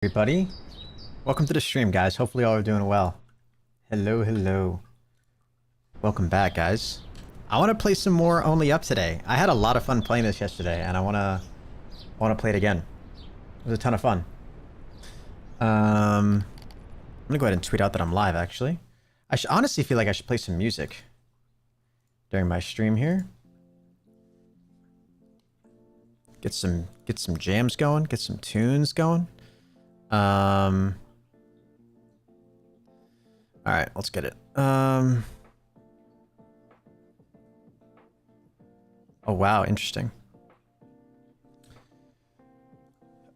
Everybody, welcome to the stream, guys. Hopefully all are doing well. Hello. Welcome back, guys. I want to play some more Only Up today. I had a lot of fun playing this yesterday, and I want to play it again. It was a ton of fun. I'm gonna go ahead and tweet out that I'm live. Actually, I honestly feel like I should play some music during my stream here. Get some jams going. Get some tunes going. All right, let's get it. Oh wow, interesting.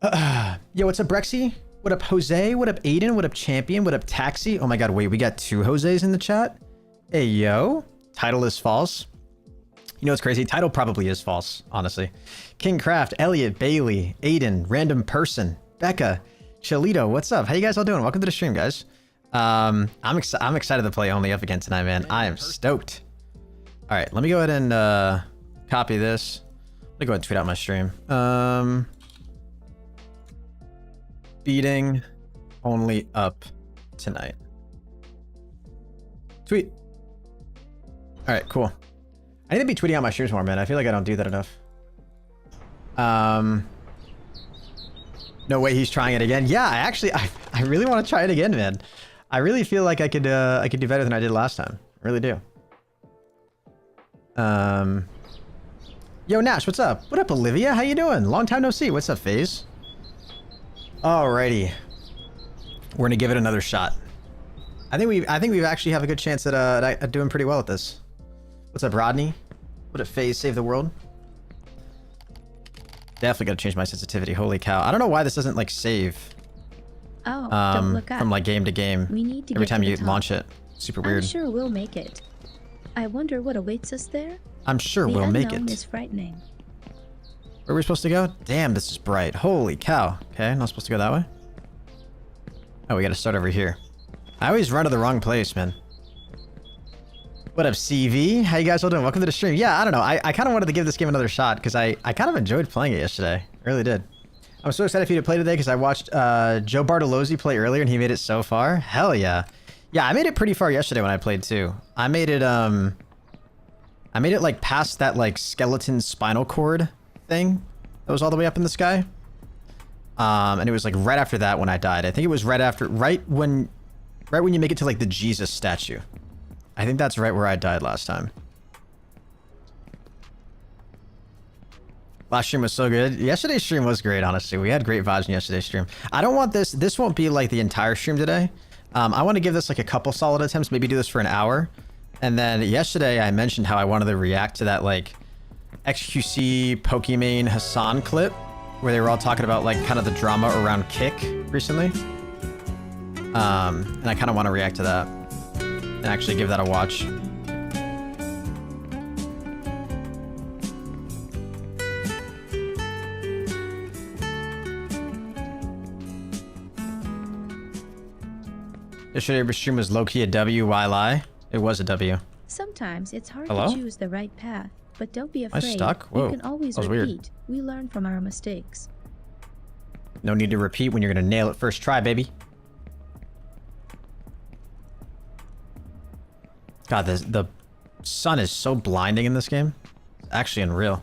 Yo, what's up, Brexy? What up, Jose? What up, Aiden? What up, Champion? What up, Taxi? Oh my god, wait, we got two Jose's in the chat? Hey, yo. Title is false. You know what's crazy? Title probably is false, honestly. King Craft, Elliot, Bailey, Aiden, Random Person, Becca, Chalito, what's up? How you guys all doing? Welcome to the stream, guys. I'm excited to play Only Up again tonight, man. I am stoked. All right, let me go ahead and copy this. Let me go ahead and tweet out my stream. Beating Only Up tonight. Tweet. All right, cool. I need to be tweeting out my streams more, man. I feel like I don't do that enough. No way he's trying it again. Yeah, I really want to try it again, man. I really feel like I could do better than I did last time. I really do. Yo, Nash, what's up? What up, Olivia? How you doing? Long time no see. What's up, FaZe? Alrighty. We're gonna give it another shot. I think we actually have a good chance at doing pretty well at this. What's up, Rodney? What up, FaZe? Save the world. Definitely gotta change my sensitivity. Holy cow. I don't know why this doesn't like save. Oh, don't look up. From like game to game. We need to every get time to you the top. launch it. Super weird. I'm sure we'll make it. I wonder what awaits us there. I'm sure The we'll make unknown it. is frightening. Where are we supposed to go? Damn, this is bright. Holy cow. Okay, not supposed to go that way. Oh, we gotta start over here. I always run to the wrong place, man. What up, CV? How you guys all doing? Welcome to the stream. Yeah, I don't know. I kind of wanted to give this game another shot because I kind of enjoyed playing it yesterday. I really did. I'm so excited for you to play today because I watched Joe Bartolozzi play earlier and he made it so far. Hell yeah. Yeah, I made it pretty far yesterday when I played too. I made it like past that like skeleton spinal cord thing that was all the way up in the sky. And it was like right after that when I died. I think it was right when you make it to like the Jesus statue. I think that's right where I died last time. Last stream was so good. Yesterday's stream was great, honestly. We had great vibes in yesterday's stream. I don't want this. This won't be like the entire stream today. I want to give this like a couple solid attempts. Maybe do this for an hour. And then yesterday I mentioned how I wanted to react to that like XQC Pokimane Hassan clip where they were all talking about like kind of the drama around Kick recently. And I kind of want to react to that. And actually give that a watch. Yesterday's stream was low-key a W, why lie? It was a W. Sometimes it's hard Hello? to choose the right path, but don't be Am I afraid. stuck? Whoa, You can always that was repeat. weird. We learn from our mistakes. No need to repeat when you're gonna nail it first try, baby. God, the sun is so blinding in this game. It's actually unreal.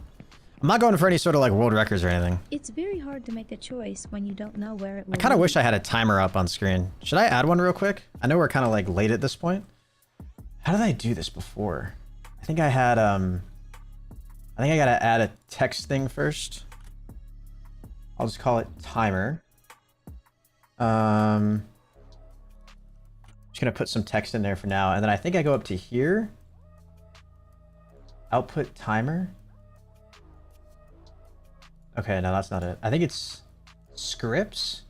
I'm not going for any sort of like world records or anything. It's very hard to make a choice when you don't know where it will I kind of lead. wish I had a timer up on screen. Should I add one real quick? I know we're kind of like late at this point. How did I do this before? I think I had I think I gotta add a text thing first. I'll just call it timer. Just gonna put some text in there for now, and then I think I go up to here. Output timer. Okay, no, that's not it. I think it's scripts.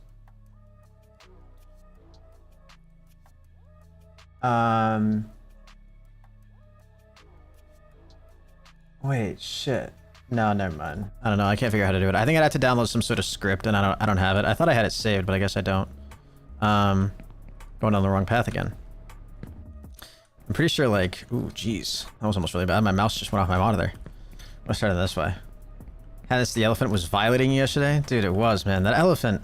Wait, shit. No, never mind. I don't know. I can't figure out how to do it. I think I'd have to download some sort of script, and I don't have it. I thought I had it saved, but I guess I don't. Going down the wrong path again. I'm pretty sure, like, ooh, jeez, that was almost really bad. My mouse just went off my monitor. Let's start it this way. Hennis the elephant was violating you yesterday? Dude, it was, man. That elephant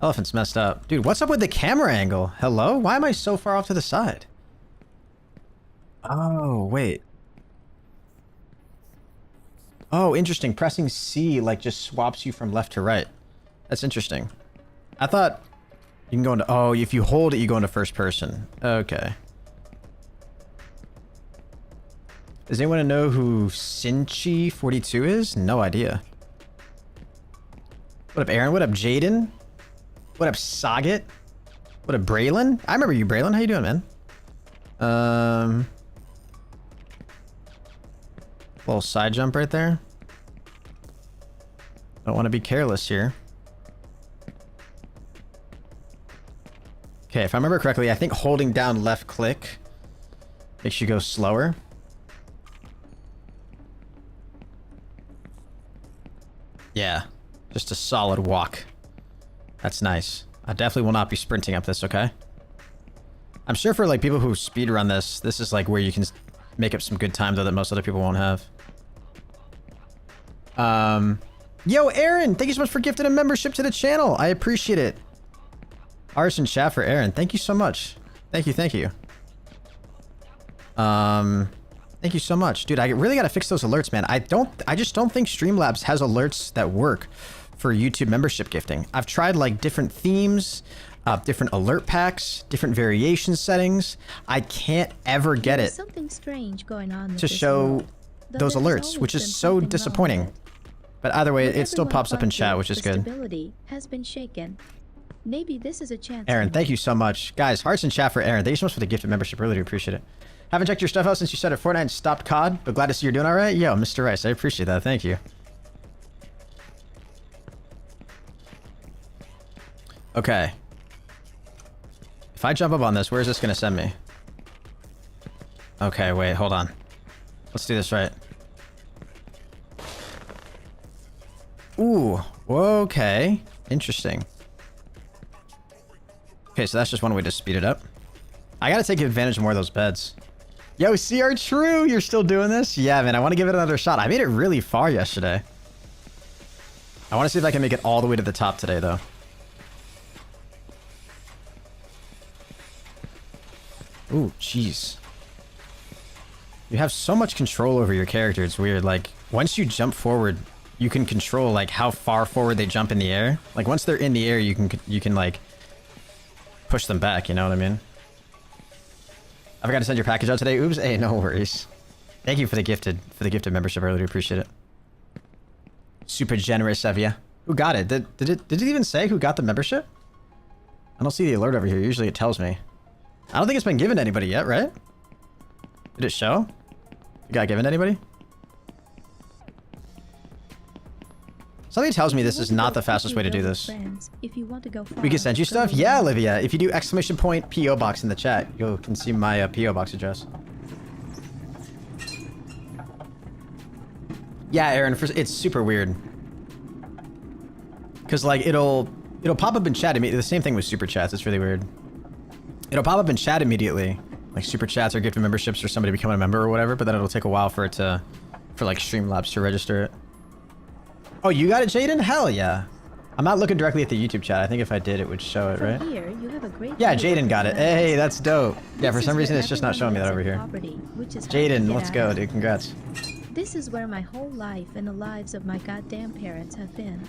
Elephant's messed up. Dude, what's up with the camera angle? Hello? Why am I so far off to the side? Oh, wait. Oh, interesting. Pressing C, like, just swaps you from left to right. That's interesting. I thought you can go into... Oh, if you hold it, you go into first person. Okay. Does anyone know who Sinchi42 is? No idea. What up, Aaron? What up, Jaden? What up, Saget? What up, Braylon? I remember you, Braylon. How you doing, man? Little side jump right there. Don't want to be careless here. Okay, if I remember correctly, I think holding down left click makes you go slower. Yeah, just a solid walk. That's nice. I definitely will not be sprinting up this, okay? I'm sure for like people who speedrun this, this is like where you can make up some good time though that most other people won't have. Yo, Aaron, thank you so much for gifting a membership to the channel. I appreciate it. Arson chat for Aaron. Thank you so much. Thank you, thank you. Thank you so much. Dude, I really gotta fix those alerts, man. I just don't think Streamlabs has alerts that work for YouTube membership gifting. I've tried like different themes, different alert packs, different variation settings. I can't ever get it something strange going on to show those alerts, which is so disappointing. But either way, it still pops up in chat, which is good. Stability has been shaken. Maybe this is a chance. Aaron, thank you so much. Guys, hearts in chat for Aaron. Thank you so much for the gifted membership. Really do appreciate it. Haven't checked your stuff out since you started Fortnite and stopped COD, but glad to see you're doing all right. Yo, Mr. Rice, I appreciate that. Thank you. Okay. If I jump up on this, where is this going to send me? Okay, wait, hold on. Let's do this right. Ooh, okay. Interesting. Okay, so that's just one way to speed it up. I gotta take advantage of more of those beds. Yo, CR True, you're still doing this? Yeah, man, I want to give it another shot. I made it really far yesterday. I want to see if I can make it all the way to the top today, though. Ooh, jeez. You have so much control over your character, it's weird. Like, once you jump forward, you can control, like, how far forward they jump in the air. Like, once they're in the air, you can like, push them back, you know what I mean? I forgot to send your package out today. Oops. Hey, no worries. Thank you for the gifted membership. I really appreciate it. Super generous of you. Who got it? Did it even say who got the membership? I don't see the alert over here. Usually it tells me. I don't think it's been given to anybody yet, right? Did it show? It got given to anybody? Something tells me this is not the fastest way to do this. We can send you stuff? Yeah, Olivia. If you do !point PO box in the chat, you can see my PO box address. Yeah, Aaron, it's super weird. Because, like, it'll pop up in chat immediately. The same thing with super chats. It's really weird. It'll pop up in chat immediately. Like, super chats or gifted memberships or somebody becoming a member or whatever, but then it'll take a while for like, Streamlabs to register it. Oh, you got it, Jaden? Hell yeah. I'm not looking directly at the YouTube chat. I think if I did, it would show it, right? Here, you have a great yeah, Jaden got it. Hey, that's dope. Yeah, for some reason, it's just not showing me that over here. Jaden, let's go, dude. Congrats. This is where my whole life and the lives of my goddamn parents have been.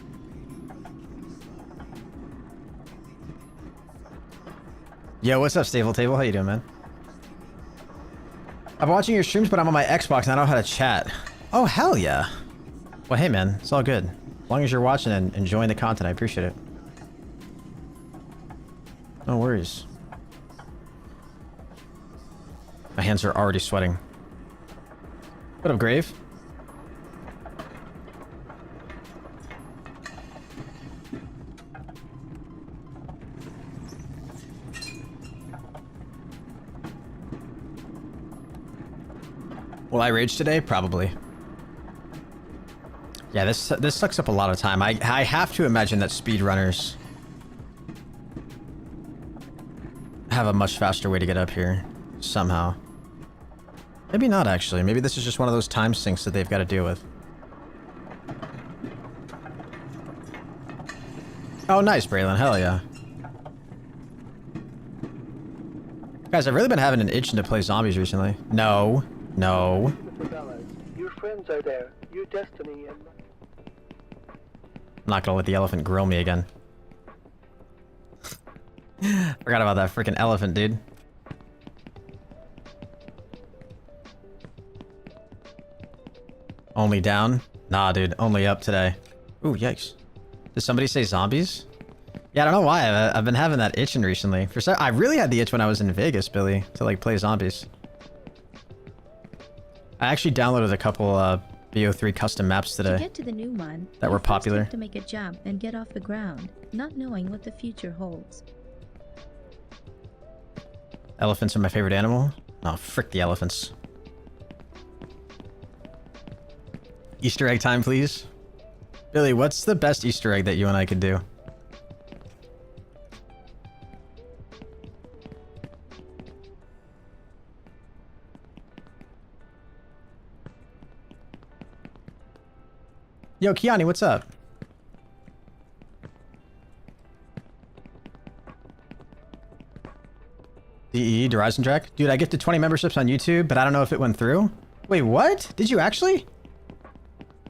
Yo, what's up, Stable Table? How you doing, man? I'm watching your streams, but I'm on my Xbox and I don't know how to chat. Oh, hell yeah. Well, hey, man. It's all good. As long as you're watching and enjoying the content, I appreciate it. No worries. My hands are already sweating. What up, Grave? Will I rage today? Probably. Yeah, this sucks up a lot of time. I have to imagine that speedrunners have a much faster way to get up here somehow. Maybe not, actually. Maybe this is just one of those time sinks that they've got to deal with. Oh, nice, Braylon. Hell yeah. Guys, I've really been having an itching to play zombies recently. No. No. Your friends are there. Your destiny and... I'm not gonna let the elephant grill me again. Forgot about that freaking elephant, dude. Only down? Nah, dude. Only up today. Ooh, yikes. Did somebody say zombies? Yeah, I don't know why. I've been having that itching recently. I really had the itch when I was in Vegas, Billy, to like play zombies. I actually downloaded a couple BO3 custom maps today. To get to the new one, that were popular. You have to make a jump and get off the ground, not knowing what the future holds. Elephants are my favorite animal? Oh, frick the elephants. Easter egg time, please. Billy, what's the best Easter egg that you and I could do? Yo, Kiani, what's up? DE, Horizon Track? Dude, I get to 20 memberships on YouTube, but I don't know if it went through. Wait, what? Did you actually?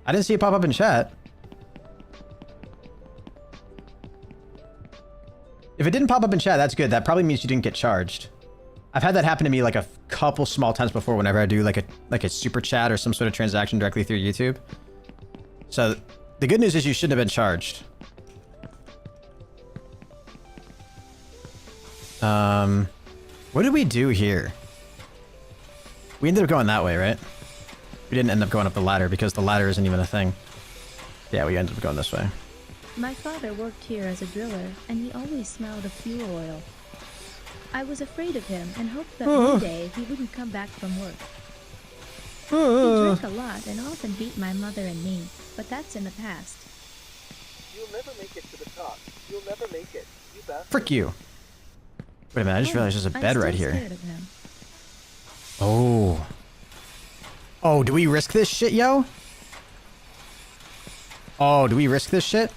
I didn't see it pop up in chat. If it didn't pop up in chat, that's good. That probably means you didn't get charged. I've had that happen to me like a couple small times before whenever I do like a super chat or some sort of transaction directly through YouTube. So the good news is you shouldn't have been charged. What did we do here? We ended up going that way, right? We didn't end up going up the ladder because the ladder isn't even a thing. Yeah, we ended up going this way. My father worked here as a driller, and he always smelled of fuel oil. I was afraid of him and hoped that one day he wouldn't come back from work. He drank a lot and often beat my mother and me, but that's in the past. You'll never make it to the top. You'll never make it. You bastard. Frick you. Wait a minute, I just realized there's a bed right here. Scared of him. Oh. Oh, do we risk this shit, yo? Oh, do we risk this shit?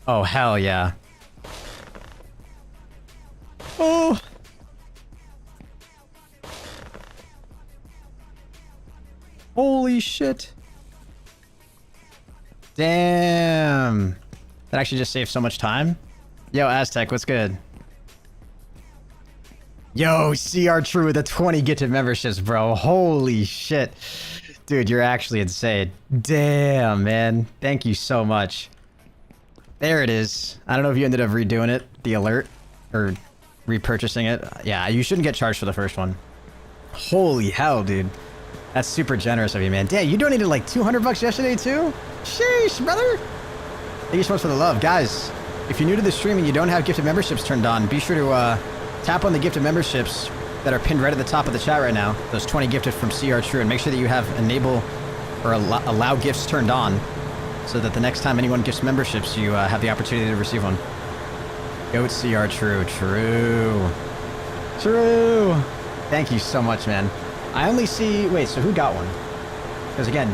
Oh, hell yeah. Oh. Holy shit. Damn. That actually just saved so much time. Yo, Aztec, what's good? Yo, CR True with the 20 gifted memberships, bro. Holy shit. Dude, you're actually insane. Damn, man. Thank you so much. There it is. I don't know if you ended up redoing it, the alert, or repurchasing it. Yeah, you shouldn't get charged for the first one. Holy hell, dude. That's super generous of you, man. Damn, you donated like 200 bucks yesterday, too? Sheesh, brother. Thank you so much for the love. Guys, if you're new to the stream and you don't have gifted memberships turned on, be sure to tap on the gifted memberships that are pinned right at the top of the chat right now. Those 20 gifted from CR True, and make sure that you have enable or allow gifts turned on so that the next time anyone gifts memberships, you have the opportunity to receive one. Go CR True. True. Thank you so much, man. I only see... Wait, so who got one? Because again,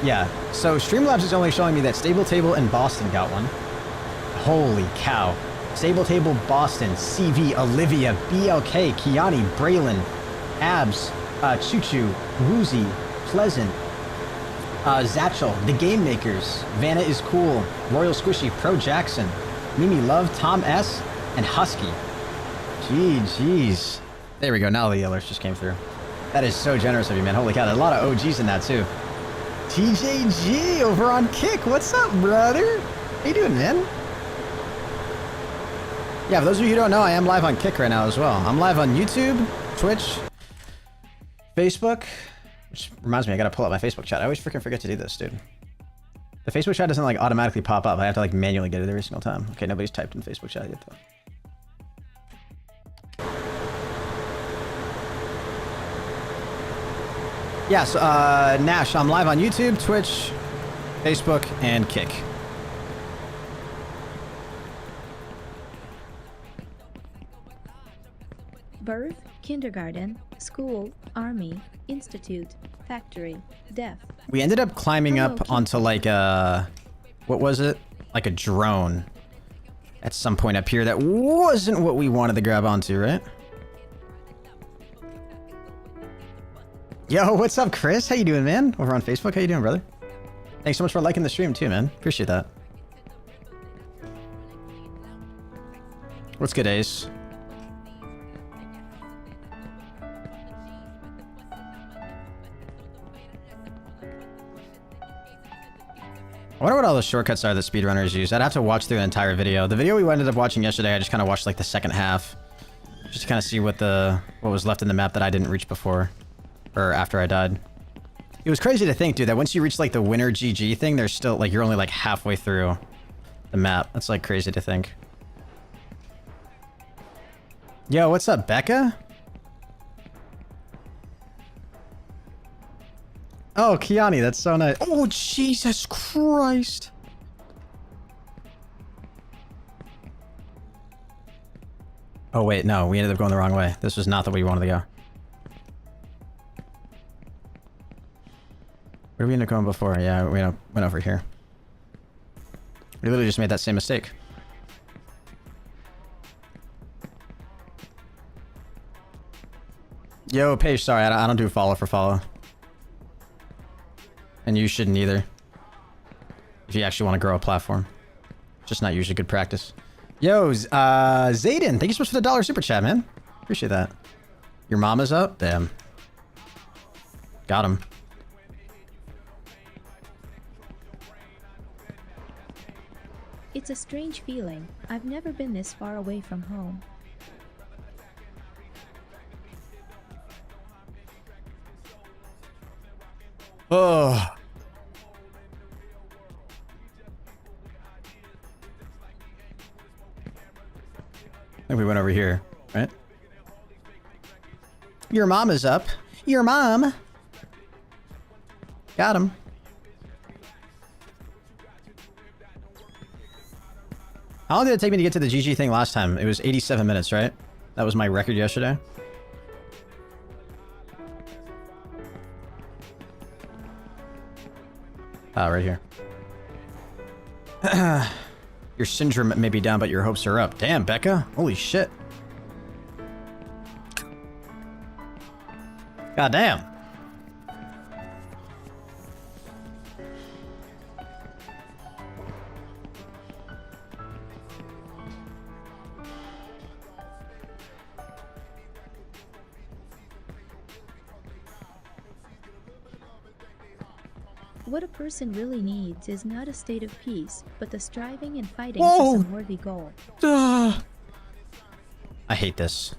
yeah. So Streamlabs is only showing me that Stable Table and Boston got one. Holy cow. Stable Table, Boston, CV, Olivia, BLK, Kiani, Braylon, Abs, Choo Choo, Woozy, Pleasant, Zatchel, The Game Makers, Vanna is Cool, Royal Squishy, Pro Jackson, Mimi Love, Tom S, and Husky. Jeez. There we go. Now the alerts just came through. That is so generous of you, man. Holy cow. There's a lot of OGs in that, too. TJG over on Kick. What's up, brother? How you doing, man? Yeah, for those of you who don't know, I am live on Kick right now as well. I'm live on YouTube, Twitch, Facebook, which reminds me, I gotta pull up my Facebook chat. I always freaking forget to do this, dude. The Facebook chat doesn't like automatically pop up. I have to like manually get it every single time. Okay, nobody's typed in Facebook chat yet, though. Yeah, so, Nash, I'm live on YouTube, Twitch, Facebook, and Kick. Birth, kindergarten, school, army, institute, factory, death. We ended up climbing up onto like a... What was it? Like a drone. at some point up here that wasn't what we wanted to grab onto, right? Yo, what's up, Chris? How you doing, man? Over on Facebook, how you doing, brother? Thanks so much for liking the stream, too, man. Appreciate that. What's good, Ace? I wonder what all the shortcuts are that speedrunners use. I'd have to watch through an entire video. The video we ended up watching yesterday, I just kind of watched like the second half. Just to kind of see what was left in the map that I didn't reach before. Or after I died. It was crazy to think, dude, that once you reach like the winner GG thing, there's still like you're only like halfway through the map. That's like crazy to think. Yo, what's up, Becca? Oh, Kiani, that's so nice. Oh, Jesus Christ. Oh, wait, no, we ended up going the wrong way. This was not the way we wanted to go. Where did we end up going before? Yeah, we went over here. We literally just made that same mistake. Yo, Paige, sorry, I don't do follow for follow. And you shouldn't either. If you actually want to grow a platform. Just not usually good practice. Yo, Zayden, thank you so much for the $1 super chat, man. Appreciate that. Your mama's up? Damn. Got him. It's a strange feeling. I've never been this far away from home. Oh. I think we went over here, right? Your mom is up. Your mom. Got him. How long did it take me to get to the GG thing last time? It was 87 minutes, right? That was my record yesterday. Ah, right here. Your syndrome may be down, but your hopes are up. Damn, Becca. Holy shit. God damn. What a person really needs is not a state of peace, but the striving and fighting Whoa. for some worthy goal. I hate this.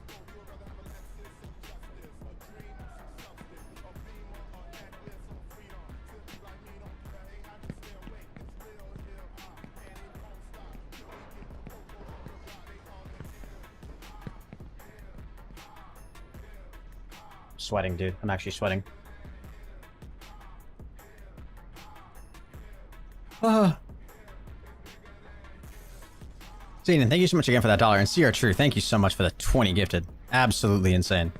Sweating, dude. I'm actually sweating. Zenon, thank you so much again for that $1. And CR True, thank you so much for the 20 gifted. Absolutely insane.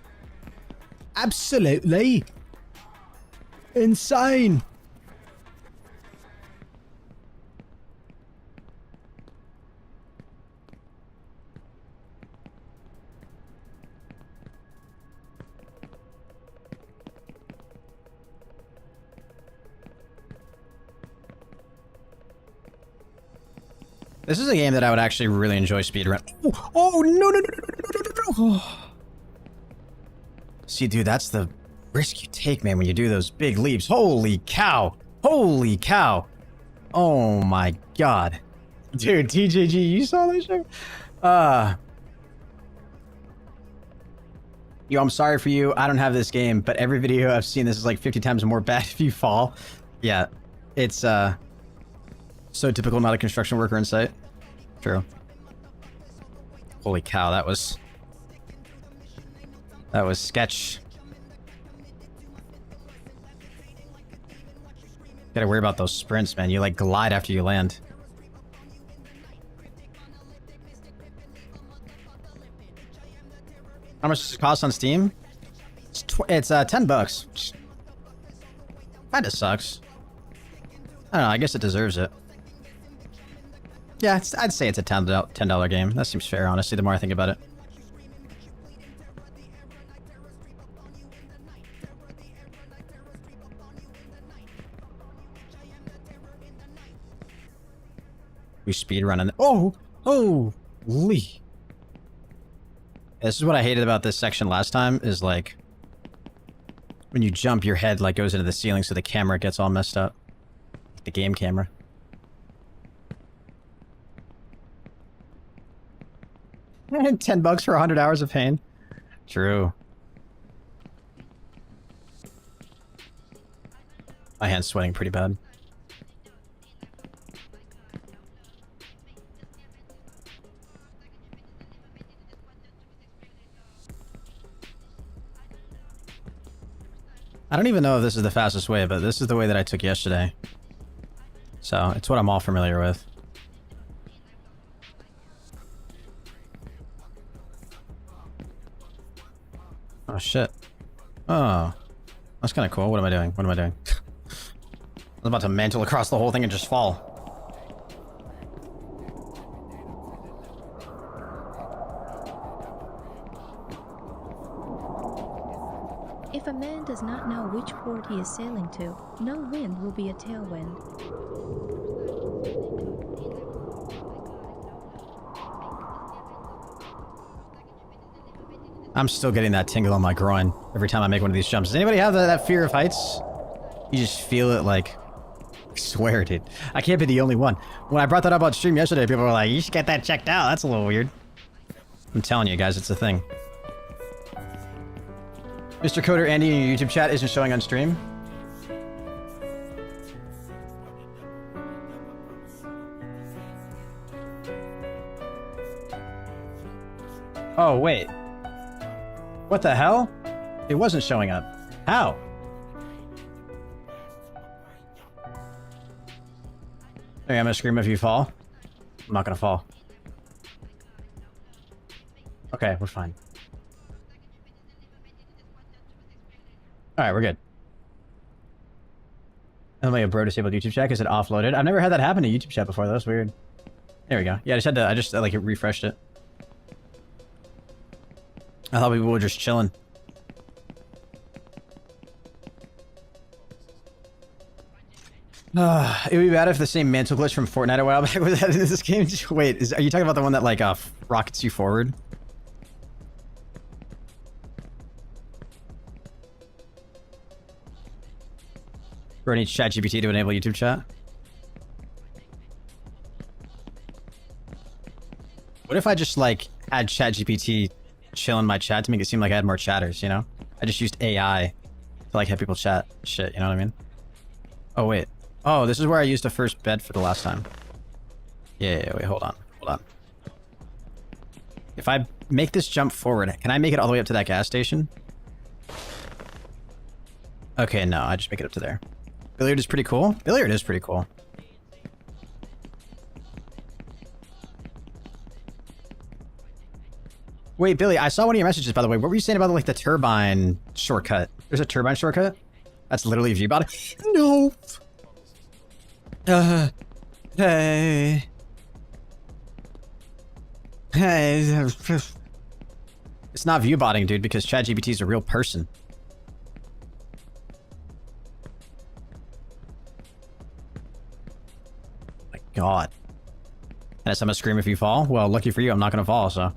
Absolutely insane. This is a game that I would actually really enjoy speedrun. Oh, no, no, no, no, no, no, no, no. See, dude, that's the risk you take, man, when you do those big leaps. Holy cow. Holy cow. Oh, my God. Dude, TJG, you saw that shit? Yo, I'm sorry for you. I don't have this game, but every video I've seen, this is like 50 times more bad if you fall. Yeah, it's, so typical, not a construction worker in sight. True. Holy cow, that was sketch. Gotta worry about those sprints, man. You like glide after you land. How much does it cost on Steam? It's $10. Kinda sucks. I don't know, I guess it deserves it. Yeah, I'd say it's a $10 game. That seems fair, honestly, the more I think about it. We speed running. Oh! Oh! Lee! This is what I hated about this section last time, is like... when you jump, your head like goes into the ceiling so the camera gets all messed up. The game camera. $10 for 100 hours of pain. True. My hand's sweating pretty bad. I don't even know if this is the fastest way, but this is the way that I took yesterday. So, it's what I'm all familiar with. Oh, shit. Oh. That's kind of cool. What am I doing? What am I doing? I was about to mantle across the whole thing and just fall. If a man does not know which port he is sailing to, no wind will be a tailwind. I'm still getting that tingle on my groin every time I make one of these jumps. Does anybody have that fear of heights? You just feel it like... I swear, dude. I can't be the only one. When I brought that up on stream yesterday, people were like, you should get that checked out. That's a little weird. I'm telling you guys, it's a thing. Mr. Coder Andy in your YouTube chat isn't showing on stream. Oh, wait. What the hell? It wasn't showing up. How? Okay, I'm gonna scream if you fall. I'm not gonna fall. Okay, we're fine. Alright, we're good. Only a bro disabled YouTube chat because it offloaded. I've never had that happen to YouTube chat before. That was weird. There we go. Yeah, I just like refreshed it. I thought people were just chilling. It would be bad if the same mantle glitch from Fortnite a while back was that in this game. Wait, are you talking about the one that like rockets you forward? Bro needs ChatGPT to enable YouTube chat. What if I just like had ChatGPT chill in my chat to make it seem like I had more chatters, you know? I just used AI to like have people chat shit, you know what I mean? Oh wait. Oh, this is where I used the first bed for the last time. Yeah, wait, hold on. If I make this jump forward, can I make it all the way up to that gas station? Okay, no, I just make it up to there. Billiard is pretty cool. Billiard is pretty cool. Wait, Billy, I saw one of your messages, by the way. What were you saying about like the turbine shortcut? There's a turbine shortcut? That's literally Viewbot. No. Hey. It's not viewbotting, dude, because ChatGPT is a real person. My God. Unless I'm gonna scream if you fall. Well, lucky for you, I'm not gonna fall, so.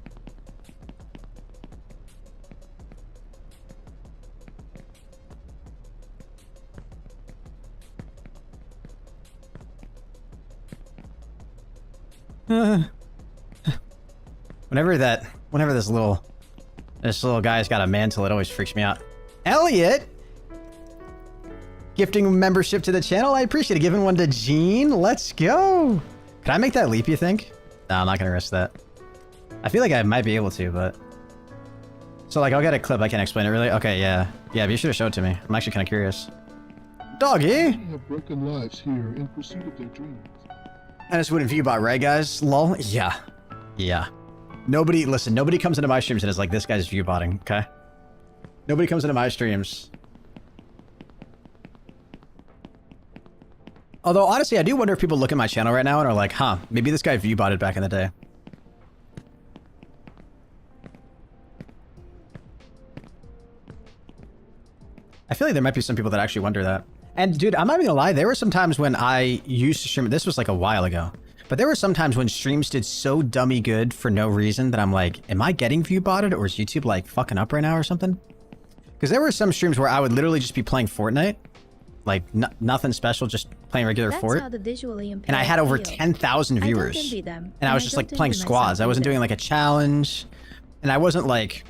Whenever this little guy's got a mantle, it always freaks me out. Elliot, gifting membership to the channel. I appreciate it. Giving one to Gene. Let's go. Can I make that leap, you think? No, I'm not gonna risk that. I feel like I might be able to, but so like I'll get a clip. I can't explain it really. Okay, yeah, you should have showed it to me. I'm actually kind of curious. Doggy. They have broken lives here in pursuit of their dreams. I just wouldn't viewbot, right, guys? Lol. Yeah. Nobody comes into my streams and is like, this guy's viewbotting, okay? Nobody comes into my streams Although, honestly, I do wonder if people look at my channel right now and are like, huh, maybe this guy view-botted back in the day. I feel like there might be some people that actually wonder that. And dude, I'm not even gonna lie, there were some times when I used to stream, this was like a while ago, but there were some times when streams did so dummy good for no reason that I'm like, am I getting view-botted or is YouTube like fucking up right now or something? Because there were some streams where I would literally just be playing Fortnite, like nothing special, just playing regular Fort. How the visually And I had over feel. 10,000 viewers. I don't envy them, and I was just like playing squads. I wasn't doing like a challenge. And I wasn't like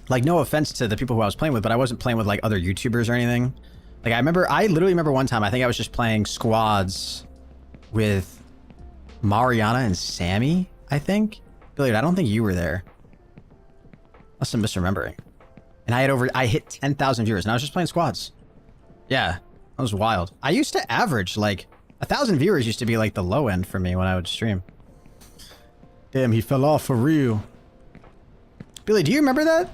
no offense to the people who I was playing with, but I wasn't playing with like other YouTubers or anything. Like I literally remember one time, I think I was just playing squads with Mariana and Sammy, I think. Billy, I don't think you were there. Unless I'm misremembering. And I hit 10,000 viewers and I was just playing squads. Yeah, that was wild. I used to average like 1,000 viewers used to be like the low end for me when I would stream. Damn, he fell off for real. Billy, do you remember that?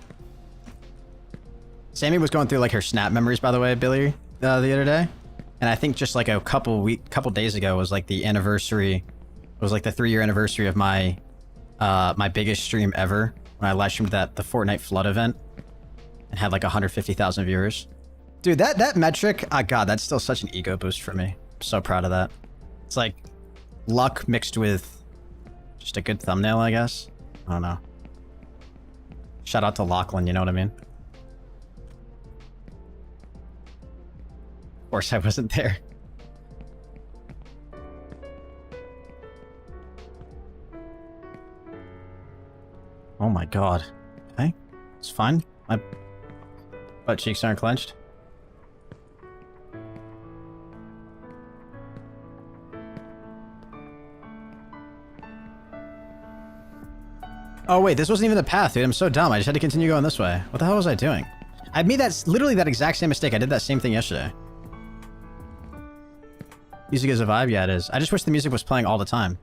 Sammy was going through like her Snap memories, by the way, Billy, the other day. And I think just like a couple days ago was like the anniversary. It was like the 3-year anniversary of my my biggest stream ever when I live streamed the Fortnite flood event and had like 150,000 viewers. Dude, that metric, God, that's still such an ego boost for me. I'm so proud of that. It's like luck mixed with just a good thumbnail, I guess. I don't know. Shout out to Lachlan, you know what I mean? Of course I wasn't there. Oh my god. Okay, it's fine. My butt cheeks aren't clenched. Oh wait, this wasn't even the path, dude. I'm so dumb. I just had to continue going this way. What the hell was I doing? I made literally that exact same mistake. I did that same thing yesterday. Music is a vibe? Yeah, it is. I just wish the music was playing all the time.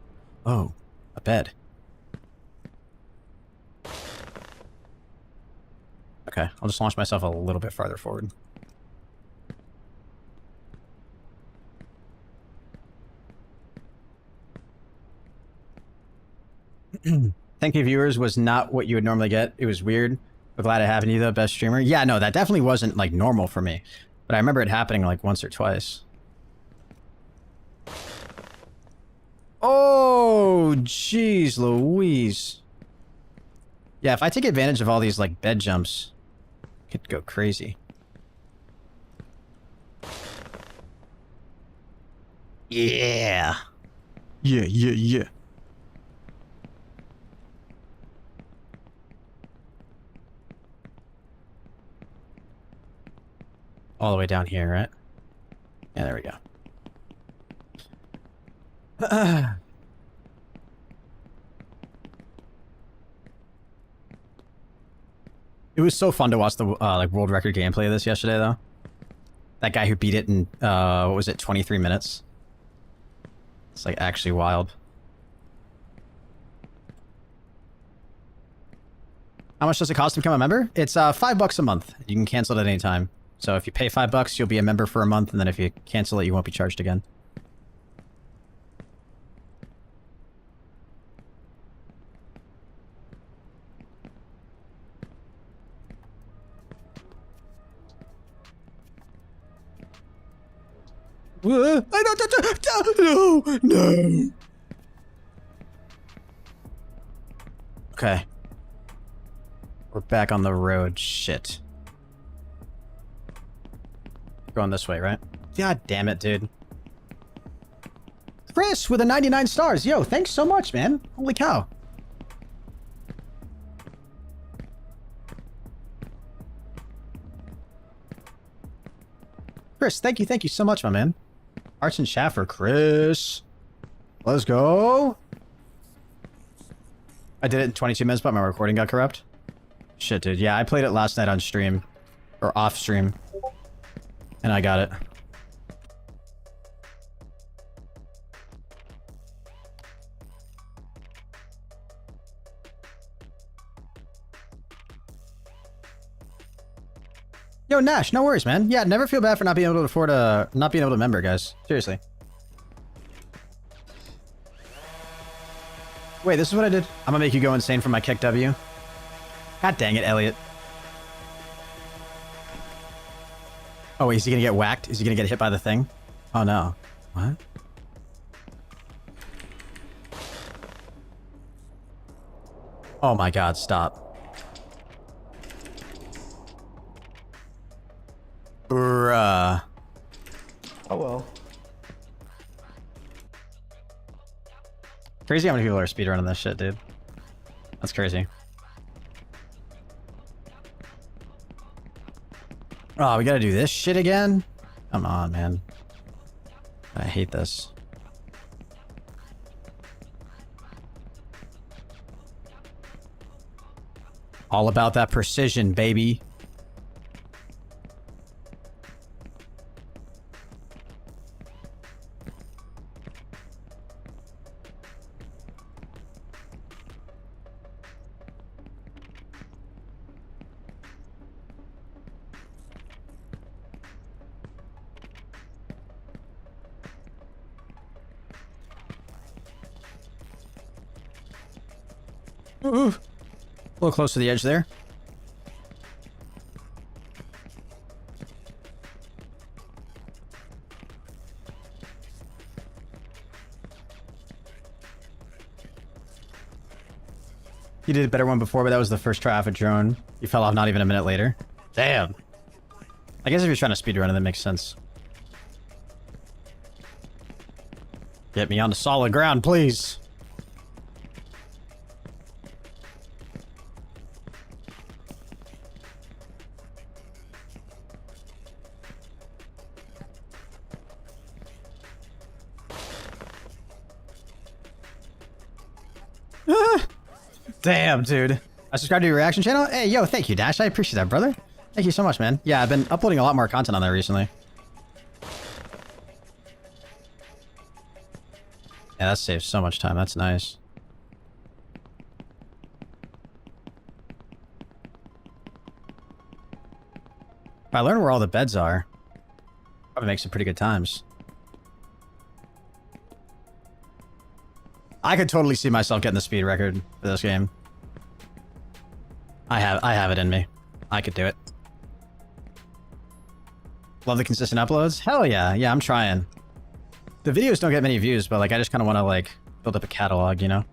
Oh, a bed. Okay, I'll just launch myself a little bit farther forward. Thank you, viewers was not what you would normally get. It was weird. But glad it happened to you, though, best streamer. Yeah, no, that definitely wasn't like normal for me. But I remember it happening like once or twice. Oh, jeez Louise. Yeah, if I take advantage of all these like bed jumps, I could go crazy. Yeah. Yeah. All the way down here, right? Yeah, there we go. It was so fun to watch the like world record gameplay of this yesterday, though. That guy who beat it in what was it, 23 minutes? It's like actually wild. How much does it cost to become a member? It's $5 a month. You can cancel it at any time. So if you pay $5, you'll be a member for a month, and then if you cancel it, you won't be charged again. No. Okay. We're back on the road. Shit. Going this way, right? God damn it, dude. Chris with a 99 stars. Yo, thanks so much, man. Holy cow. Chris, thank you so much, my man. Arts and Schaffer, Chris. Let's go. I did it in 22 minutes, but my recording got corrupt. Shit, dude. Yeah, I played it last night on stream. Or off stream. And I got it. Yo, Nash, no worries, man. Yeah, never feel bad for not being able to afford not being able to member, guys. Seriously. Wait, this is what I did? I'm gonna make you go insane for my kick W. God dang it, Elliot. Oh, wait, is he gonna get whacked? Is he gonna get hit by the thing? Oh, no. What? Oh my god, stop. Bruh. Oh well. Crazy how many people are speedrunning this shit, dude. That's crazy. Oh, we gotta do this shit again? Come on, man. I hate this. All about that precision, baby. Ooh. A little close to the edge there. You did a better one before, but that was the first try off a drone. You fell off not even a minute later. Damn. I guess if you're trying to speedrun it, that makes sense. Get me onto solid ground, please. Damn, dude. I subscribed to your reaction channel? Hey, yo, thank you, Dash. I appreciate that, brother. Thank you so much, man. Yeah, I've been uploading a lot more content on there recently. Yeah, that saves so much time. That's nice. If I learn where all the beds are, probably make some pretty good times. I could totally see myself getting the speed record for this game. I have it in me. I could do it. Love the consistent uploads? Hell yeah. Yeah, I'm trying. The videos don't get many views, but like I just kind of want to like build up a catalog, you know?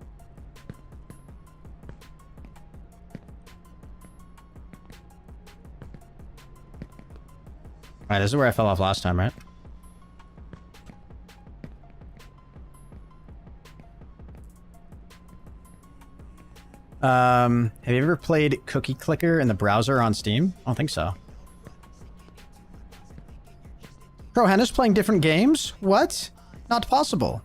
Alright, this is where I fell off last time, right? Have you ever played Cookie Clicker in the browser on Steam? I don't think so. ProHenis playing different games? What? Not possible.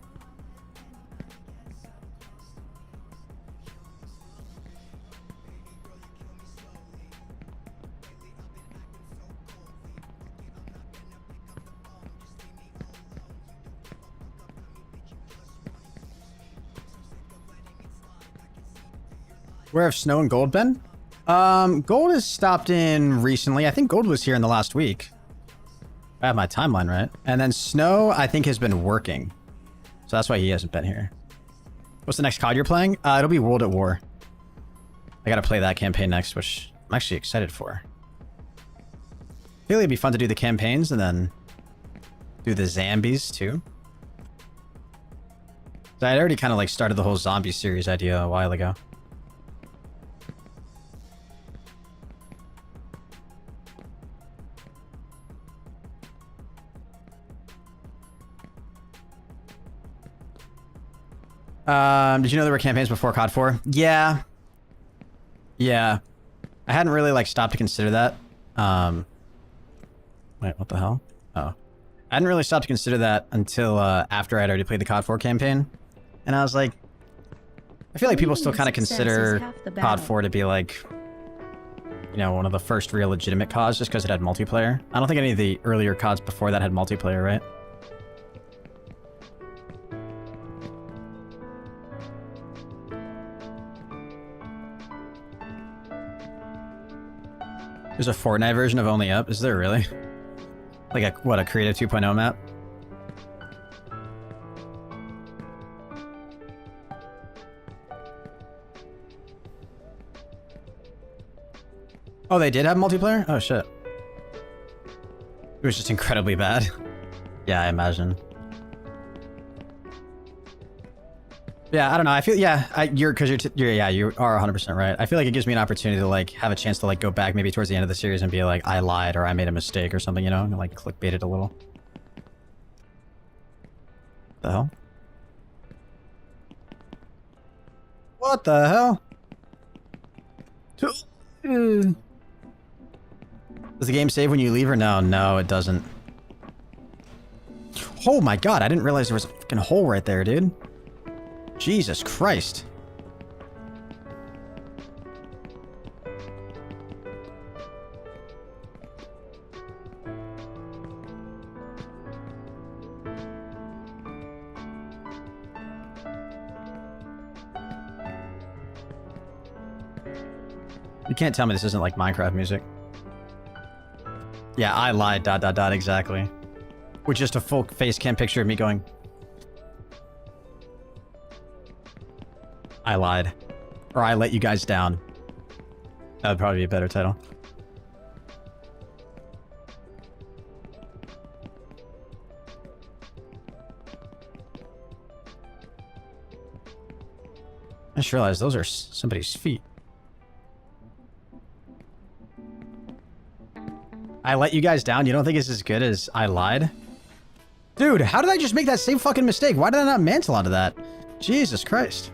Where have Snow and Gold been? Gold has stopped in recently. I think Gold was here in the last week. I have my timeline right. And then Snow, I think, has been working. So that's why he hasn't been here. What's the next COD you're playing? It'll be World at War. I gotta play that campaign next, which I'm actually excited for. I feel like it'd be fun to do the campaigns and then do the zombies too. So I'd already kind of like started the whole zombie series idea a while ago. Did you know there were campaigns before COD 4? Yeah. Yeah. I hadn't really, like, stopped to consider that. Wait, what the hell? Oh. I hadn't really stopped to consider that until, after I'd already played the COD 4 campaign. And I was like... I feel like people still kind of consider COD 4 to be, like... You know, one of the first real legitimate CODs, just because it had multiplayer. I don't think any of the earlier CODs before that had multiplayer, right? There's a Fortnite version of Only Up? Is there really? Like a, what, a Creative 2.0 map? Oh, they did have multiplayer? Oh, shit. It was just incredibly bad. Yeah, I imagine. Yeah, I don't know. I feel, yeah, you are 100% right. I feel like it gives me an opportunity to, like, have a chance to, like, go back maybe towards the end of the series and be like, I lied or I made a mistake or something, you know? And, like, clickbait it a little. The hell? What the hell? Does the game save when you leave or no? No, it doesn't. Oh my god, I didn't realize there was a fucking hole right there, dude. Jesus Christ. You can't tell me this isn't like Minecraft music. Yeah, I lied, ... exactly. With just a full face cam picture of me going... I lied. Or I let you guys down. That would probably be a better title. I just realized those are somebody's feet. I let you guys down? You don't think it's as good as I lied? Dude, how did I just make that same fucking mistake? Why did I not mantle onto that? Jesus Christ.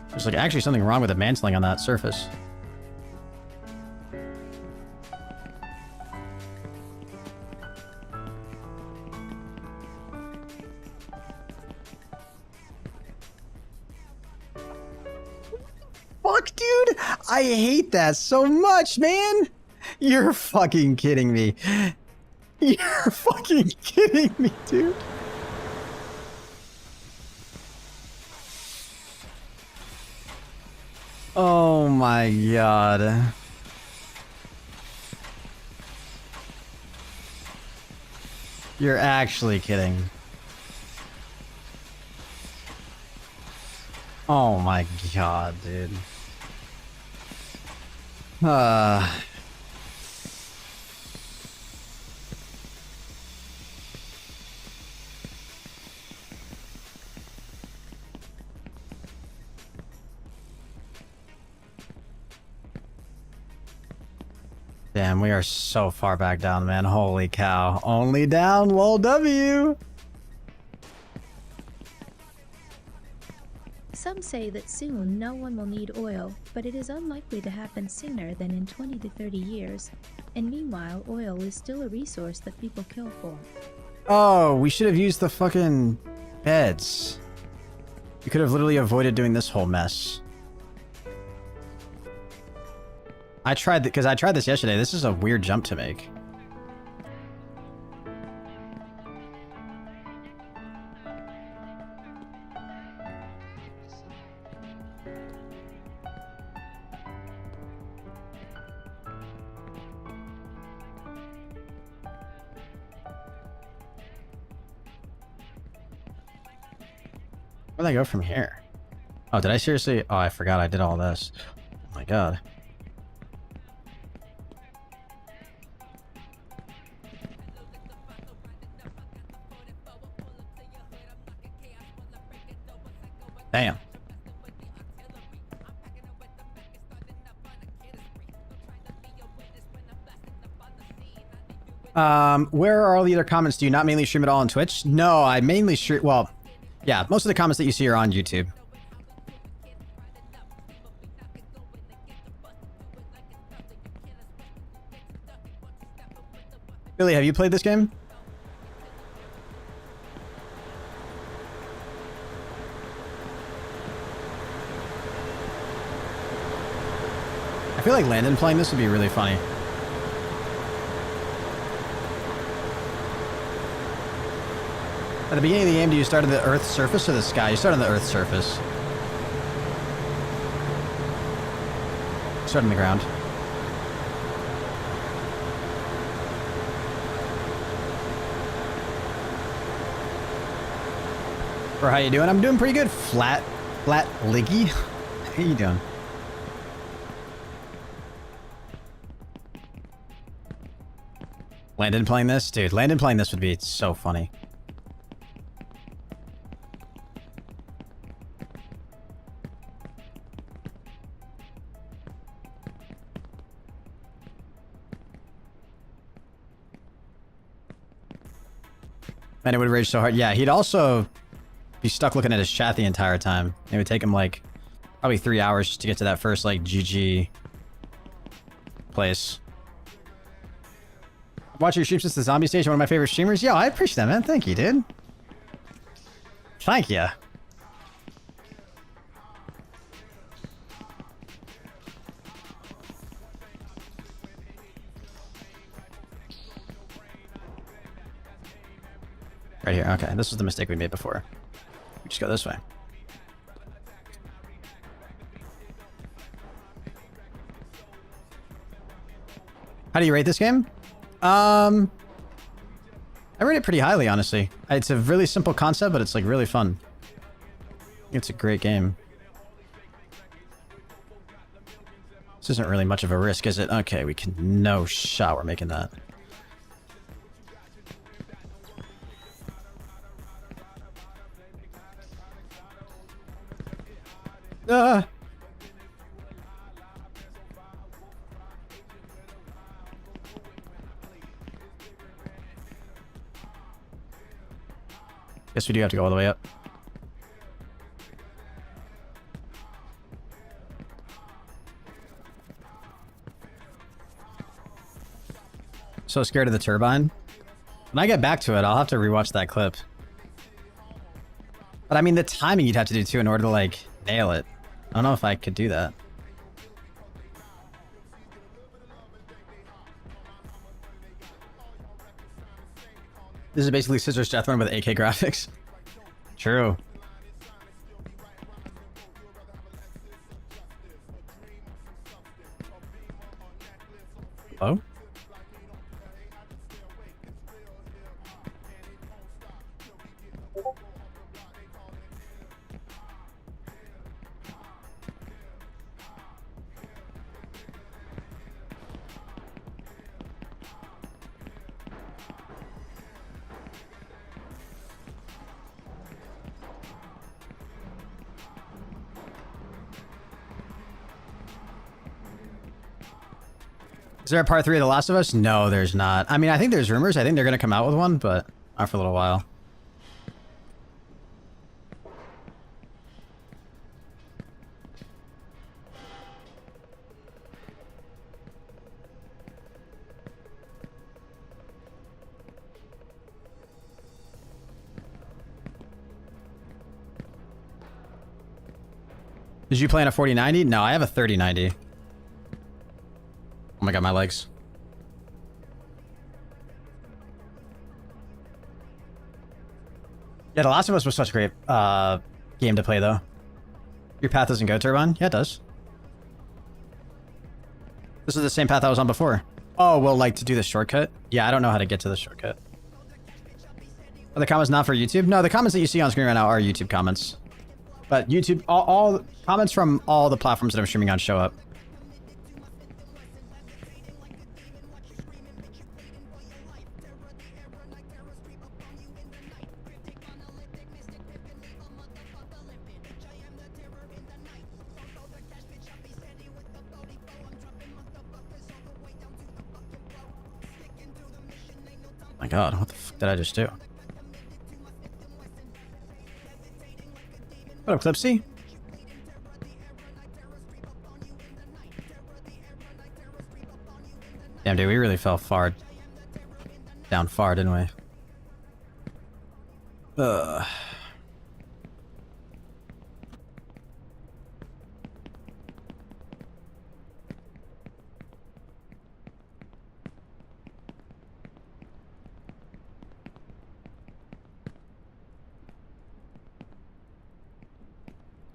There's like actually something wrong with the mantling on that surface. Fuck, dude! I hate that so much, man! You're fucking kidding me. You're fucking kidding me, dude. Oh my god. You're actually kidding. Oh my god, dude. Damn, we are so far back down, man. Holy cow. Only down, lol W. Some say that soon no one will need oil, but it is unlikely to happen sooner than in 20 to 30 years. And meanwhile, oil is still a resource that people kill for. Oh, we should have used the fucking beds. We could have literally avoided doing this whole mess. I tried because I tried this yesterday. This is a weird jump to make. Where'd I go from here? Oh, did I seriously? Oh, I forgot I did all this. Oh my god. Damn. Where are all the other comments? Do you not mainly stream it all on Twitch? No, I mainly stream... Well, yeah, most of the comments that you see are on YouTube. Billy, have you played this game? I feel like Landon playing this would be really funny. At the beginning of the game, do you start on the Earth's surface or the sky? You start on the Earth's surface. Start on the ground. For how you doing? I'm doing pretty good. Flat Liggy. How you doing? Landon playing this? Dude, Landon playing this would be so funny. And it would rage so hard. Yeah, he'd also be stuck looking at his chat the entire time. It would take him like probably 3 hours just to get to that first like GG place. Watch your streams since the zombie station, one of my favorite streamers. Yo, I appreciate that, man. Thank you, dude. Thank you. Right here. Okay, this was the mistake we made before. We just go this way. How do you rate this game? I rate it pretty highly, honestly. It's a really simple concept, but it's like really fun. It's a great game. This isn't really much of a risk, is it? Okay, we can... No shot we're making that. Guess we do have to go all the way up. So scared of the turbine. When I get back to it, I'll have to rewatch that clip. But I mean, the timing you'd have to do too in order to like nail it. I don't know if I could do that. This is basically Scissors Death Run with AK graphics. True. Hello? Is there a part 3 of The Last of Us? No, there's not. I mean, I think there's rumors. I think they're going to come out with one, but not for a little while. Did you play on a 4090? No, I have a 3090. Oh my god, my legs. Yeah, The Last of Us was such a great game to play, though. Your path doesn't go turbine? Yeah, it does. This is the same path I was on before. Oh, well, like, to do the shortcut? Yeah, I don't know how to get to the shortcut. Are the comments not for YouTube? No, the comments that you see on screen right now are YouTube comments. But YouTube, all comments from all the platforms that I'm streaming on show up. My god, what the fuck did I just do? What up, Clipsy? Damn, dude, we really fell far down far, didn't we? Ugh.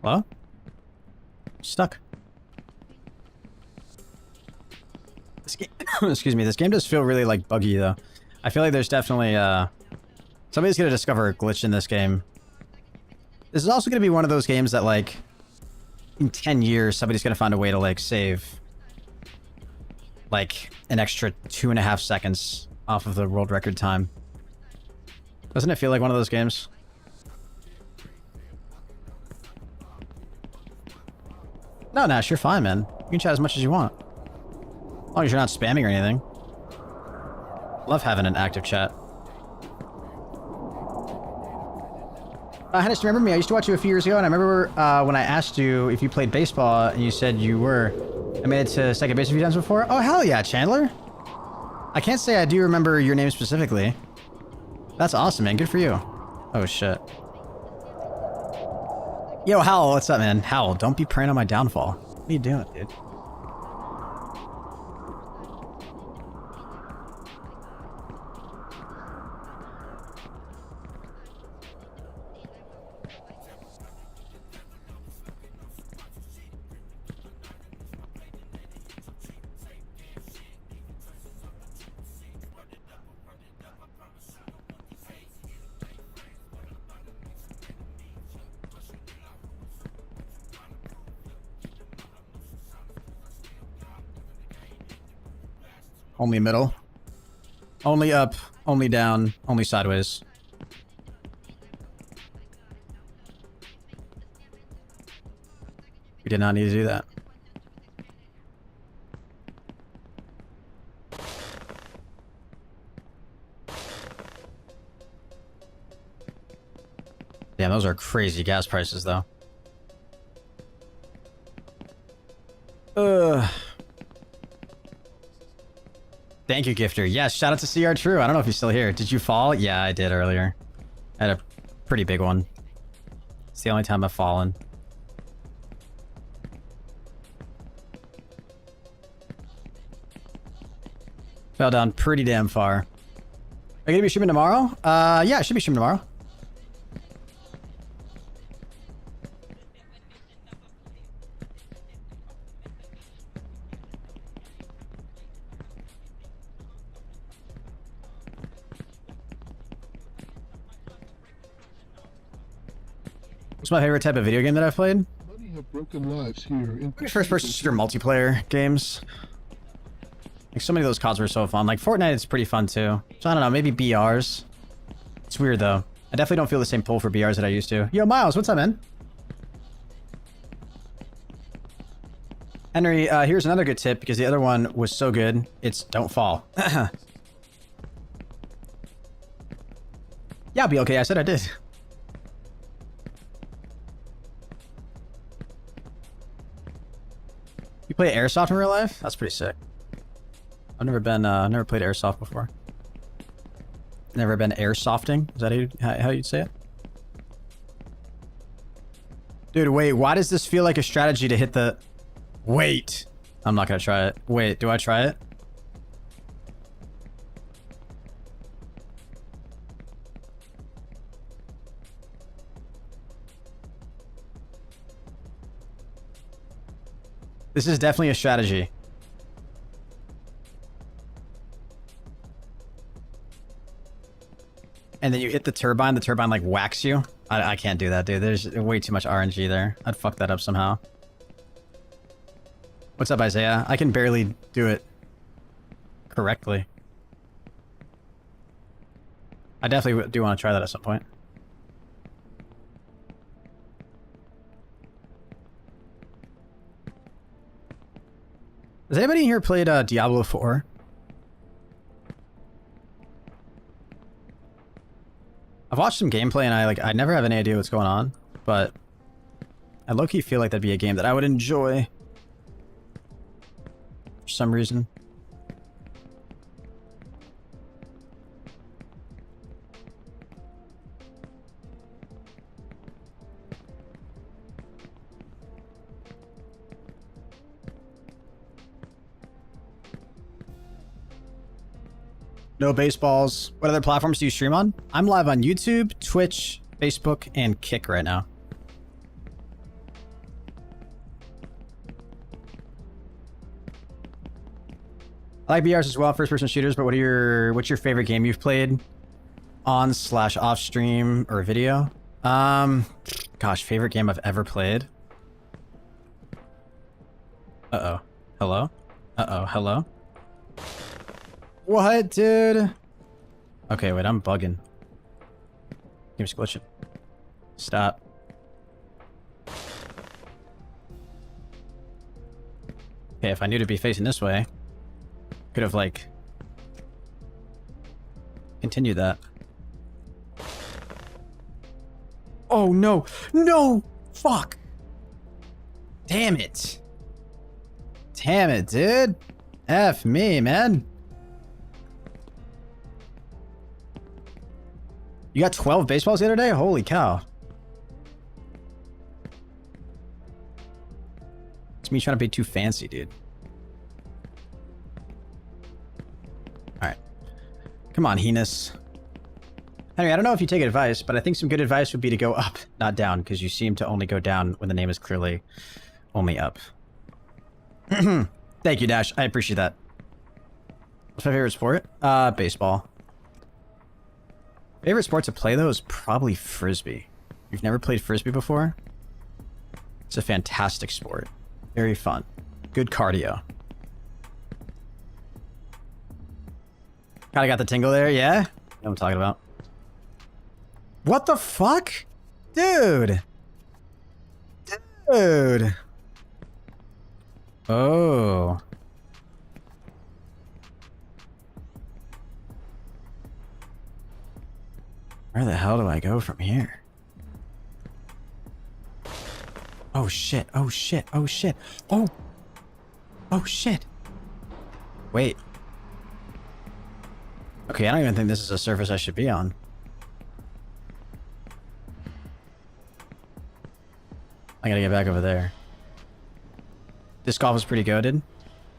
Hello? Stuck. This game, excuse me, this game does feel really like buggy though. I feel like there's definitely somebody's gonna discover a glitch in this game This is also going to be one of those games that, like, in 10 years, somebody's going to find a way to, like, save, like, an extra 2.5 seconds off of the world record time. Doesn't it feel like one of those games? No, Nash, you're fine, man. You can chat as much as you want. As long as you're not spamming or anything. Love having an active chat. Hennis, do you remember me? I used to watch you a few years ago, and I remember when I asked you if you played baseball, and you said you were. I made it to second base a few times before. Oh, hell yeah, Chandler. I can't say I do remember your name specifically. That's awesome, man. Good for you. Oh, shit. Yo, Howl, what's up, man? Howl, don't be preying on my downfall. What are you doing, dude? Only middle. Only up. Only down. Only sideways. We did not need to do that. Damn, those are crazy gas prices, though. Thank you, Gifter. Yes, shout out to CR True. I don't know if he's still here. Did you fall? Yeah, I did earlier. I had a pretty big one. It's the only time I've fallen. Fell down pretty damn far. Are you gonna be streaming tomorrow? Yeah, I should be streaming tomorrow. What's my favorite type of video game that I've played? Many have broken lives here in First-person shooter multiplayer games. Like, so many of those CODs were so fun. Like, Fortnite is pretty fun, too. So, I don't know, maybe BRs. It's weird, though. I definitely don't feel the same pull for BRs that I used to. Yo, Miles, what's up, man? Henry, here's another good tip, because the other one was so good. It's don't fall. Yeah, I'll be okay. I said I did. You play airsoft in real life? That's pretty sick. I've never played airsoft before. Never been airsofting? Is that how you'd say it? Dude, wait, why does this feel like a strategy to hit the... Wait. I'm not gonna try it. Wait, do I try it? This is definitely a strategy. And then you hit the turbine like whacks you. I can't do that, dude. There's way too much RNG there. I'd fuck that up somehow. What's up, Isaiah? I can barely do it correctly. I definitely do want to try that at some point. Has anybody here played Diablo 4? I've watched some gameplay and I never have any idea what's going on, but I low-key feel like that'd be a game that I would enjoy for some reason. No baseballs. What other platforms do you stream on? I'm live on YouTube, Twitch, Facebook, and Kick right now. I like BRs as well, first-person shooters, but what's your favorite game you've played on/off stream or video? God, gosh, favorite game I've ever played? Uh-oh. Hello? Uh-oh, hello? What, dude? Okay, wait, I'm bugging. Game's glitching. Stop. Okay, if I knew to be facing this way, could have, like, continued that. Oh, no! No! Fuck! Damn it! Damn it, dude! F me, man! You got 12 baseballs the other day? Holy cow. It's me trying to be too fancy, dude. Alright. Come on, Henis. Henry, I don't know if you take advice, but I think some good advice would be to go up, not down, because you seem to only go down when the name is clearly only up. Thank you, Dash. I appreciate that. What's my favorite sport? Baseball. Favorite sport to play, though, is probably Frisbee. You've never played Frisbee before? It's a fantastic sport. Very fun. Good cardio. Kinda got the tingle there, yeah? You know what I'm talking about. What the fuck? Dude! Dude! Oh. Where the hell do I go from here? Oh shit, oh shit, oh shit. Oh! Oh shit! Wait. Okay, I don't even think this is a surface I should be on. I gotta get back over there. Disc golf is pretty goated.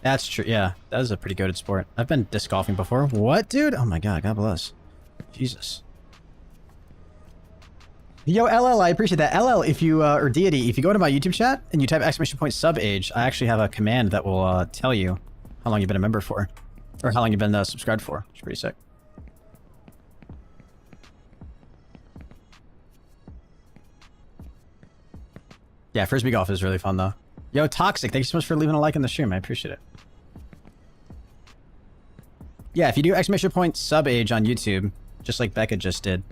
That's true, yeah. That is a pretty goated sport. I've been disc golfing before. What, dude? Oh my god, God bless. Jesus. Yo, LL, I appreciate that. LL, if you, or Deity, if you go to my YouTube chat and you type !sub age, I actually have a command that will tell you how long you've been a member for. Or how long you've been subscribed for. It's pretty sick. Yeah, Frisbee golf is really fun, though. Yo, Toxic, thank you so much for leaving a like on the stream. I appreciate it. Yeah, if you do !sub age on YouTube, just like Becca just did,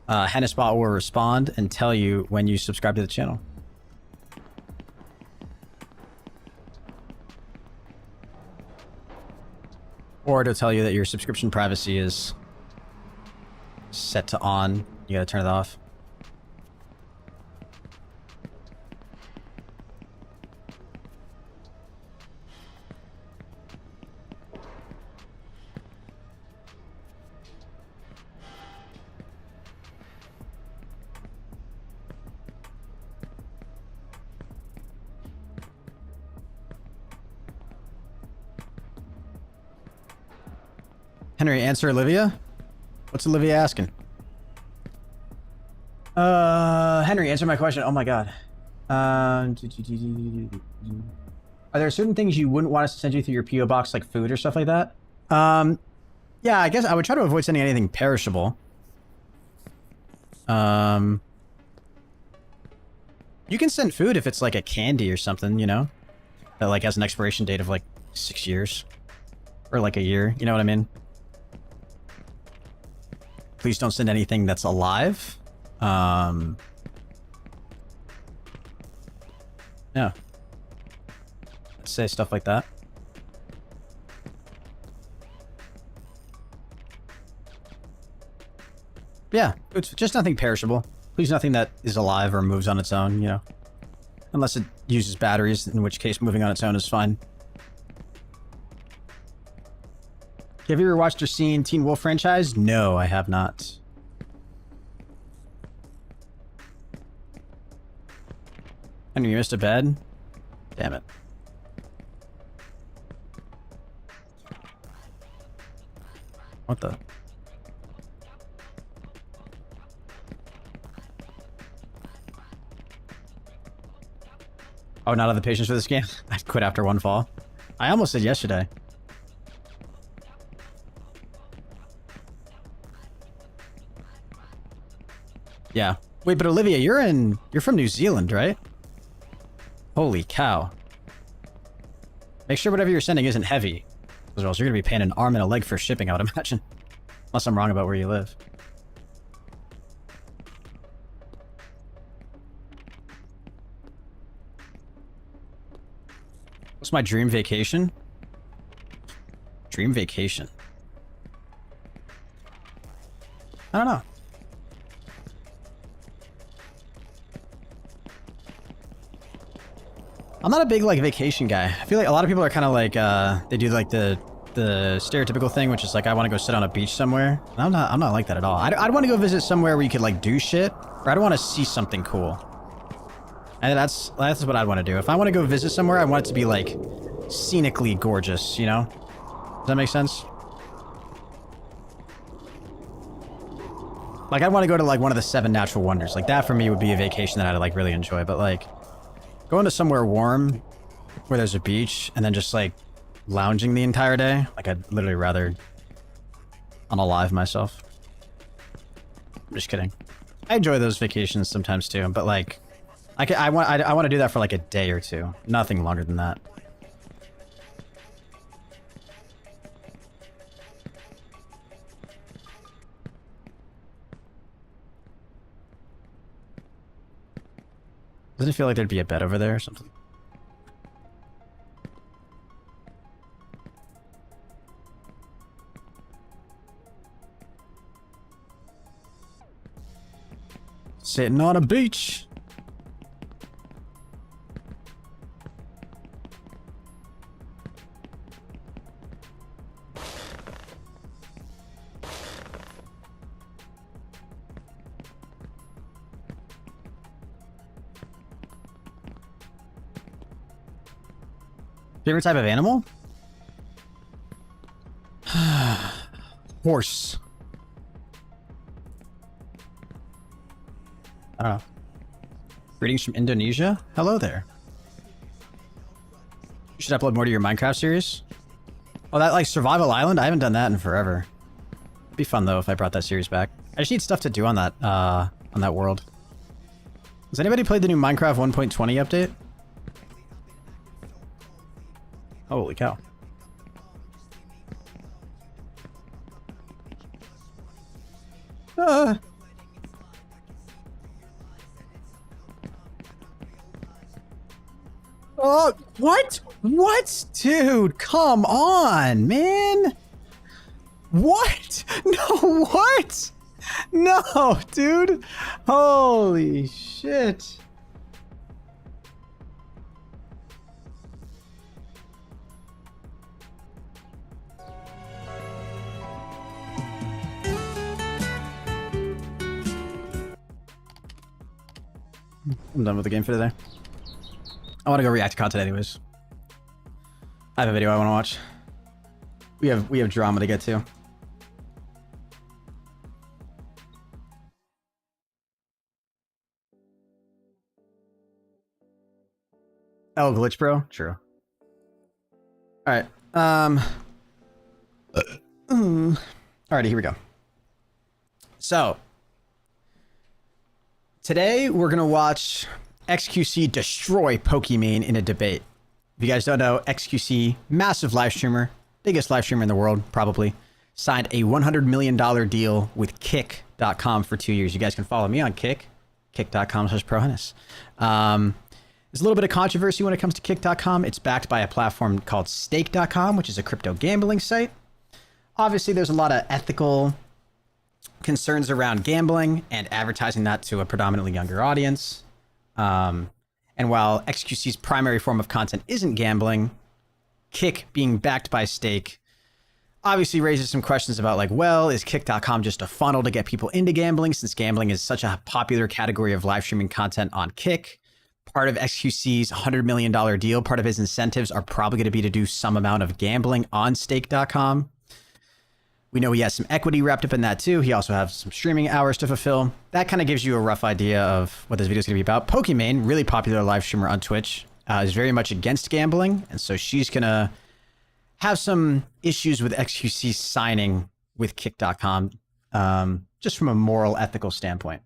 Hennisbot will respond and tell you when you subscribe to the channel. Or to tell you that your subscription privacy is set to on. You gotta turn it off. Henry, answer Olivia? What's Olivia asking? Henry, answer my question. Oh my god. Are there certain things you wouldn't want us to send you through your PO box, like food or stuff like that? Yeah, I guess I would try to avoid sending anything perishable. You can send food if it's like a candy or something, you know? That like has an expiration date of like 6 years. Or like a year, you know what I mean? Please don't send anything that's alive. Yeah. Let's say stuff like that. Yeah, it's just nothing perishable. Please nothing that is alive or moves on its own, you know. Unless it uses batteries, in which case moving on its own is fine. Have you ever watched or seen Teen Wolf franchise? No, I have not. And you missed a bed? Damn it. What the? Oh, not have the patience for this game? I quit after one fall. I almost did yesterday. Yeah, Wait, but Olivia, you're from New Zealand, right? Holy cow. Make sure whatever you're sending isn't heavy. Or else you're gonna be paying an arm and a leg for shipping, I would imagine. Unless I'm wrong about where you live. What's my dream vacation? Dream vacation. I don't know. I'm not a big like vacation guy. I feel like a lot of people are kind of like they do like the stereotypical thing, which is like I want to go sit on a beach somewhere. I'm not like that at all. I'd want to go visit somewhere where you could like do shit, or I'd want to see something cool. And that's what I'd want to do. If I want to go visit somewhere, I want it to be like scenically gorgeous, you know? Does that make sense? Like I'd want to go to like one of the 7 natural wonders. Like that for me would be a vacation that I'd like really enjoy. But like going to somewhere warm where there's a beach and then just like lounging the entire day, like I'd literally rather unalive myself. I'm just kidding. I enjoy those vacations sometimes too, but like I want to do that for like a day or two. Nothing longer than that. Doesn't it feel like there'd be a bed over there or something? Sitting on a beach. Favorite type of animal? Horse. I don't know. Greetings from Indonesia? Hello there. You should upload more to your Minecraft series. Oh, that like Survival Island? I haven't done that in forever. It'd be fun though if I brought that series back. I just need stuff to do on that world. Has anybody played the new Minecraft 1.20 update? Holy cow. Oh, what? What? Dude, come on, man. What? No, what? No, dude. Holy shit. I'm done with the game for today. I want to go react to content anyways. I have a video I want to watch. We have drama to get to. Oh, glitch bro? True. Alright. Alrighty, here we go. So today we're gonna watch XQC destroy Pokimane in a debate. If you guys don't know, XQC, massive live streamer, biggest live streamer in the world, probably, signed a $100 million deal with Kick.com for 2 years. You guys can follow me on Kick, kick.com/ProHenis. There's a little bit of controversy when it comes to Kick.com. It's backed by a platform called Stake.com, which is a crypto gambling site. Obviously, there's a lot of ethical concerns around gambling and advertising that to a predominantly younger audience. And while XQC's primary form of content isn't gambling, Kick being backed by Stake obviously raises some questions about like, well, is Kick.com just a funnel to get people into gambling since gambling is such a popular category of live streaming content on Kick? Part of XQC's $100 million deal, part of his incentives are probably going to be to do some amount of gambling on Stake.com. We know he has some equity wrapped up in that too. He also has some streaming hours to fulfill. That kind of gives you a rough idea of what this video is going to be about. Pokimane, really popular live streamer on Twitch, is very much against gambling. And so she's going to have some issues with XQC signing with Kick.com, just from a moral, ethical standpoint.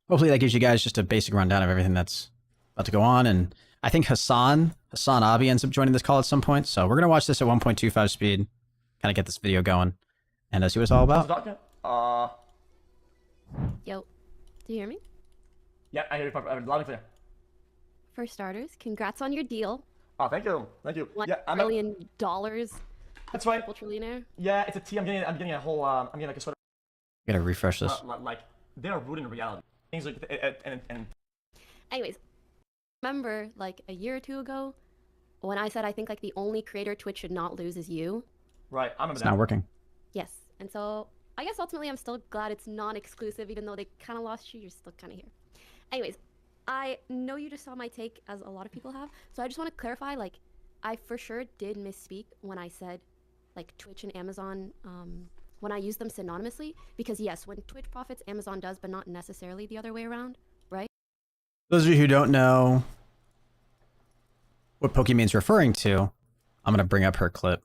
hopefully that gives you guys just a basic rundown of everything that's about to go on. And I think Hassan Abi ends up joining this call at some point. So we're going to watch this at 1.25 speed, kind of get this video going and see what it's all about. Yo, do you hear me? Yeah, I hear you loud and clear. For starters, congrats on your deal. Oh, thank you. Thank you. $1 Yeah, billion. That's right. Trillionaire. Yeah, it's a T. I'm getting a whole, I'm getting like a sort I got to refresh this. of, like, they're rooted in reality. Things like, and Anyways, remember like a year or two ago when I said I think like the only creator Twitch should not lose is you? right, I remember It's that. not working. Yes. And so I guess ultimately I'm still glad it's non-exclusive, even though they kind of lost you, you're still kind of here. Anyways, I know you just saw my take, as a lot of people have, so I just want to clarify, like, I for sure did misspeak when I said, like, Twitch and Amazon, when I use them synonymously, because yes, when Twitch profits, Amazon does, but not necessarily the other way around, right? Those of you who don't know what Pokemon's referring to, I'm going to bring up her clip.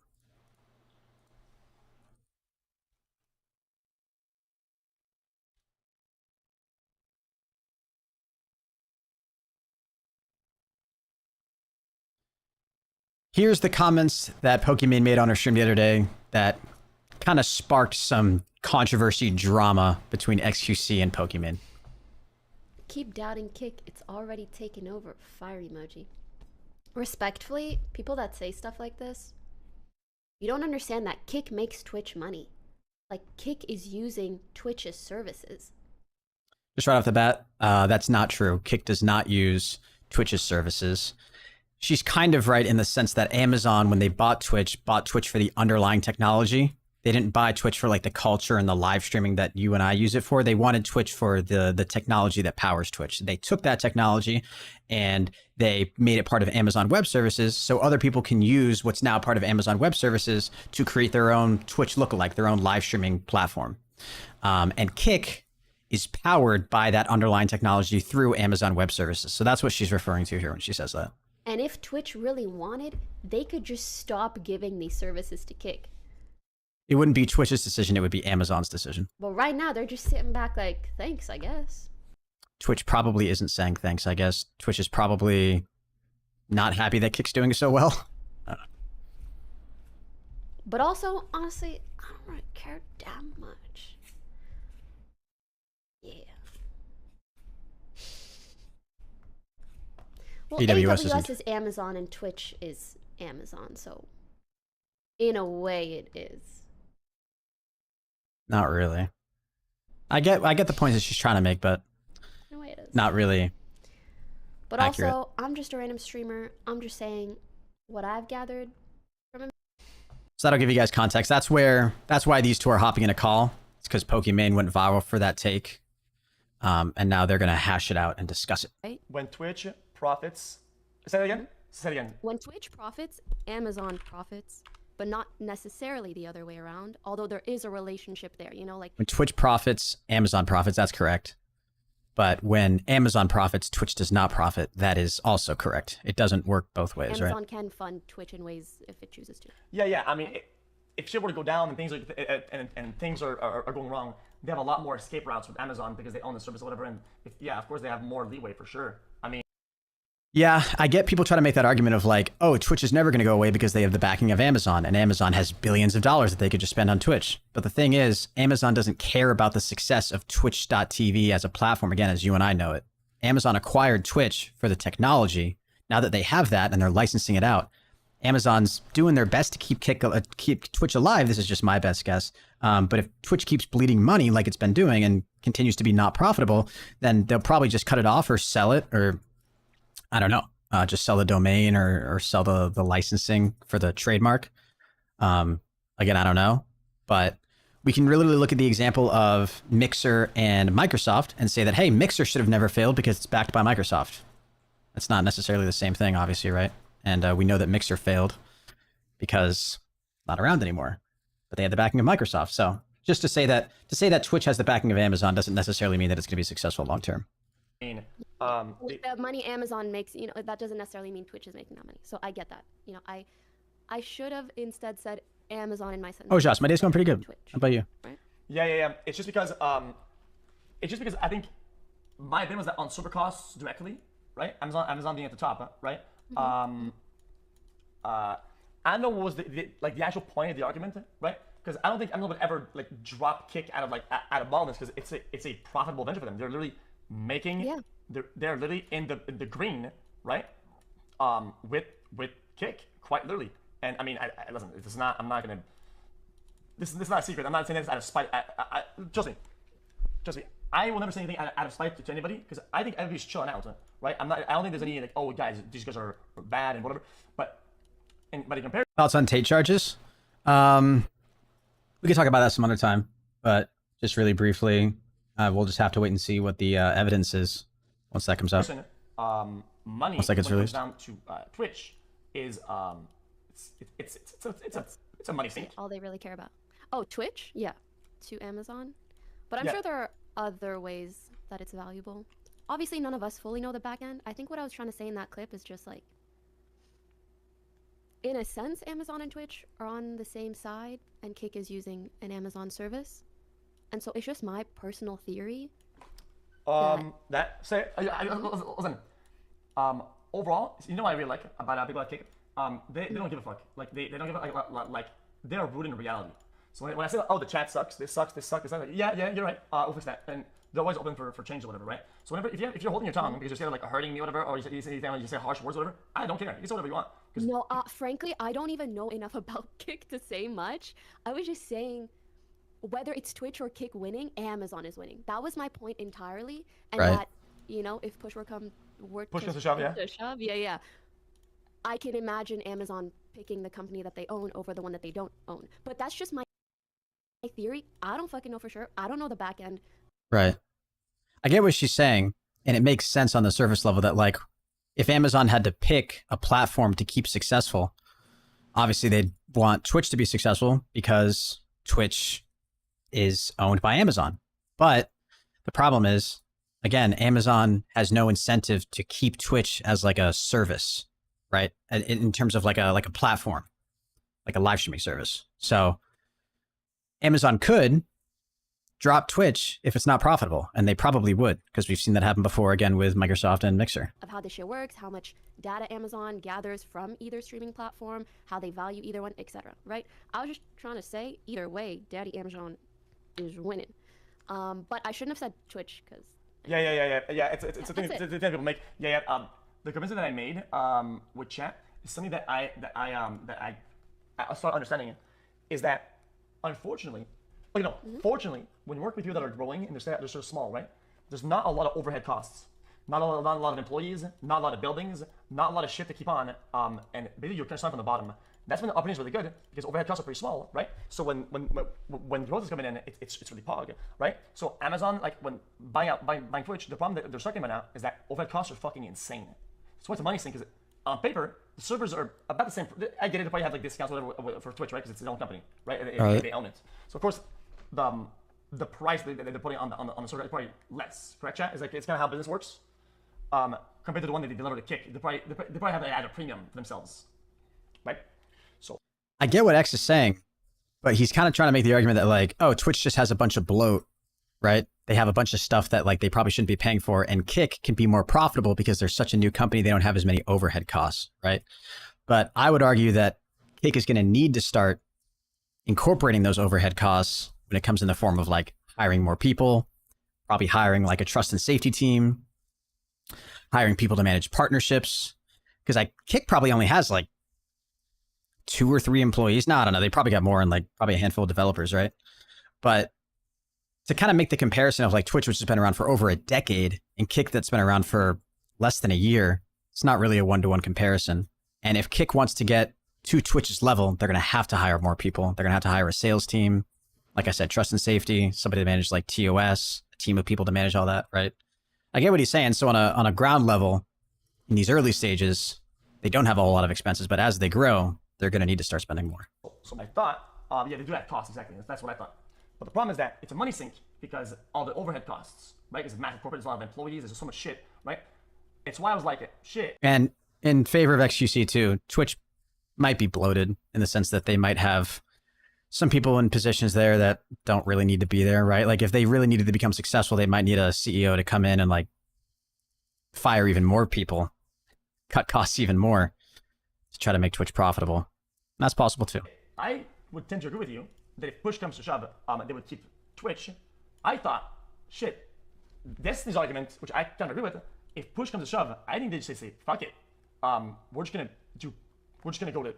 Here's the comments that Pokemon made on her stream the other day that kind of sparked some controversy drama between XQC and Pokemon. Keep doubting Kick, it's already taken over. Fire emoji. Respectfully, people that say stuff like this, you don't understand that Kick makes Twitch money. Like, Kick is using Twitch's services. Just right off the bat, that's not true. Kick does not use Twitch's services. She's kind of right in the sense that Amazon, when they bought Twitch for the underlying technology. They didn't buy Twitch for like the culture and the live streaming that you and I use it for. They wanted Twitch for the technology that powers Twitch. They took that technology and they made it part of Amazon Web Services so other people can use what's now part of Amazon Web Services to create their own Twitch lookalike, their own live streaming platform. And Kick is powered by that underlying technology through Amazon Web Services. So that's what she's referring to here when she says that. And if Twitch really wanted, they could just stop giving these services to Kick. It wouldn't be Twitch's decision, it would be Amazon's decision. But right now, they're just sitting back like, thanks, I guess. Twitch probably isn't saying thanks, I guess. Twitch is probably not happy that Kick's doing so well. But also, honestly, I don't really care that much. Yeah. Well, AWS is Amazon and Twitch is Amazon, so in a way it is. Not really. I get the points that she's trying to make, but In a way it is. not really. But accurate. also, I'm just a random streamer. I'm just saying what I've gathered from him. So that'll give you guys context. That's why these two are hopping in a call. It's because Pokemon went viral for that take. And now they're gonna hash it out and discuss it. When Twitch profits, say it again. Say it again. When Twitch profits, Amazon profits, but not necessarily the other way around. Although there is a relationship there, you know, like When Twitch profits, Amazon profits, that's correct. But when Amazon profits, Twitch does not profit. That is also correct. It doesn't work both ways, Amazon right? can fund Twitch in ways if it chooses to. Yeah. I mean, if shit were to go down and things like and things are going wrong, they have a lot more escape routes with Amazon because they own the service or whatever. And of course, they have more leeway for sure. I mean. Yeah, I get people try to make that argument of like, oh, Twitch is never going to go away because they have the backing of Amazon, and Amazon has billions of dollars that they could just spend on Twitch. But the thing is, Amazon doesn't care about the success of Twitch.tv as a platform, again, as you and I know it. Amazon acquired Twitch for the technology. Now that they have that and they're licensing it out, Amazon's doing their best to keep Twitch alive. This is just my best guess. But if Twitch keeps bleeding money like it's been doing and continues to be not profitable, then they'll probably just cut it off or sell it, or I don't know, just sell the domain or sell the licensing for the trademark. Again, I don't know, but we can really look at the example of Mixer and Microsoft and say that, hey, Mixer should have never failed because it's backed by Microsoft. That's not necessarily the same thing, obviously, right? And we know that Mixer failed because it's not around anymore, but they had the backing of Microsoft. So just to say that Twitch has the backing of Amazon doesn't necessarily mean that it's going to be successful long term. The money Amazon makes, you know, that doesn't necessarily mean Twitch is making that money. So I get that. You know, I should have instead said Amazon in my sentence. Oh, Josh, my day's going pretty good. Twitch, how about you? right? Yeah. It's just because I think my opinion was that on server costs directly, right? Amazon being at the top, right? I don't know what was the actual point of the argument, right? Because I don't think Amazon would ever like drop Kick out of out of baldness, because it's a profitable venture for them. They're literally making they're literally in the green, right? With Kick, quite literally. And I mean, listen, this is not. I'm not gonna. This is not a secret. I'm not saying this out of spite. Trust me. I will never say anything out of spite to anybody, because I think everybody's chilling out, right? I don't think there's any like, oh guys, these guys are bad and whatever. But in comparison, Thoughts on Tate charges? We could talk about that some other time, but just really briefly, we'll just have to wait and see what the evidence is once that comes out. Money once that gets released down to Twitch is it's a money sink. All they really care about. Oh, Twitch? Yeah, to Amazon. But I'm sure there are other ways that it's valuable. Obviously, none of us fully know the back end. I think what I was trying to say in that clip is just like, in a sense, Amazon and Twitch are on the same side, and Kick is using an Amazon service. And so it's just my personal theory. Listen. Overall, you know what I really like about people like Kick? They don't give a fuck. Like they don't give a like they are rooted in reality. So when I say, oh, the chat sucks, this sucks, like, yeah, you're right. We'll fix that. And they're always open for change or whatever, right? So whenever if you're holding your tongue because you're scared of like hurting me or whatever, or you say harsh words or whatever, I don't care. You can say whatever you want. No, frankly, I don't even know enough about Kick to say much. I was just saying, whether it's Twitch or Kick winning, Amazon is winning. That was my point entirely. And that, you know, if push to shove, yeah. I can imagine Amazon picking the company that they own over the one that they don't own. But that's just my theory. I don't fucking know for sure. I don't know the back end. Right. I get what she's saying, and it makes sense on the surface level that, like, if Amazon had to pick a platform to keep successful, obviously they'd want Twitch to be successful because Twitch is owned by Amazon. But the problem is, again, Amazon has no incentive to keep Twitch as like a service, right? In terms of like a platform, like a live streaming service. So Amazon could drop Twitch if it's not profitable, and they probably would, because we've seen that happen before, again, with Microsoft and Mixer. Of how this shit works, how much data Amazon gathers from either streaming platform, how they value either one, etc. Right? I was just trying to say, either way, Daddy Amazon is winning. But I shouldn't have said Twitch, because yeah. It's a thing that people make. The comparison that I made with chat is something that I started understanding it, is that unfortunately, fortunately, when you work with people that are growing and they're so small, right? There's not a lot of overhead costs, not a lot of employees, not a lot of buildings, not a lot of shit to keep on, and basically you're kind of starting from the bottom. That's when the opportunity is really good, because overhead costs are pretty small, right? So when growth is coming in, it's really pog, right? So Amazon, like when buying Twitch, the problem that they're struggling right now is that overhead costs are fucking insane. So what's the money sink? Because on paper, the servers are about the same. I get it, they probably have like discounts or whatever for Twitch, right? Because it's their own company, right? They own it. So of course, the price that they're putting on the server is probably less, correct, chat? It's kind of how business works. Compared to the one that they deliver to Kick, they probably have to add a premium themselves, right? So I get what X is saying, but he's kind of trying to make the argument that, like, oh, Twitch just has a bunch of bloat, right? They have a bunch of stuff that, like, they probably shouldn't be paying for, and Kick can be more profitable because they're such a new company, they don't have as many overhead costs, right? But I would argue that Kick is going to need to start incorporating those overhead costs when it comes in the form of, like, hiring more people, probably hiring like a trust and safety team, hiring people to manage partnerships, because Kick probably only has like 2 or 3 employees. No, I don't know. They probably got more, and like probably a handful of developers, right? But to kind of make the comparison of like Twitch, which has been around for over a decade, and Kick that's been around for less than a year, it's not really a one-to-one comparison. And if Kick wants to get to Twitch's level, they're going to have to hire more people. They're going to have to hire a sales team. Like I said, trust and safety, somebody to manage like TOS, a team of people to manage all that, right? I get what he's saying. So on a ground level, in these early stages, they don't have a whole lot of expenses, but as they grow, they're going to need to start spending more. So I thought, they do have costs, exactly. That's what I thought. But the problem is that it's a money sink because all the overhead costs, right? It's a massive corporate, there's a lot of employees, there's so much shit, right? It's why I was like, shit. And in favor of XQC too, Twitch might be bloated in the sense that they might have some people in positions there that don't really need to be there, right? Like if they really needed to become successful, they might need a CEO to come in and like fire even more people, cut costs even more to try to make Twitch profitable. And that's possible too. I would tend to agree with you that if push comes to shove, they would keep Twitch. I thought, shit, Destiny's argument, which I kind of agree with, if push comes to shove, I think they just say, fuck it. We're just gonna go to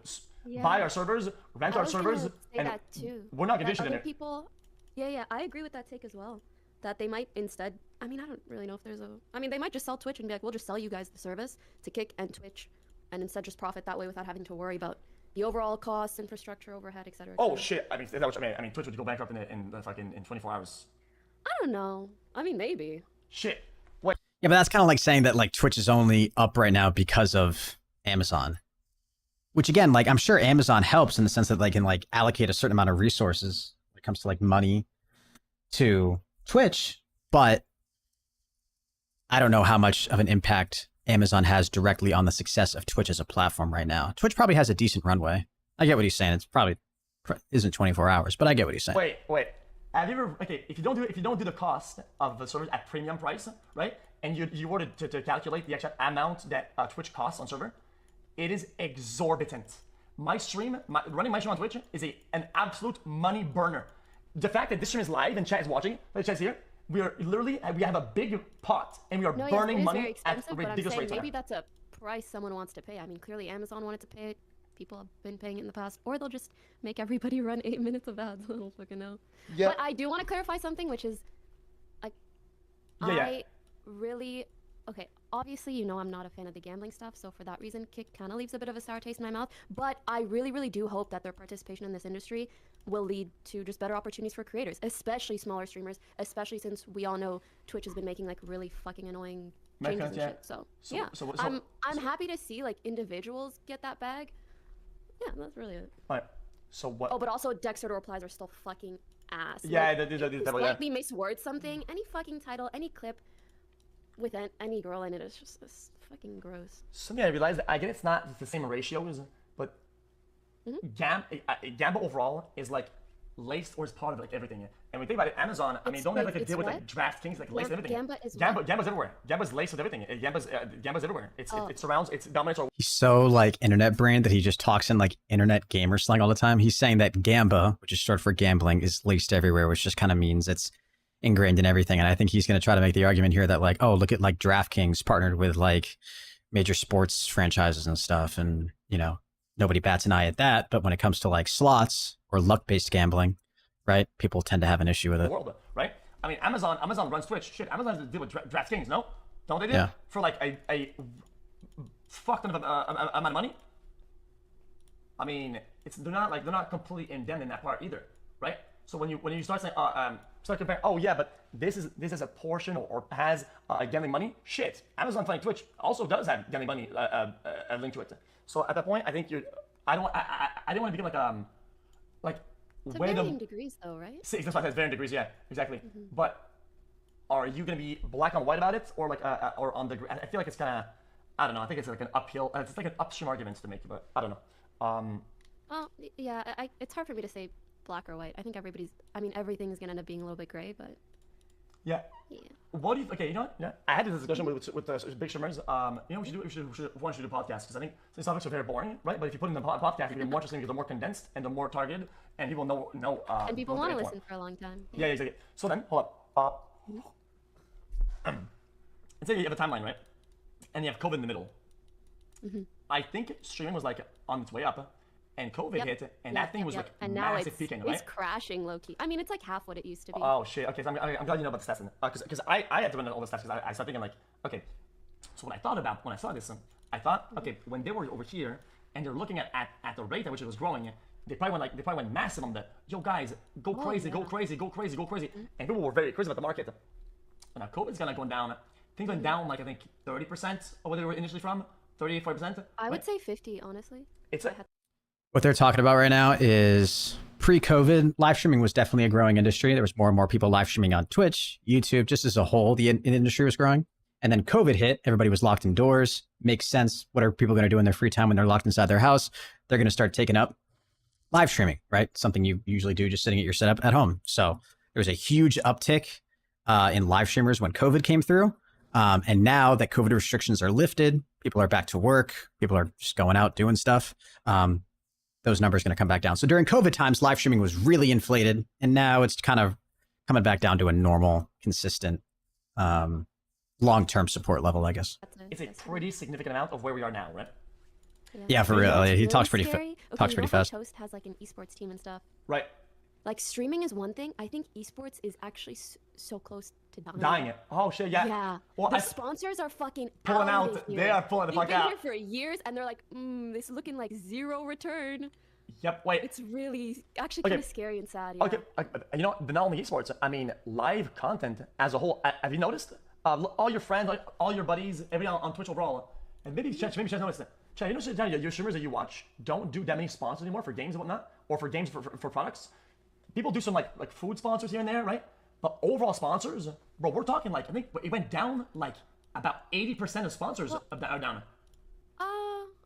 buy our servers, rent our servers, and that too. we're not gonna that do other it. people, yeah, I agree with that take as well. That they might instead, I mean, I don't really know if there's a, I mean, they might just sell Twitch and be like, we'll just sell you guys the service to Kick and Twitch, and instead just profit that way without having to worry about the overall costs, infrastructure, overhead, etc. Oh shit! I mean, is that what I mean, Twitch would go bankrupt in 24 hours. I don't know. I mean, maybe. Shit. What? Yeah, but that's kind of like saying that like Twitch is only up right now because of Amazon. Which again, like I'm sure Amazon helps in the sense that they can like allocate a certain amount of resources when it comes to like money to Twitch, but I don't know how much of an impact Amazon has directly on the success of Twitch as a platform right now. Twitch probably has a decent runway. I get what he's saying. It's probably isn't 24 hours, but I get what he's saying. Wait. Have you ever, okay, if you don't do the cost of the servers at premium price, right? And you were to calculate the actual amount that Twitch costs on server, it is exorbitant. My stream, running my stream on Twitch is an absolute money burner. The fact that this stream is live and chat is watching, like chat's here, we have a big pot and we are burning money at a ridiculous rate. Maybe that's a price someone wants to pay. I mean, clearly Amazon wanted to pay it. People have been paying it in the past, or they'll just make everybody run 8 minutes of ads. I don't fucking know. Yeah. But I do want to clarify something, which is, like, I really, okay, obviously, you know I'm not a fan of the gambling stuff, so for that reason, Kick kind of leaves a bit of a sour taste in my mouth, but I really, really do hope that their participation in this industry will lead to just better opportunities for creators, especially smaller streamers, especially since we all know Twitch has been making, like, really fucking annoying changes and shit, so yeah. I'm happy to see, like, individuals get that bag. Yeah, that's really it. Alright, so what? Oh, but also Dexter replies are still fucking ass. Yeah, like, they slightly misword something, any fucking title, any clip with any girl in it is just this fucking gross. Something I realized, I get it's not the same ratios, but Gamba overall is like laced or is part of like everything. And when you think about it, Amazon, I mean, don't have like a deal with like DraftKings, like laced everything. Gamba's everywhere. Gamba's laced with everything. Gamba's everywhere. It surrounds, it dominates our. He's so like internet brand that he just talks in like internet gamer slang all the time. He's saying that Gamba, which is short for gambling, is laced everywhere, which just kind of means it's ingrained in everything. And I think he's going to try to make the argument here that like, oh, look at like DraftKings partnered with like major sports franchises and stuff. And, you know, nobody bats an eye at that. But when it comes to like slots or luck-based gambling, right, people tend to have an issue with it. World, right? I mean, Amazon runs Twitch. Shit, Amazon has to deal with DraftKings, no? Don't they do? Yeah. For like a fuck ton of amount of money? I mean, they're not completely indemned in that part either, right? So when you start saying, start comparing, oh yeah, but this is a portion or has gambling money. Shit, Amazon playing Twitch also does have gambling money linked to it. So at that point, I think I don't want to become like to way varying degrees though, right? See, that's why it's varying degrees. Yeah, exactly. But are you gonna be black on white about it, or like or on the? I feel like it's kind of, I don't know. I think it's like an uphill. It's like an upstream argument to make, but I don't know. Well, yeah, it's hard for me to say black or white. I think everything's gonna end up being a little bit gray, but yeah. What do you? Okay, you know what? Yeah, I had this discussion with big streamers. You know, we should do a podcast because I think these topics are very boring, right? But if you put in the podcast, they're more interesting because they're more condensed and they're more targeted, and people know. And people want to listen for a long time. Yeah, exactly. So then, hold up. Let's say you have a timeline, right? And you have COVID in the middle. I think streaming was like on its way up. And COVID hit, and that thing was like and massive peaking, right? It's crashing low key. I mean, it's like half what it used to be. Oh shit. Okay, so I'm glad you know about the stats, because I had to run all the stats because I started thinking like, okay. So what I thought about when I saw this, I thought, okay, when they were over here and they're looking at the rate at which it was growing, they probably went massive on the yo guys go crazy, go crazy, and people were very crazy about the market. And now COVID's kind of going down. Things went down like I think 30% of where they were initially from, 40%. I would say 50, honestly. It's What they're talking about right now is pre-COVID, live streaming was definitely a growing industry. There was more and more people live streaming on Twitch, YouTube, just as a whole, the industry was growing. And then COVID hit, everybody was locked indoors. Makes sense. What are people going to do in their free time when they're locked inside their house? They're going to start taking up live streaming, right? Something you usually do just sitting at your setup at home. So there was a huge uptick in live streamers when COVID came through. And now that COVID restrictions are lifted, people are back to work, people are just going out doing stuff. Those numbers are going to come back down. So during COVID times, live streaming was really inflated, and now it's kind of coming back down to a normal, consistent, long-term support level, I guess. It's a pretty significant amount of where we are now, right? Yeah, for real. He talks pretty scary. talks pretty fast. Toast has like an esports team and stuff. Right. Like streaming is one thing. I think esports is actually so close to dying. Dying it. Oh shit, yeah. Yeah. Well, the sponsors are fucking pulling out. out. They are pulling the fuck They've been out. here for years, and they're like, this is looking like zero return. Yep. Wait. It's really actually kind of scary and sad. Yeah. Okay. You know, not only esports. I mean, live content as a whole. Have you noticed? All your friends, all your buddies, everyone on Twitch overall, and maybe Chet noticed it. Chet, you know, your streamers that you watch don't do that many sponsors anymore for games and whatnot, or for games for products. People do some like food sponsors here and there, right? But overall sponsors, bro, we're talking like I think it went down like about 80% of sponsors are down.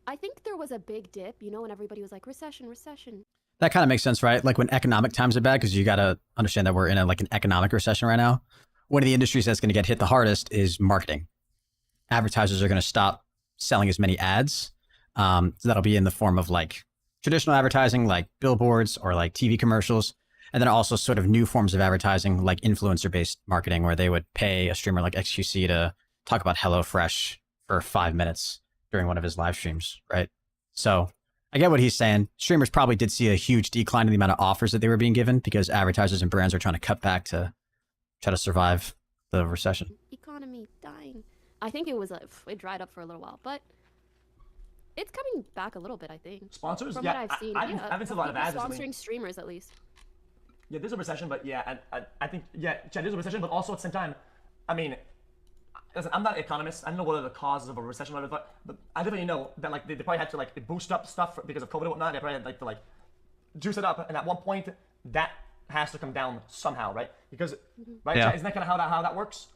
I think there was a big dip, you know, when everybody was like recession. That kind of makes sense, right? Like when economic times are bad, because you got to understand that we're in like an economic recession right now. One of the industries that's going to get hit the hardest is marketing. Advertisers are going to stop selling as many ads. So that'll be in the form of like traditional advertising, like billboards or like TV commercials. And then also sort of new forms of advertising, like influencer-based marketing, where they would pay a streamer like XQC to talk about HelloFresh for 5 minutes during one of his live streams, right? So I get what he's saying. Streamers probably did see a huge decline in the amount of offers that they were being given because advertisers and brands are trying to cut back to try to survive the recession. Economy dying. I think it was it dried up for a little while, but it's coming back a little bit. I think Sponsors, from yeah, what I've seen, I haven't seen a lot of ads. Sponsoring streamers at least. Yeah, there's a recession, but yeah, I think Chad, there's a recession, but also at the same time, I mean, listen, I'm not an economist. I don't know what are the causes of a recession, but I definitely know that like they probably had to like boost up stuff because of COVID and whatnot. They probably had like to like juice it up, and at one point that has to come down somehow, right? Because right, Yeah. isn't that kind of how that works?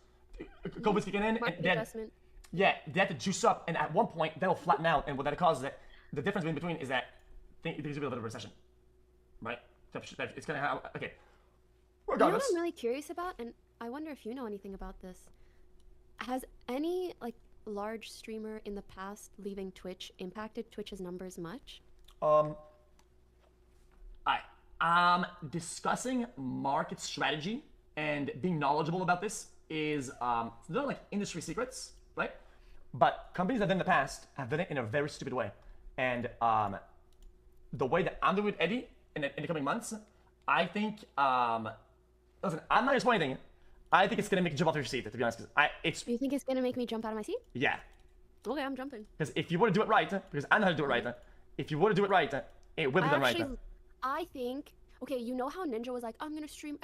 COVID's kicking in, Market and then investment. yeah, they have to juice up, and at one point that'll flatten out, and what that causes it, the difference in between is that there's a bit of a recession, right? It's gonna have okay. You know what Regardless, I'm really curious about, and I wonder if you know anything about this. Has any like large streamer in the past leaving Twitch impacted Twitch's numbers much? discussing market strategy and being knowledgeable about this is they're like industry secrets, right? But companies that did in the past have done it in a very stupid way, and the way that I'm doing with Eddie in the coming months, I think. Listen, I'm not explaining anything. I think it's gonna make you jump off your seat, to be honest. Because Do you think it's gonna make me jump out of my seat? yeah. Okay, I'm jumping. Because if you were to do it right, because I know how to do it right, if you were to do it right, it will be done right. I think. Okay, you know how Ninja was like, I'm gonna stream.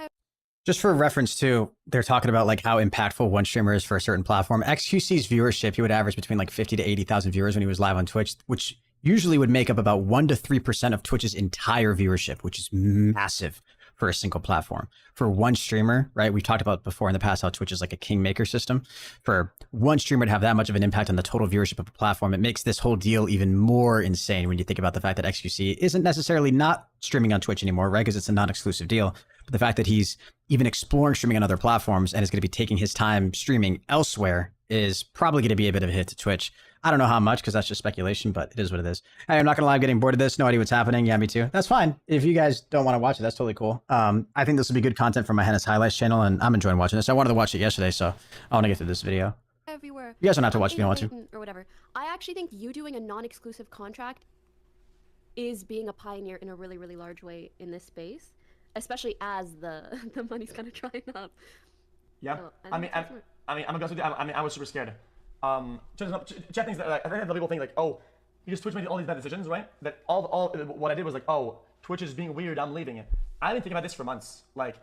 Just for reference too, they're talking about like how impactful one streamer is for a certain platform. XQC's viewership, he would average between like 50 to 80,000 viewers when he was live on Twitch, which usually would make up about 1 to 3% of Twitch's entire viewership, which is massive for a single platform. For one streamer, right? We've talked about before in the past how Twitch is like a kingmaker system. For one streamer to have that much of an impact on the total viewership of a platform, it makes this whole deal even more insane when you think about the fact that XQC isn't necessarily not streaming on Twitch anymore, right? Because it's a non-exclusive deal. But the fact that he's even exploring streaming on other platforms and is going to be taking his time streaming elsewhere is probably going to be a bit of a hit to Twitch. I don't know how much because that's just speculation, but it is what it is. Hey, I'm not going to lie, I'm getting bored of this. No idea what's happening. Yeah, me too. That's fine. If you guys don't want to watch it, that's totally cool. I think this will be good content for my Hennis Highlights channel, and I'm enjoying watching this. I wanted to watch it yesterday, so I want to get through this video. Everywhere. You guys don't have to watch if you don't want to. Or whatever. I actually think you doing a non-exclusive contract is being a pioneer in a really, really large way in this space, especially as the money's kind of drying up. Yeah, So, I'm gonna be honest with you. I was super scared. Chat thinks that I think the people think like, oh, because Twitch made all these bad decisions, right? That all what I did was like, oh, Twitch is being weird. I'm leaving it. I've been thinking about this for months. Like,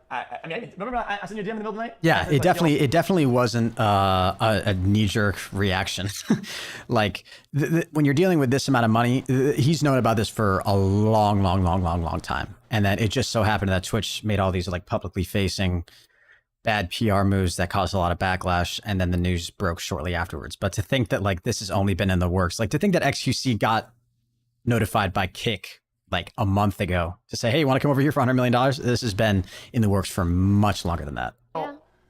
remember I sent you a DM in the middle of the night? Yeah, it definitely wasn't a knee-jerk reaction. Like when you're dealing with this amount of money, he's known about this for a long time, and then it just so happened that Twitch made all these like publicly facing bad PR moves that caused a lot of backlash, and then the news broke shortly afterwards. But to think that like this has only been in the works, like to think that XQC got notified by Kick like a month ago to say, hey, you want to come over here for $100 million? This has been in the works for much longer than that.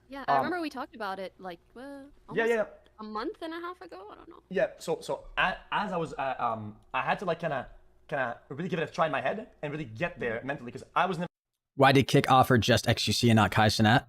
Yeah. I remember we talked about it like almost a month and a half ago. I don't know. Yeah. So as I was, I had to like kind of really give it a try in my head and really get there mentally because I was never. Why did Kick offer just XQC and not Kai Cenat?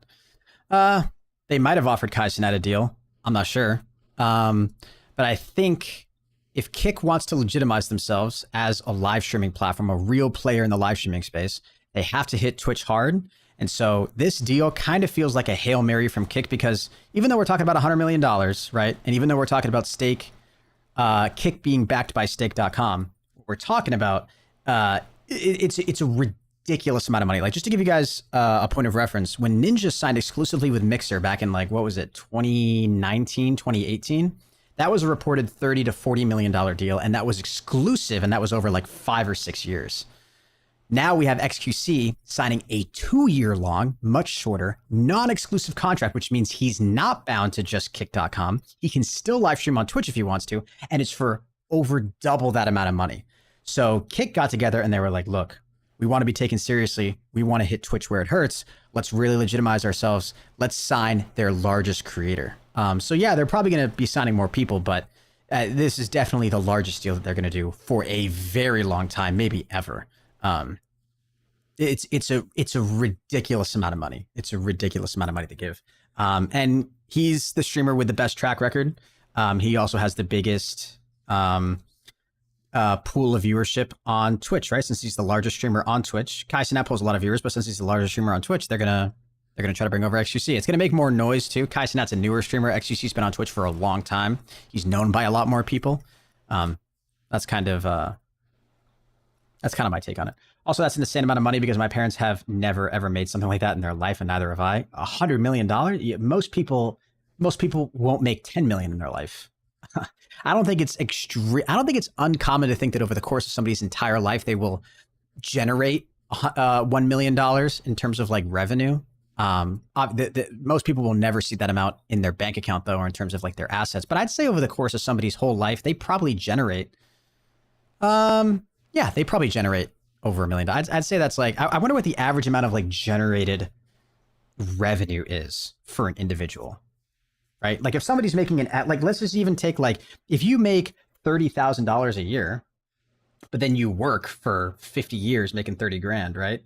They might have offered Kai Cenat a deal. I'm not sure. But I think if Kick wants to legitimize themselves as a live streaming platform, a real player in the live streaming space, they have to hit Twitch hard. And so this deal kind of feels like a Hail Mary from Kick because even though we're talking about $100 million, right? And even though we're talking about Stake, Kick being backed by stake.com, we're talking about, it's a ridiculous amount of money. Like just to give you guys a point of reference, when Ninja signed exclusively with Mixer back in like, what was it? 2019, 2018, that was a reported $30 to $40 million deal. And that was exclusive. And that was over like 5 or 6 years. Now we have XQC signing a 2-year long, much shorter, non-exclusive contract, which means he's not bound to just kick.com. He can still live stream on Twitch if he wants to. And it's for over double that amount of money. So Kick got together and they were like, look, we want to be taken seriously. We want to hit Twitch where it hurts. Let's really legitimize ourselves. Let's sign their largest creator. So yeah, they're probably going to be signing more people, but this is definitely the largest deal that they're going to do for a very long time, maybe ever. It's a ridiculous amount of money. It's a ridiculous amount of money to give. And he's the streamer with the best track record. He also has the biggest pool of viewership on Twitch, right? Since he's the largest streamer on Twitch. Kai Cenat pulls a lot of viewers, but since he's the largest streamer on Twitch, they're gonna try to bring over XQC. It's gonna make more noise too. Kai Cenat's a newer streamer. XQC's been on Twitch for a long time. He's known by a lot more people. That's kind of my take on it. Also, that's an insane amount of money because my parents have never ever made something like that in their life, and neither have I. $100 million. Most people won't make $10 million in their life. I don't think it's uncommon to think that over the course of somebody's entire life, they will generate $1 million in terms of like revenue. Most people will never see that amount in their bank account though, or in terms of like their assets. But I'd say over the course of somebody's whole life, they probably generate, they probably generate over $1 million. I'd say that's like, I wonder what the average amount of like generated revenue is for an individual. Right? Like if somebody's making like, let's just even take like, if you make $30,000 a year, but then you work for 50 years making 30 grand, right?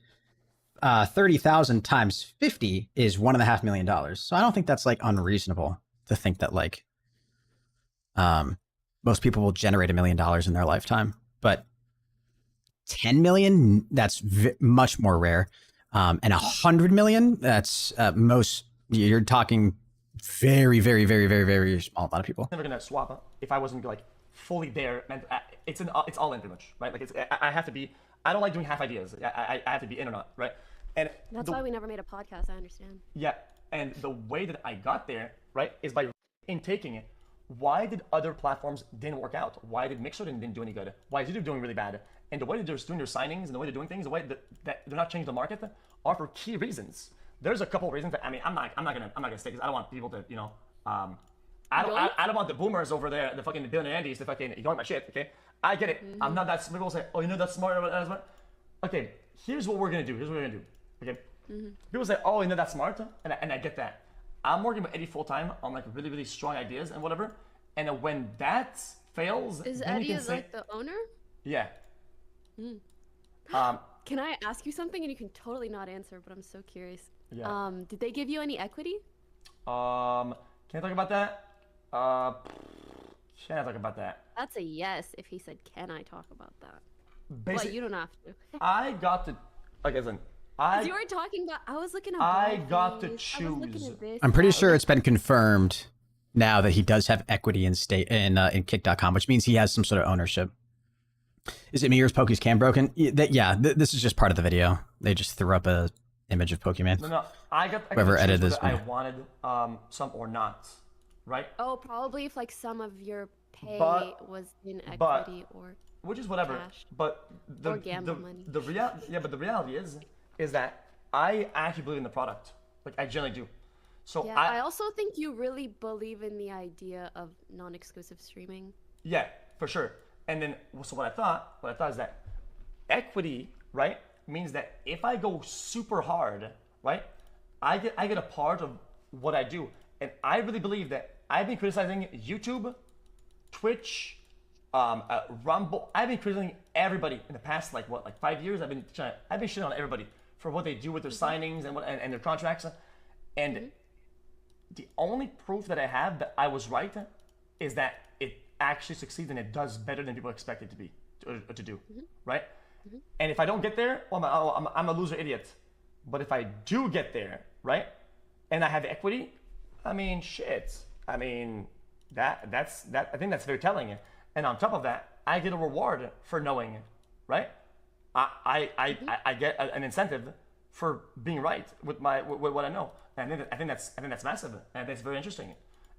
30,000 times 50 is $1.5 million. So I don't think that's like unreasonable to think that like, most people will generate $1 million in their lifetime, but 10 million, that's much more rare. And 100 million, that's you're talking very, very, very, very, very small amount of people. Never gonna swap if I wasn't like fully there. And it's all in pretty much, right? Like I have to be. I don't like doing half ideas. I have to be in or not, right? And that's why we never made a podcast. I understand. Yeah, and the way that I got there, right, is by intaking it. Why did other platforms didn't work out? Why did Mixer didn't do any good? Why is YouTube doing really bad? And the way that they're doing their signings and the way they're doing things, the way that they're not changing the market, are for key reasons. There's a couple of reasons that I mean I'm not gonna say because I don't want people to I don't want the boomers over there, the fucking billionaire Andes to fucking ignore my shit. Okay, I get it. I'm not that smart. People say, oh, that's smart. Okay, here's what we're gonna do. Okay, people say, oh, that's smart, and I get that. I'm working with Eddie full time on like really really strong ideas and whatever. And then when that fails, is then Eddie say, like the owner? Yeah. Can I ask you something and you can totally not answer, but I'm so curious. Yeah. Did they give you any equity? Can I talk about that? Can I talk about that? That's a yes if he said, can I talk about that? Basically, well, you don't have to. I got to, like, as in, you were talking about, I was looking at I got to choose. I'm pretty sure it's been confirmed now that he does have equity in kick.com, which means he has some sort of ownership. Is it me or is Pokey's cam broken? This is just part of the video. They just threw up a image of Pokemon. No, I got whoever edited this. I wanted some or not, right? Oh, probably if like some of your pay was in equity or which is whatever. Cash. But the money. But the reality is that I actually believe in the product. Like I generally do. So yeah, I also think you really believe in the idea of non-exclusive streaming. Yeah, for sure. And then so what I thought is that equity, right, means that if I go super hard, right, I get a part of what I do. And I really believe that I've been criticizing YouTube, Twitch, Rumble. I've been criticizing everybody in the past, like 5 years. I've been shitting on everybody for what they do with their signings and their contracts. And the only proof that I have that I was right is that it actually succeeds and it does better than people expect it to be to do, right? And if I don't get there, well, I'm a loser idiot. But if I do get there, right, and I have equity, I mean, shit. I mean, that's I think that's very telling. And on top of that, I get a reward for knowing, right? I get an incentive for being right with what I know. And I think that's massive, and that's very interesting.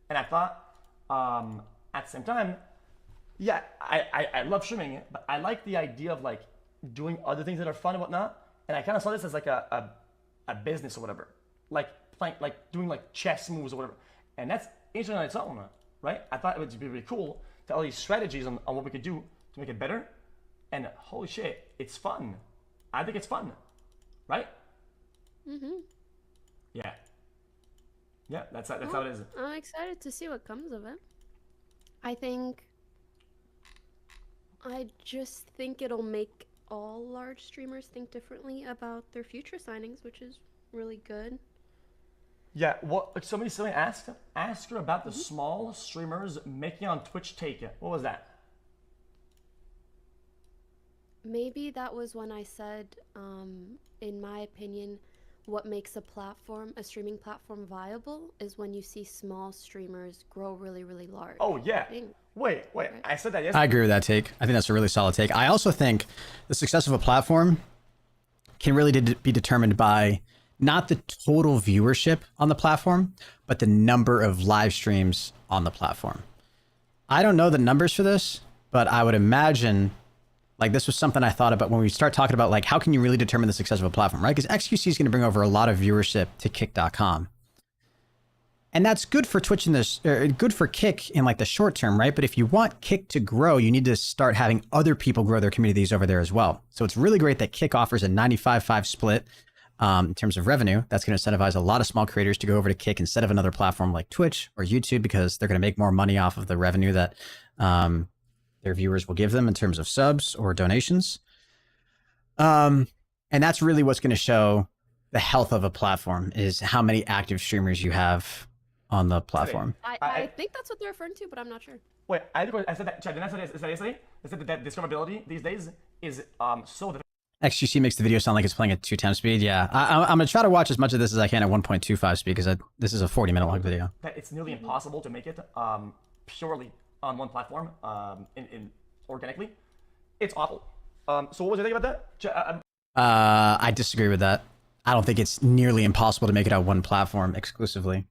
And I thought, at the same time, yeah, I love streaming, but I like the idea of like doing other things that are fun and whatnot. And I kind of saw this as like a business or whatever, like playing, like doing like chess moves or whatever. And that's interesting on its own, right? I thought it would be really cool to all these strategies on what we could do to make it better. And holy shit, it's fun. I think it's fun, right? Yeah. Yeah, that's how it is. I'm excited to see what comes of it. I just think it'll make all large streamers think differently about their future signings, which is really good. Yeah, what somebody asked her about the small streamers making on Twitch take it. What was that? Maybe that was when I said, in my opinion, what makes a streaming platform viable is when you see small streamers grow really, really large. Oh yeah. Wait, right? I said that yesterday. I agree with that take. I think that's a really solid take. I also think the success of a platform can really be determined by not the total viewership on the platform, but the number of live streams on the platform. I don't know the numbers for this, but I would imagine like this was something I thought about when we start talking about like how can you really determine the success of a platform, right? Because XQC is going to bring over a lot of viewership to Kick.com. And that's good for Twitch good for Kick in like the short term, right? But if you want Kick to grow, you need to start having other people grow their communities over there as well. So it's really great that Kick offers a 95-5 split in terms of revenue. That's going to incentivize a lot of small creators to go over to Kick instead of another platform like Twitch or YouTube because they're going to make more money off of the revenue that their viewers will give them in terms of subs or donations. And that's really what's going to show the health of a platform is how many active streamers you have on the platform. I think that's what they're referring to, but I'm not sure. Wait, I said that. Did I say that yesterday? I said that discoverability these days is so difficult. XQC makes the video sound like it's playing at 2x speed. Yeah, I'm going to try to watch as much of this as I can at 1.25 speed because this is a 40-minute long video. That it's nearly impossible to make it purely on one platform in organically. It's awful. So what was your thing about that? I disagree with that. I don't think it's nearly impossible to make it on one platform exclusively.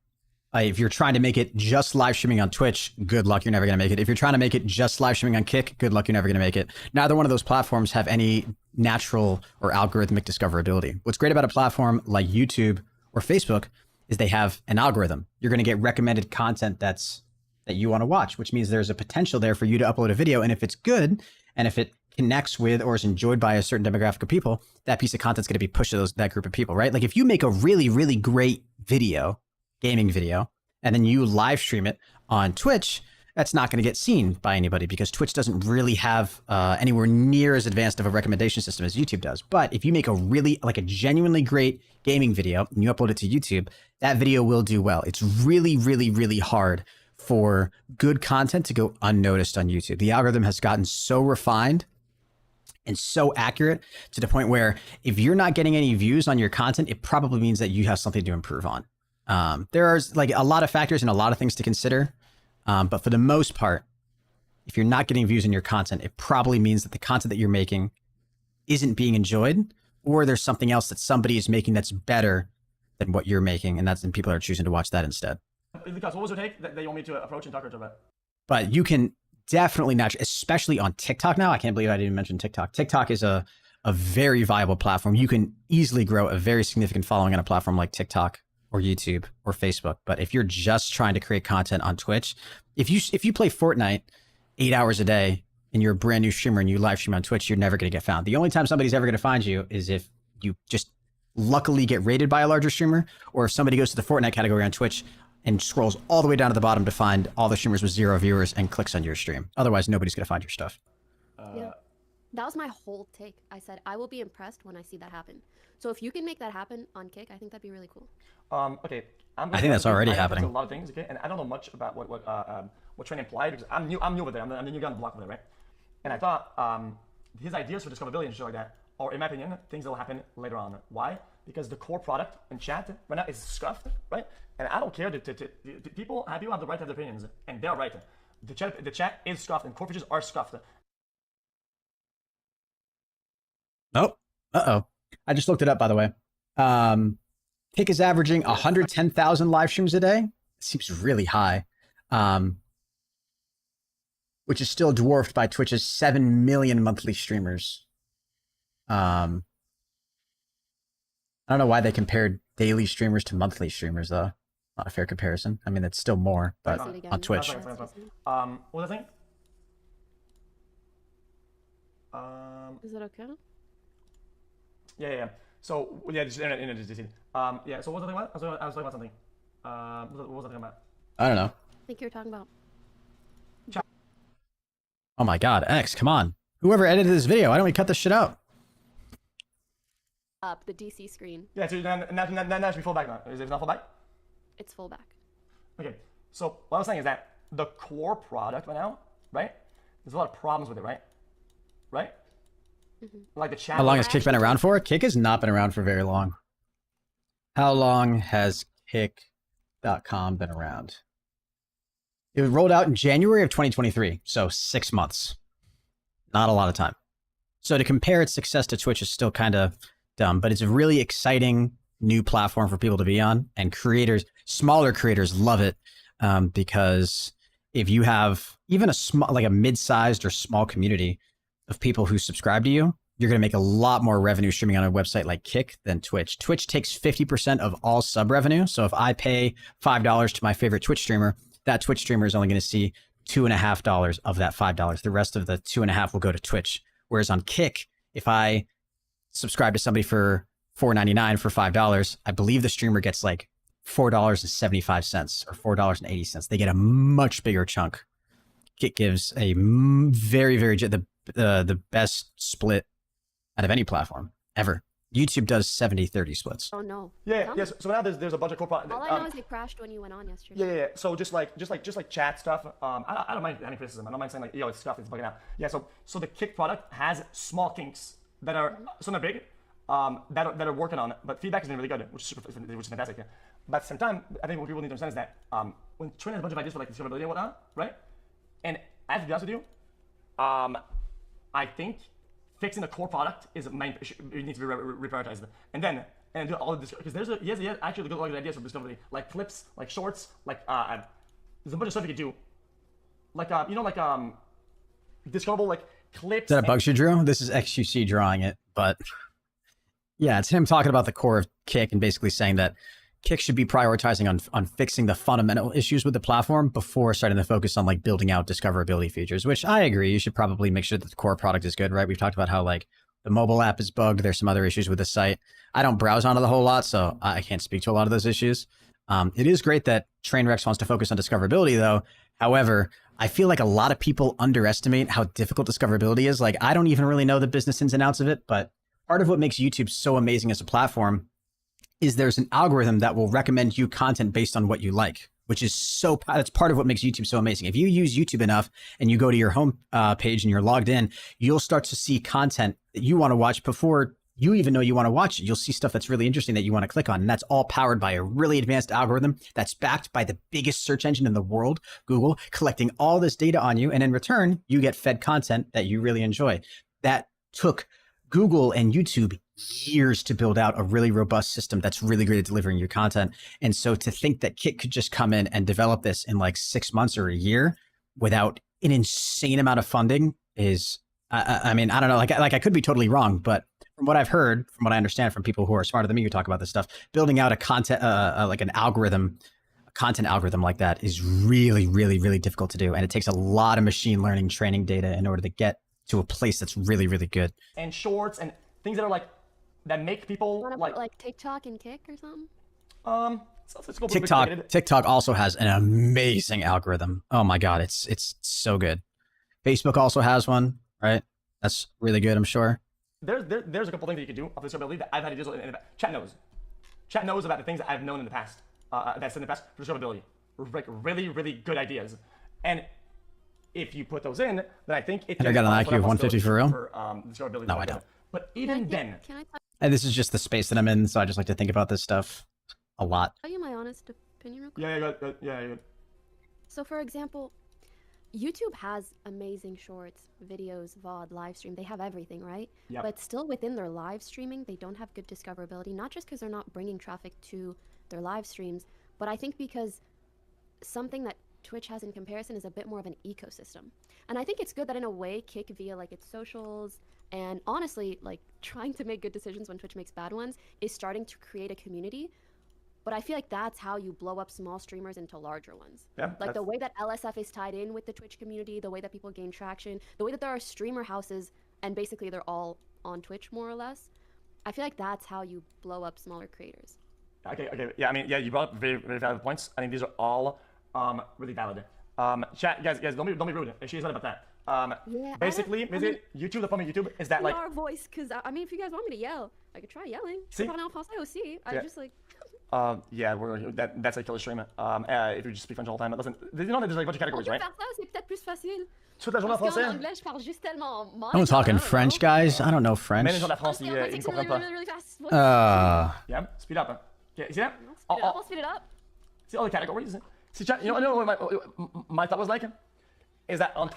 If you're trying to make it just live streaming on Twitch, good luck, you're never going to make it. If you're trying to make it just live streaming on Kick, good luck, you're never going to make it. Neither one of those platforms have any natural or algorithmic discoverability. What's great about a platform like YouTube or Facebook is they have an algorithm. You're going to get recommended content that you want to watch, which means there's a potential there for you to upload a video. And if it's good, and if it connects with or is enjoyed by a certain demographic of people, that piece of content is going to be pushed to that group of people, right? Like if you make a really, really great video, gaming video, and then you live stream it on Twitch, that's not going to get seen by anybody because Twitch doesn't really have anywhere near as advanced of a recommendation system as YouTube does. But if you make a genuinely great gaming video and you upload it to YouTube, that video will do well. It's really, really, really hard for good content to go unnoticed on YouTube. The algorithm has gotten so refined and so accurate to the point where if you're not getting any views on your content, it probably means that you have something to improve on. There's like a lot of factors and a lot of things to consider. But for the most part, if you're not getting views in your content, it probably means that the content that you're making isn't being enjoyed, or there's something else that somebody is making that's better than what you're making. And people are choosing to watch that instead. Lucas, what was your take that you want me to approach and talk to about? But you can definitely especially on TikTok now. I can't believe I didn't even mention TikTok. TikTok is a very viable platform. You can easily grow a very significant following on a platform like TikTok or YouTube or Facebook. But if you're just trying to create content on Twitch, if you play Fortnite 8 hours a day and you're a brand new streamer and you live stream on Twitch, you're never going to get found. The only time somebody's ever going to find you is if you just luckily get rated by a larger streamer, or if somebody goes to the Fortnite category on Twitch and scrolls all the way down to the bottom to find all the streamers with 0 viewers and clicks on your stream. Otherwise, nobody's going to find your stuff. Yeah. That was my whole take. I said, I will be impressed when I see that happen. So if you can make that happen on Kick, I think that'd be really cool. Okay. I think that's already happening. A lot of things, okay? And I don't know much about what Trent implied, because I'm new over there. I'm the new guy on the block over there, right? And I thought his ideas for discoverability and shit like that are, in my opinion, things that will happen later on. Why? Because the core product in chat right now is scuffed, right? And I don't care. People have the right to have their opinions, and they're right. The chat is scuffed, and core features are scuffed. Oh, uh-oh. I just looked it up, by the way. Kick is averaging 110,000 live streams a day. It seems really high. Which is still dwarfed by Twitch's 7 million monthly streamers. I don't know why they compared daily streamers to monthly streamers, though. Not a fair comparison. I mean, it's still more, but on Twitch. What was I saying? Is that okay? Yeah. So, yeah, just internet yeah, so what was I talking about? I was talking about something. What was I talking about? I don't know. I think you were talking about. Oh my god, X, come on. Whoever edited this video, why don't we cut this shit out? Up the DC screen. Yeah, so now should be full back now. Is it not full back? It's full back. Okay, so what I was saying is that the core product right now, right? There's a lot of problems with it, right? Right? Like the chat. How long has Kick been around for? Kick has not been around for very long. How long has Kick.com been around? It was rolled out in January of 2023, so 6 months. Not a lot of time. So to compare its success to Twitch is still kind of dumb, but it's a really exciting new platform for people to be on, and creators, smaller creators, love it because if you have even a small, like a mid-sized or small community of people who subscribe to you, you're going to make a lot more revenue streaming on a website like Kick than Twitch. Twitch takes 50% of all sub revenue. So if I pay $5 to my favorite Twitch streamer, that Twitch streamer is only going to see $2.50 of that $5. The rest of the $2.50 will go to Twitch. Whereas on Kick, if I subscribe to somebody for $4.99 for $5, I believe the streamer gets like $4.75 or $4.80. They get a much bigger chunk. Kick gives a very, very the best split out of any platform ever. YouTube does 70-30 splits. Oh no. Yeah. So now there's a bunch of core products. All I know is it crashed when you went on yesterday. Yeah. So just like chat stuff. I don't mind any criticism. I don't mind saying like, yo, it's stuff, it's bugging out. Yeah. So the Kick product has small kinks that are some are big, that are working on it. But feedback has been really good, which is fantastic. Yeah. But at the same time, I think what people need to understand is that when Trent has a bunch of ideas for like discoverability and whatnot, right? And I have to be honest with you, I think fixing the core product is main. It needs to be reprioritized, and do all of this because he has actually good ideas for discovery, like clips, like shorts, like there's a bunch of stuff you could do, like discoverable like clips. Is that a bug you drew? This is XQC drawing it, but yeah, it's him talking about the core of Kick and basically saying that Kick should be prioritizing on fixing the fundamental issues with the platform before starting to focus on like building out discoverability features, which I agree. You should probably make sure that the core product is good, right? We've talked about how like the mobile app is bugged. There's some other issues with the site. I don't browse on it a whole lot, so I can't speak to a lot of those issues. It is great that Trainwreck wants to focus on discoverability though. However, I feel like a lot of people underestimate how difficult discoverability is. Like I don't even really know the business ins and outs of it, but part of what makes YouTube so amazing as a platform is there's an algorithm that will recommend you content based on what you like, which is that's part of what makes YouTube so amazing. If you use YouTube enough and you go to your home page and you're logged in, you'll start to see content that you want to watch before you even know you want to watch it. You'll see stuff that's really interesting that you want to click on. And that's all powered by a really advanced algorithm that's backed by the biggest search engine in the world, Google, collecting all this data on you. And in return, you get fed content that you really enjoy. That took Google and YouTube years to build out a really robust system that's really great at delivering your content. And so to think that Kick could just come in and develop this in like 6 months or a year without an insane amount of funding is, I mean, I don't know, like I could be totally wrong, but from what I've heard, from what I understand from people who are smarter than me who talk about this stuff, building out a content, like an algorithm, content algorithm like that is really, really, really difficult to do. And it takes a lot of machine learning training data in order to get to a place that's really, really good. And shorts and things that are like, that make people Wanna like, put like TikTok and Kick or something? let's go a little bit complicated. TikTok also has an amazing algorithm. Oh my God, it's so good. Facebook also has one, right? That's really good, I'm sure. There's a couple things that you can do of discoverability that I've had to do in the chat knows. Chat knows about the things that I've known in the past, that's in the past for discoverability. Like really, really good ideas. And if you put those in, then I think it And I got an IQ of 150 for real? Discoverability. No, I don't. But even then, Can I And this is just the space that I'm in, so I just like to think about this stuff a lot. tell you my honest opinion real quick? yeah, good. So for example, YouTube has amazing shorts, videos, VOD, live stream. They have everything, right? Yep. But still within their live streaming, they don't have good discoverability, not just because they're not bringing traffic to their live streams, but I think because something that Twitch has in comparison is a bit more of an ecosystem. And I think it's good that in a way, Kick via like its socials and honestly, like trying to make good decisions when Twitch makes bad ones is starting to create a community. But I feel like that's how you blow up small streamers into larger ones. Yeah, Like the way that LSF is tied in with the Twitch community, the way that people gain traction, the way that there are streamer houses and basically they're all on Twitch more or less. I feel like that's how you blow up smaller creators. Okay. Yeah, I mean, yeah, you brought up very, very valid points. I think these are all really valid. Chat, guys, don't be rude. She's not about that. Yeah, Basically, YouTube, the problem with YouTube is that like, our voice, because I mean, if you guys want me to yell, I could try yelling. See? Je parle en français aussi. I Yeah. just like. yeah, that's a killer stream. If you just speak French all the time, listen, you know there's like a bunch of categories, On peut right? faire ça, c'est peut-être plus facile. Toute la journée en Parce qu'en français. anglais, je parle juste tellement mal. I'm talking I don't French, know. guys. I don't know French. Mais les gens de la France, Honestly, ils on ne takes comprennent really, pas. really, really fast. Yeah, speed up. Okay, see that? Speed it up, I'll speed it up. See all the categories? See, chat, you know what my thought was like? Is that on...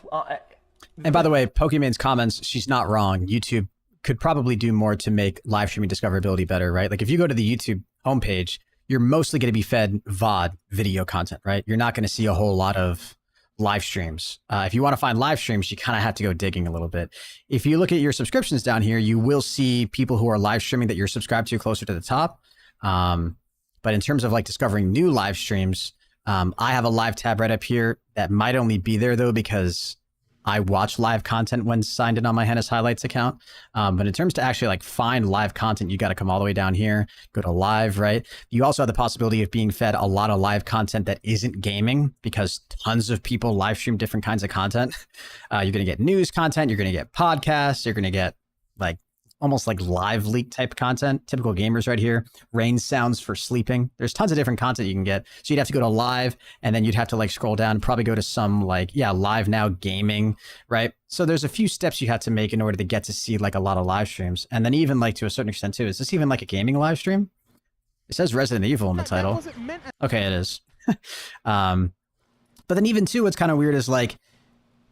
And by the way, Pokemon's comments, she's not wrong. YouTube could probably do more to make live streaming discoverability better, right? Like if you go to the YouTube homepage, you're mostly going to be fed VOD video content, right? You're not going to see a whole lot of live streams. If you want to find live streams, you kind of have to go digging a little bit. If you look at your subscriptions down here, you will see people who are live streaming that you're subscribed to closer to the top. But in terms of like discovering new live streams, I have a live tab right up here that might only be there though, because I watch live content when signed in on my Hennis Highlights account. But in terms to actually like find live content, you got to come all the way down here, go to live, right? You also have the possibility of being fed a lot of live content that isn't gaming because tons of people live stream different kinds of content. You're going to get news content. You're going to get podcasts. You're going to get like almost like live leak type content, typical gamers right here, rain sounds for sleeping. There's tons of different content you can get. So you'd have to go to live and then you'd have to like scroll down and probably go to some like, yeah, live now gaming, right? So there's a few steps you have to make in order to get to see like a lot of live streams. And then even like to a certain extent too, is this even like a gaming live stream? It says Resident Evil in the title. Okay, it is. But then even too, what's kind of weird is like,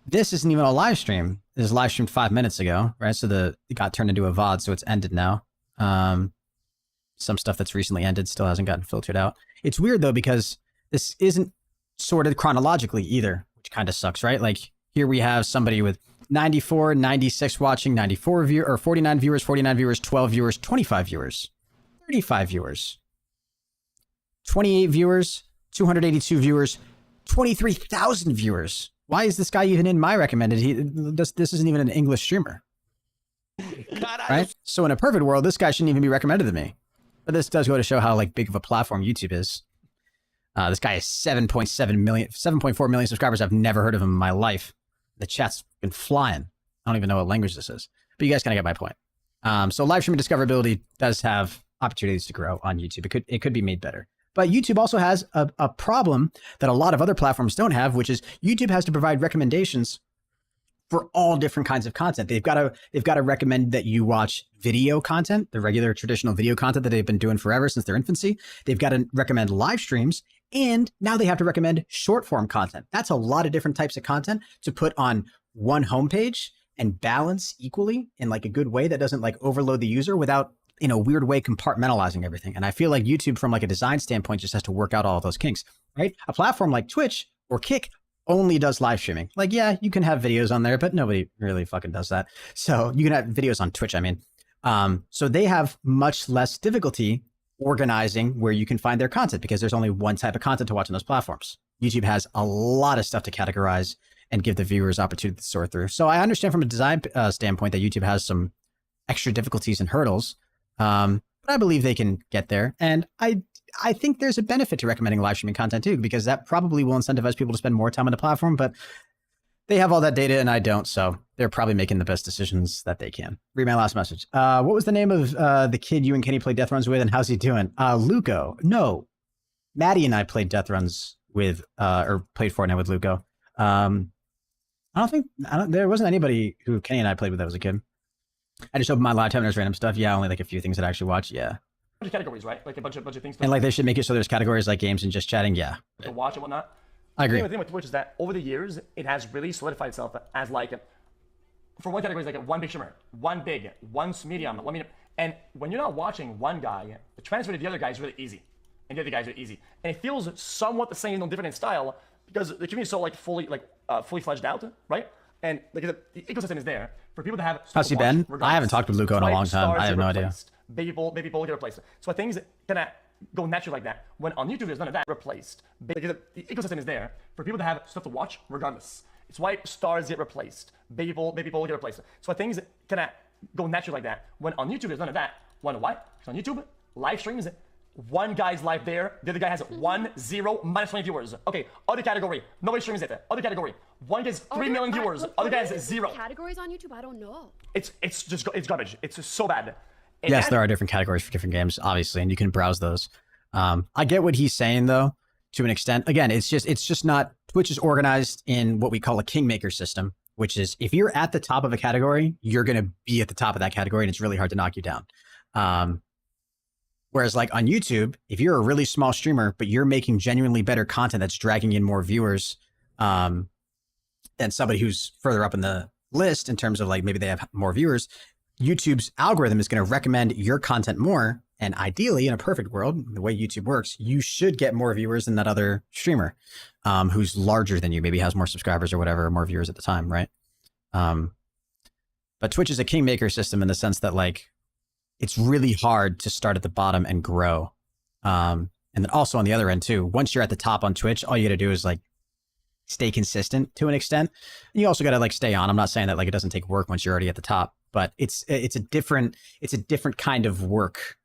this isn't even a live stream. It was live streamed 5 minutes ago, right? So it got turned into a VOD, so it's ended now. Some stuff that's recently ended still hasn't gotten filtered out. It's weird though, because this isn't sorted chronologically either, which kind of sucks, right? Like here we have somebody with 94, 96 watching, 94 view or 49 viewers, 12 viewers, 25 viewers, 35 viewers, 28 viewers, 282 viewers, 23,000 viewers. Why is this guy even in my recommended? This isn't even an English streamer. Right? So in a perfect world, this guy shouldn't even be recommended to me. But this does go to show how like big of a platform YouTube is. This guy has 7.4 million subscribers. I've never heard of him in my life. The chat's been flying. I don't even know what language this is. But you guys kind of get my point. So live streaming discoverability does have opportunities to grow on YouTube. It could be made better. But YouTube also has a problem that a lot of other platforms don't have, which is YouTube has to provide recommendations for all different kinds of content. They've got to recommend that you watch video content, the regular traditional video content that they've been doing forever since their infancy. They've got to recommend live streams, and now they have to recommend short form content. That's a lot of different types of content to put on one homepage and balance equally in like a good way that doesn't like overload the user without in a weird way compartmentalizing everything. And I feel like YouTube from like a design standpoint just has to work out all of those kinks, right? A platform like Twitch or Kick only does live streaming. Like, yeah, you can have videos on there, but nobody really fucking does that. So you can have videos on Twitch, I mean. So they have much less difficulty organizing where you can find their content because there's only one type of content to watch on those platforms. YouTube has a lot of stuff to categorize and give the viewers opportunity to sort through. So I understand from a design standpoint that YouTube has some extra difficulties and hurdles, but I believe they can get there. And I think there's a benefit to recommending live streaming content too, because that probably will incentivize people to spend more time on the platform, but they have all that data and I don't, so they're probably making the best decisions that they can. Read my last message. What was the name of the kid you and Kenny played death runs with, and how's he doing? Luco. No, Maddie and I played death runs with, or played Fortnite with Luco. There wasn't anybody who Kenny and I played with that was a kid. I just opened my live time and there's random stuff. Yeah, only like a few things that I actually watch. Yeah. Bunch of categories, right? Like a bunch of things. And like they should make it so there's categories like games and just chatting. Yeah. To watch and whatnot. I agree. The thing with Twitch is that over the years, it has really solidified itself as like, for one category, it's like one big streamer, one big, one medium, one medium. And when you're not watching one guy, the transfer to the other guy is really easy. And the other guys are easy. And it feels somewhat the same, no different in style, because the community is so like fully fledged out, right? And like the ecosystem is there for people to have. How's he been? I haven't talked with Luco in a long time. I have no idea. Baby people get replaced. So things kind of go naturally like that. When on YouTube, there's none of that replaced. Because the ecosystem is there for people to have stuff to watch regardless. It's why stars get replaced. Baby people get replaced. So things kind of go naturally like that. When on YouTube, there's none of that. Wonder why? Because on YouTube, live streams, one guy's live there, the other guy has 1, 0, minus 20 viewers. Okay, other category, nobody streams it. Other category, one gets 3 million viewers, other guy has 0. Categories on YouTube? I don't know. It's garbage. It's just so bad. And yes, there are different categories for different games, obviously, and you can browse those. I get what he's saying though, to an extent. Again, it's just not, Twitch is organized in what we call a kingmaker system, which is if you're at the top of a category, you're going to be at the top of that category and it's really hard to knock you down. Whereas like on YouTube, if you're a really small streamer, but you're making genuinely better content that's dragging in more viewers than somebody who's further up in the list in terms of like maybe they have more viewers, YouTube's algorithm is going to recommend your content more. And ideally, in a perfect world, the way YouTube works, you should get more viewers than that other streamer who's larger than you, maybe has more subscribers or whatever, more viewers at the time, right? But Twitch is a kingmaker system in the sense that like, it's really hard to start at the bottom and grow. And then also on the other end too, once you're at the top on Twitch, all you got to do is like stay consistent to an extent. And you also got to like stay on. I'm not saying that like it doesn't take work once you're already at the top, but it's a different kind of work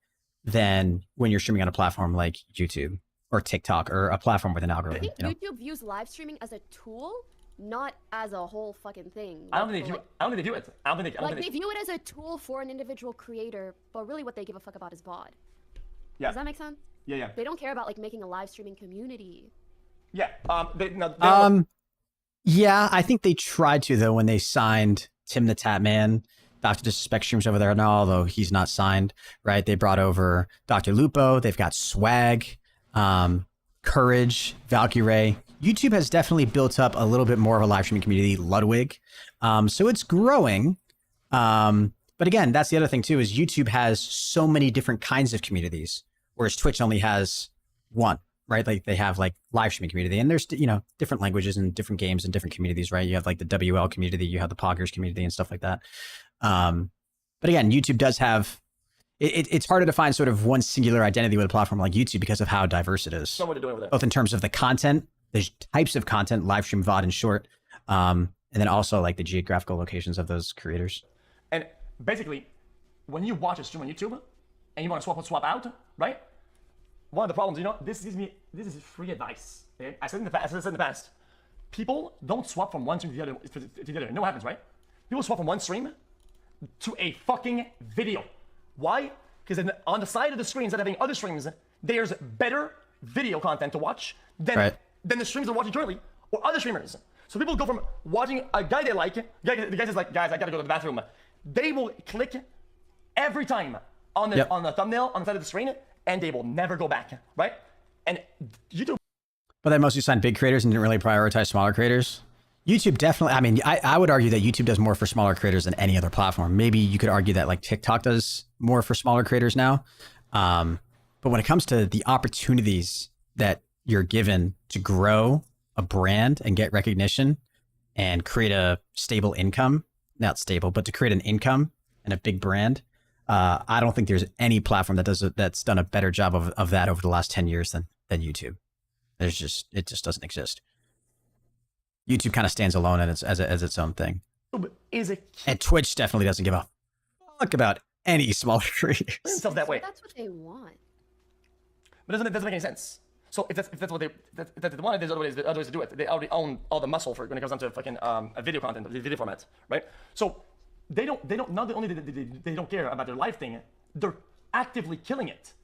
than when you're streaming on a platform like YouTube or TikTok or a platform with an algorithm. I think YouTube views live streaming as a tool, not as a whole fucking thing. I don't think they do it. I don't think they do it. They view it as a tool for an individual creator, but really what they give a fuck about is VOD. Yeah. Does that make sense? Yeah. They don't care about like making a live streaming community. Yeah. Yeah, I think they tried to though when they signed Tim the Tatman. Dr. Disrespect streams over there now, although he's not signed, right? They brought over Dr. Lupo. They've got Swag, Courage, Valkyrie. YouTube has definitely built up a little bit more of a live streaming community, Ludwig. So it's growing. But again, that's the other thing too, is YouTube has so many different kinds of communities, whereas Twitch only has one, right? Like they have like live streaming community and there's, different languages and different games and different communities, right? You have like the WL community, you have the Poggers community and stuff like that. But again, YouTube does have, it's harder to find sort of one singular identity with a platform like YouTube because of how diverse it is. What they're doing over there. Both in terms of the content, the types of content, live stream, VOD, and short, and then also like the geographical locations of those creators. And basically, when you watch a stream on YouTube and you want to swap out, right? One of the problems, this is free advice. Okay? I said in the past, people don't swap from one stream to the other. You know what happens, right? People swap from one stream to a fucking video. Why? Because on the side of the screen, instead of having other streams, there's better video content to watch than the streams they're watching currently or other streamers. So people go from watching a guy they like, the guy says like, guys, I gotta go to the bathroom. They will click every time on the thumbnail on the side of the screen, and they will never go back, right? And YouTube. But they mostly signed big creators and didn't really prioritize smaller creators. YouTube definitely, I mean, I would argue that YouTube does more for smaller creators than any other platform. Maybe you could argue that like TikTok does more for smaller creators now. But when it comes to the opportunities that you're given to grow a brand and get recognition and create a stable income, not stable, but to create an income and a big brand, I don't think there's any platform that's done a better job of that over the last 10 years than YouTube. It just doesn't exist. YouTube kind of stands alone as its own thing. And Twitch definitely doesn't give a fuck about any smaller creators. Themselves that way. That's what they want. But it doesn't make any sense. So if that's what they want, there's other ways to do it. They already own all the muscle for it when it comes down to fucking a video content, the video format, right? So they don't. Not only they don't care about their live thing, they're actively killing it.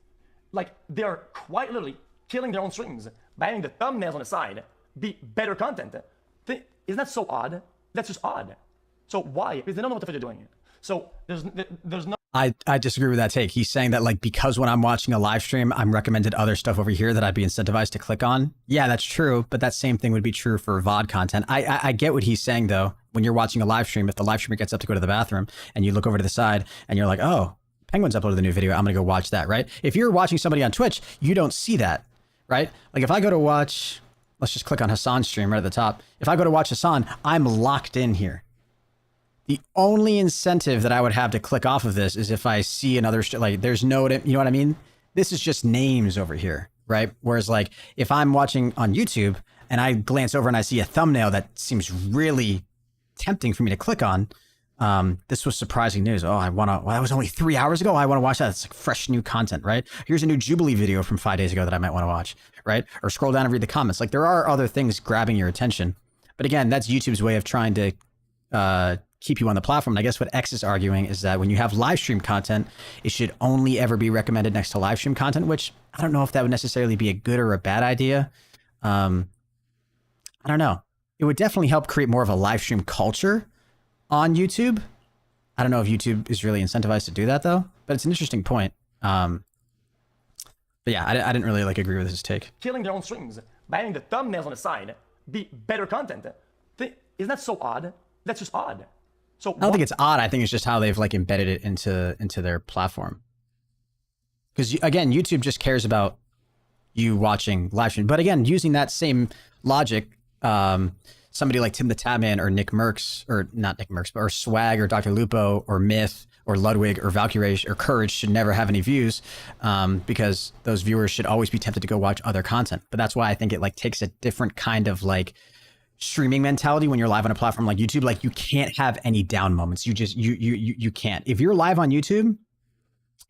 Like they're quite literally killing their own streams by having the thumbnails on the side be better content. Isn't that so odd? That's just odd. So why? Because they don't know what the fuck they're doing. So there's no. I disagree with that take. He's saying that like because when I'm watching a live stream, I'm recommended other stuff over here that I'd be incentivized to click on. Yeah, that's true, but that same thing would be true for VOD content. I get what he's saying though. When you're watching a live stream, if the live streamer gets up to go to the bathroom and you look over to the side and you're like, oh, Penguin's uploaded the new video, I'm gonna go watch that, right? If you're watching somebody on Twitch, you don't see that, right? Like if I go to watch, let's just click on Hassan's stream right at the top. If I go to watch Hassan, I'm locked in here. The only incentive that I would have to click off of this is if I see another, like there's no, you know what I mean? This is just names over here, right? Whereas like if I'm watching on YouTube and I glance over and I see a thumbnail that seems really tempting for me to click on, this was surprising news. Oh, well, that was only 3 hours ago. I want to watch that. It's like fresh new content, right? Here's a new Jubilee video from 5 days ago that I might want to watch, right? Or scroll down and read the comments. Like there are other things grabbing your attention. But again, that's YouTube's way of trying to keep you on the platform. And I guess what X is arguing is that when you have live stream content, it should only ever be recommended next to live stream content, which I don't know if that would necessarily be a good or a bad idea. I don't know. It would definitely help create more of a live stream culture on YouTube. I don't know if YouTube is really incentivized to do that though, but it's an interesting point. But yeah, I didn't really like agree with his take. Killing their own streams by having the thumbnails on the side be better content. Isn't that so odd? That's just odd. So I don't think it's odd. I think it's just how they've like embedded it into their platform. Because again, YouTube just cares about you watching live stream. But again, using that same logic, somebody like Tim the Tatman or Nick Merckx, or not Nick Merckx, but or Swag or Dr. Lupo or Myth or Ludwig or Valkyrie or Courage should never have any views, because those viewers should always be tempted to go watch other content. But that's why I think it like takes a different kind of like streaming mentality when you're live on a platform like YouTube. Like you can't have any down moments. You can't. If you're live on YouTube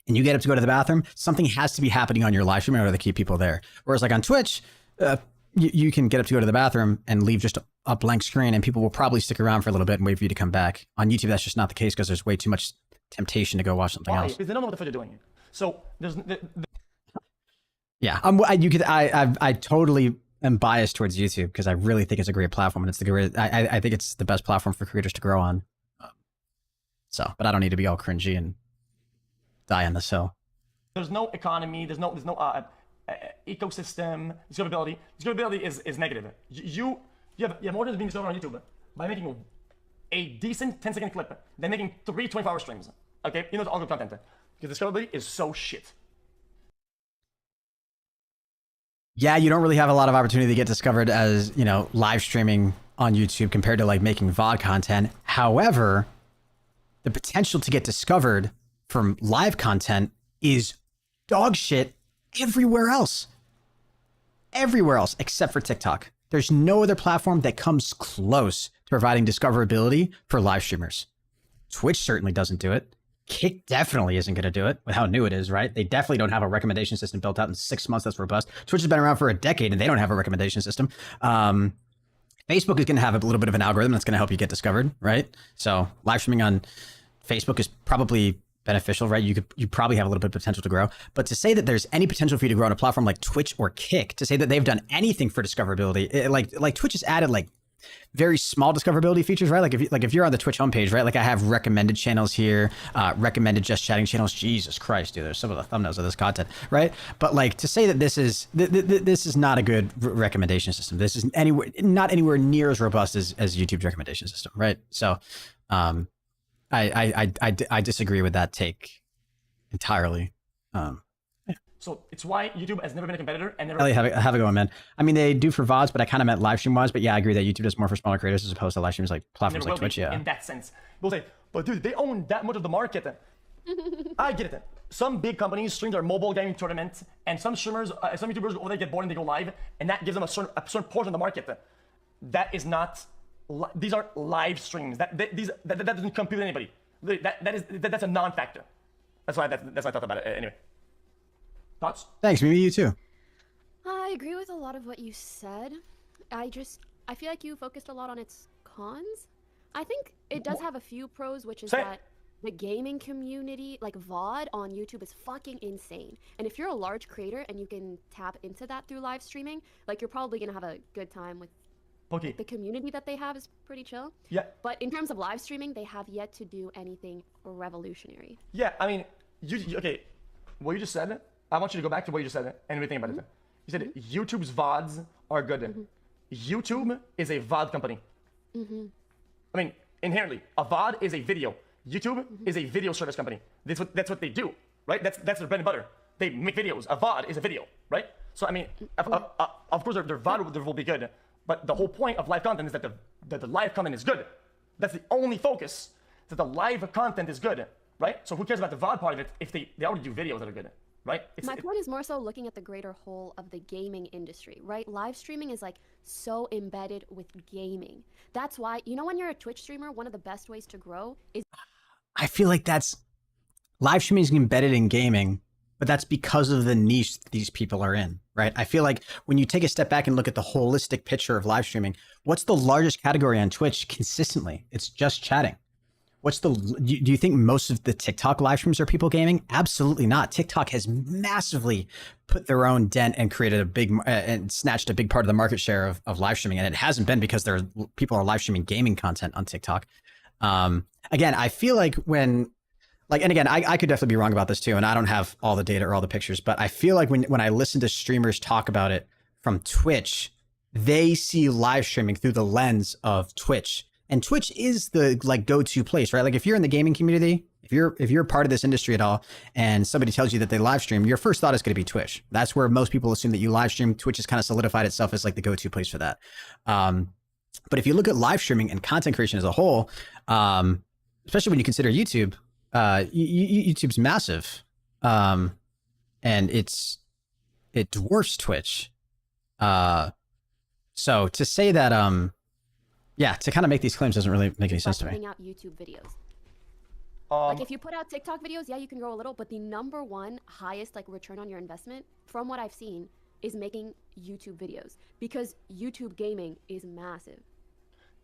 and you get up to go to the bathroom, something has to be happening on your live stream in order to keep people there. Whereas like on Twitch, you can get up to go to the bathroom and leave just a blank screen and people will probably stick around for a little bit and wait for you to come back. On YouTube, that's just not the case because there's way too much temptation to go watch something else. Because they don't know what the fuck they're doing. So there's yeah, I totally am biased towards YouTube because I really think it's a great platform and it's the great. I think it's the best platform for creators to grow on. So, but I don't need to be all cringy and die on this hill. There's no economy. There's no ecosystem. Discoverability. Discoverability is negative. You have more than being discovered on YouTube by making a decent 10-second clip than making 3 24-hour streams. Okay, you know it's all good content because discoverability is so shit. Yeah, you don't really have a lot of opportunity to get discovered as, you know, live streaming on YouTube compared to like making VOD content. However, the potential to get discovered from live content is dog shit everywhere else. Everywhere else except for TikTok. There's no other platform that comes close to providing discoverability for live streamers. Twitch certainly doesn't do it. Kick definitely isn't going to do it with how new it is, right? They definitely don't have a recommendation system built out in 6 months that's robust. Twitch has been around for a decade and they don't have a recommendation system. Facebook is going to have a little bit of an algorithm that's going to help you get discovered, right? So live streaming on Facebook is probably beneficial, right? You probably have a little bit of potential to grow. But to say that there's any potential for you to grow on a platform like Twitch or Kick, to say that they've done anything for discoverability, like Twitch has added like very small discoverability features, right? Like if you're on the Twitch homepage, right? Like I have recommended channels here, recommended just chatting channels. Jesus Christ, dude, there's some of the thumbnails of this content, right? But like to say that this is not a good recommendation system. This is not anywhere near as robust as YouTube's recommendation system, right? So, I disagree with that take entirely. So it's why YouTube has never been a competitor and never. Elliot, have a go on, man. I mean, they do for VODs, but I kind of meant live stream wise. But yeah, I agree that YouTube does more for smaller creators as opposed to live streams like platforms like Twitch. Yeah. In that sense, we'll say, but dude, they own that much of the market. I get it. Some big companies stream their mobile gaming tournament, and some streamers, some YouTubers, over they get bored and they go live, and that gives them a certain portion of the market. That is not. These aren't live streams. That doesn't compete with anybody. That's a non-factor. That's why I thought about it. Anyway, thoughts? Thanks, maybe you too. I agree with a lot of what you said. I feel like you focused a lot on its cons. I think it does have a few pros, which is that the gaming community, like VOD on YouTube, is fucking insane. And if you're a large creator and you can tap into that through live streaming, like, you're probably gonna have a good time with the community that they have is pretty chill. Yeah. But in terms of live streaming, they have yet to do anything revolutionary. Yeah, I mean, okay, what you just said, I want you to go back to what you just said and think about it. You said YouTube's VODs are good. YouTube is a VOD company. I mean, inherently, a VOD is a video. YouTube is a video service company. That's what they do, right? That's their bread and butter. They make videos. A VOD is a video, right? So I mean, of course, their VOD will be good, but the whole point of live content is that the live content is good. That's the only focus. That the live content is good, right? So who cares about the VOD part of it if they already do videos that are good, right? My point is more so looking at the greater whole of the gaming industry, right? Live streaming is like so embedded with gaming. That's why, you know, when you're a Twitch streamer, one of the best ways to grow is... I feel like that's... Live streaming is embedded in gaming, but that's because of the niche these people are in, right? I feel like when you take a step back and look at the holistic picture of live streaming, what's the largest category on Twitch consistently? It's just chatting. Do you think most of the TikTok live streams are people gaming? Absolutely not. TikTok has massively put their own dent and created and snatched a big part of the market share of live streaming. And it hasn't been because people are live streaming gaming content on TikTok. Again, I feel like and again, I could definitely be wrong about this too. And I don't have all the data or all the pictures, but I feel like when I listen to streamers talk about it from Twitch, they see live streaming through the lens of Twitch. And Twitch is the go-to place, right? Like if you're in the gaming community, if you're part of this industry at all, and somebody tells you that they live stream, your first thought is going to be Twitch. That's where most people assume that you live stream. Twitch has kind of solidified itself as like the go-to place for that. But if you look at live streaming and content creation as a whole, especially when you consider YouTube, YouTube's massive, and it dwarfs Twitch. So to say that, yeah, to kind of make these claims doesn't really make any sense to me. Putting out YouTube videos. Like if you put out TikTok videos, yeah, you can grow a little, but the number one highest like return on your investment, from what I've seen, is making YouTube videos, because YouTube gaming is massive.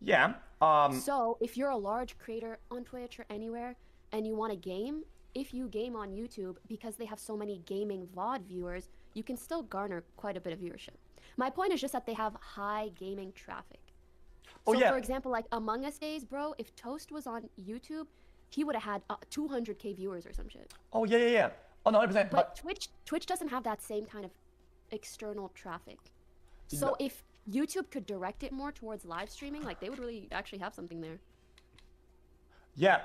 Yeah. So if you're a large creator on Twitch or anywhere and you want to game, if you game on YouTube, because they have so many gaming VOD viewers, you can still garner quite a bit of viewership. My point is just that they have high gaming traffic. So for example, like Among Us days, bro, if Toast was on YouTube, he would have had 200K viewers or some shit. Oh, yeah. Oh, no, 100%. But Twitch doesn't have that same kind of external traffic. So if YouTube could direct it more towards live streaming, like they would really actually have something there. Yeah.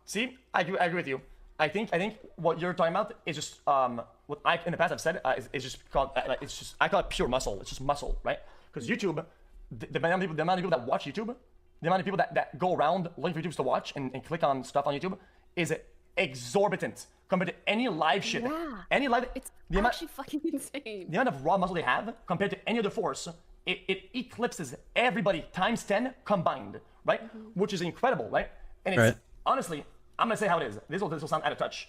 See, I agree with you. I think what you're talking about is just what I in the past I've said is just called I call it pure muscle. It's just muscle, right? Because YouTube, the amount of people that watch YouTube, the amount of people that go around looking for YouTubes to watch and click on stuff on YouTube is exorbitant compared to any live shit. Yeah. Any live, it's actually fucking insane. The amount of raw muscle they have compared to any other force, it eclipses everybody times 10 combined, right? Which is incredible, right? And it's honestly, I'm gonna say how it is. This will sound out of touch.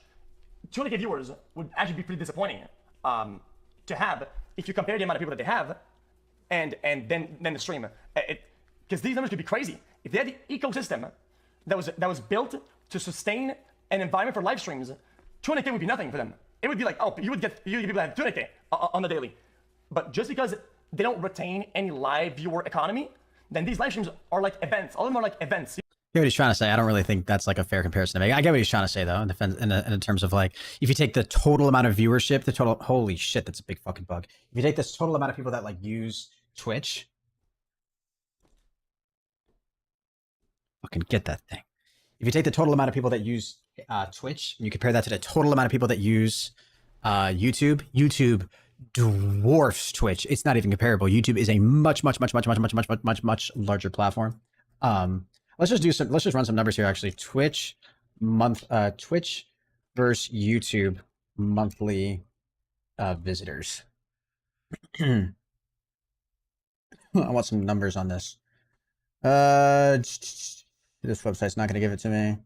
200K viewers would actually be pretty disappointing to have if you compare the amount of people that they have and then the stream. Because these numbers could be crazy. If they had the ecosystem that was built to sustain an environment for live streams, 200K would be nothing for them. It would be like, oh, you would get people that have 200K on the daily. But just because they don't retain any live viewer economy, then these live streams are like events. All of them are like events. I get what he's trying to say. I don't really think that's like a fair comparison to make. I get what he's trying to say though, in terms of like, if you take the total amount of viewership, holy shit, that's a big fucking bug. If you take this total amount of people that like use Twitch, fucking get that thing. If you take the total amount of people that use Twitch and you compare that to the total amount of people that use YouTube dwarfs Twitch. It's not even comparable. YouTube is a much larger platform. Let's just run some numbers here. Actually, Twitch versus YouTube monthly visitors. I want some numbers on this. This website's not going to give it to me.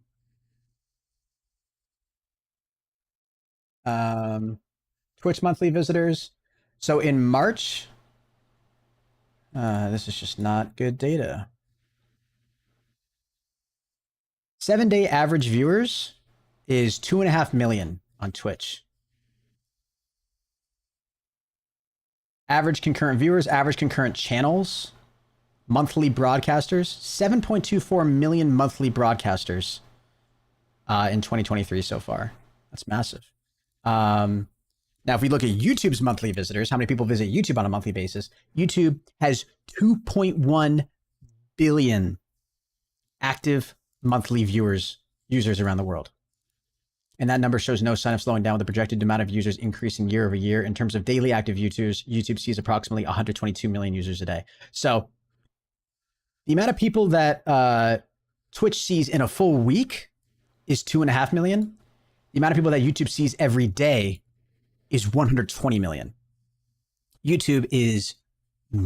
Twitch monthly visitors. So in March, this is just not good data. 7-day average viewers is 2.5 million on Twitch. Average concurrent viewers, average concurrent channels, monthly broadcasters, 7.24 million monthly broadcasters in 2023 so far. That's massive. Now, if we look at YouTube's monthly visitors, how many people visit YouTube on a monthly basis? YouTube has 2.1 billion active monthly users around the world. And that number shows no sign of slowing down, with the projected amount of users increasing year over year. In terms of daily active users, YouTube sees approximately 122 million users a day. So the amount of people that Twitch sees in a full week is 2.5 million. The amount of people that YouTube sees every day is 120 million. YouTube is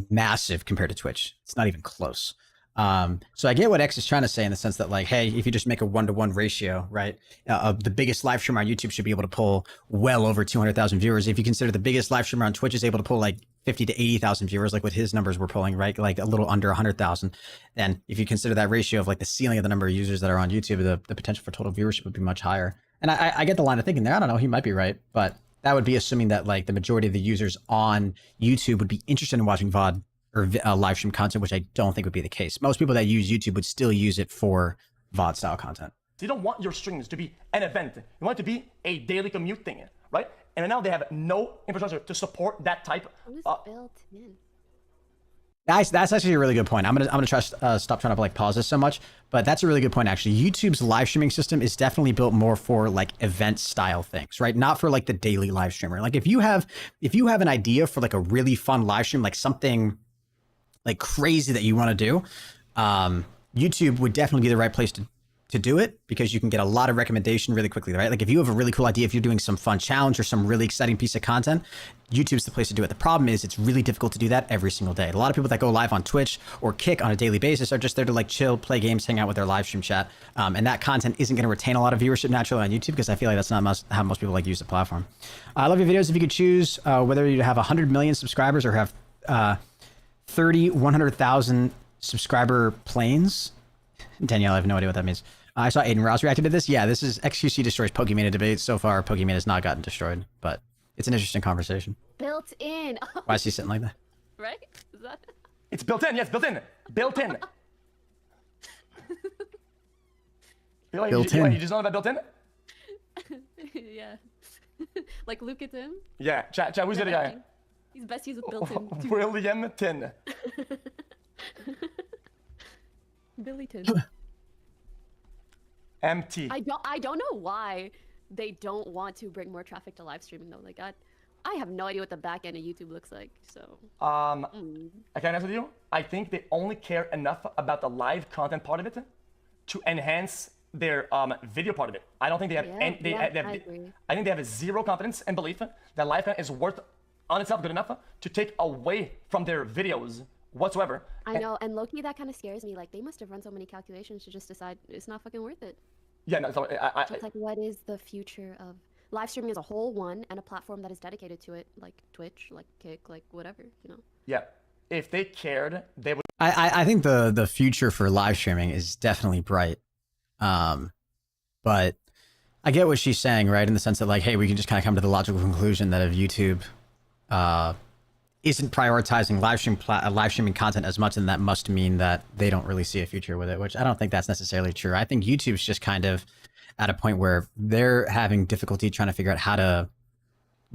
massive compared to Twitch. It's not even close. So I get what X is trying to say in the sense that, like, hey, if you just make a 1-to-1 ratio, right, the biggest live streamer on YouTube should be able to pull well over 200,000 viewers. If you consider the biggest live streamer on Twitch is able to pull like 50 to 80,000 viewers, like what his numbers were pulling, right, like a little under 100,000, then if you consider that ratio of like the ceiling of the number of users that are on YouTube, the potential for total viewership would be much higher. And I get the line of thinking there. I don't know, he might be right, but that would be assuming that like the majority of the users on YouTube would be interested in watching VOD or live stream content, which I don't think would be the case. Most people that use YouTube would still use it for VOD style content. You don't want your streams to be an event. You want it to be a daily commute thing, right? And now they have no infrastructure to support that type. Built in. That's actually a really good point. I'm gonna try stop trying to like pause this so much, but that's a really good point actually. YouTube's live streaming system is definitely built more for like event style things, right? Not for like the daily live streamer. Like if you have an idea for like a really fun live stream, like something like crazy that you want to do, YouTube would definitely be the right place to do it, because you can get a lot of recommendation really quickly, right? Like if you have a really cool idea, if you're doing some fun challenge or some really exciting piece of content, YouTube's the place to do it. The problem is it's really difficult to do that every single day. A lot of people that go live on Twitch or Kick on a daily basis are just there to like chill, play games, hang out with their live stream chat. And that content isn't going to retain a lot of viewership naturally on YouTube, because I feel like that's not how most people like use the platform. I love your videos. If you could choose whether you have 100 million subscribers or have 100,000 subscriber planes. Danielle, I have no idea what that means. I saw Aiden Ross reacted to this. Yeah, this is XQC destroys Pokemania debate. So far, Pokemania has not gotten destroyed, but it's an interesting conversation. Built in. Why is he sitting like that? Right? Is that? It's built in. Yes, built in. Built in. Built in. You just know about built in? Yeah. Like Luke it's in? Yeah. Chat, who's the other guy? He's best used with built in. Too. William Tin. Billy Tin. MT. I don't know why they don't want to bring more traffic to live streaming though. Like I have no idea what the back end of YouTube looks like. So I can answer you. I think they only care enough about the live content part of it to enhance their video part of it. I don't think they have any. I think they have a zero confidence and belief that live content is worth on itself good enough to take away from their videos whatsoever. I know, and low-key that kind of scares me. Like they must have run so many calculations to just decide it's not fucking worth it. Yeah, no. So Just like, what is the future of live streaming as a whole, one, and a platform that is dedicated to it, like Twitch, like Kick, like whatever, you know? Yeah, if they cared, they would. I think the future for live streaming is definitely bright, but I get what she's saying, right? In the sense that like, hey, we can just kind of come to the logical conclusion that if YouTube isn't prioritizing live streaming content as much, then that must mean that they don't really see a future with it, which I don't think that's necessarily true. I think YouTube's just kind of at a point where they're having difficulty trying to figure out how to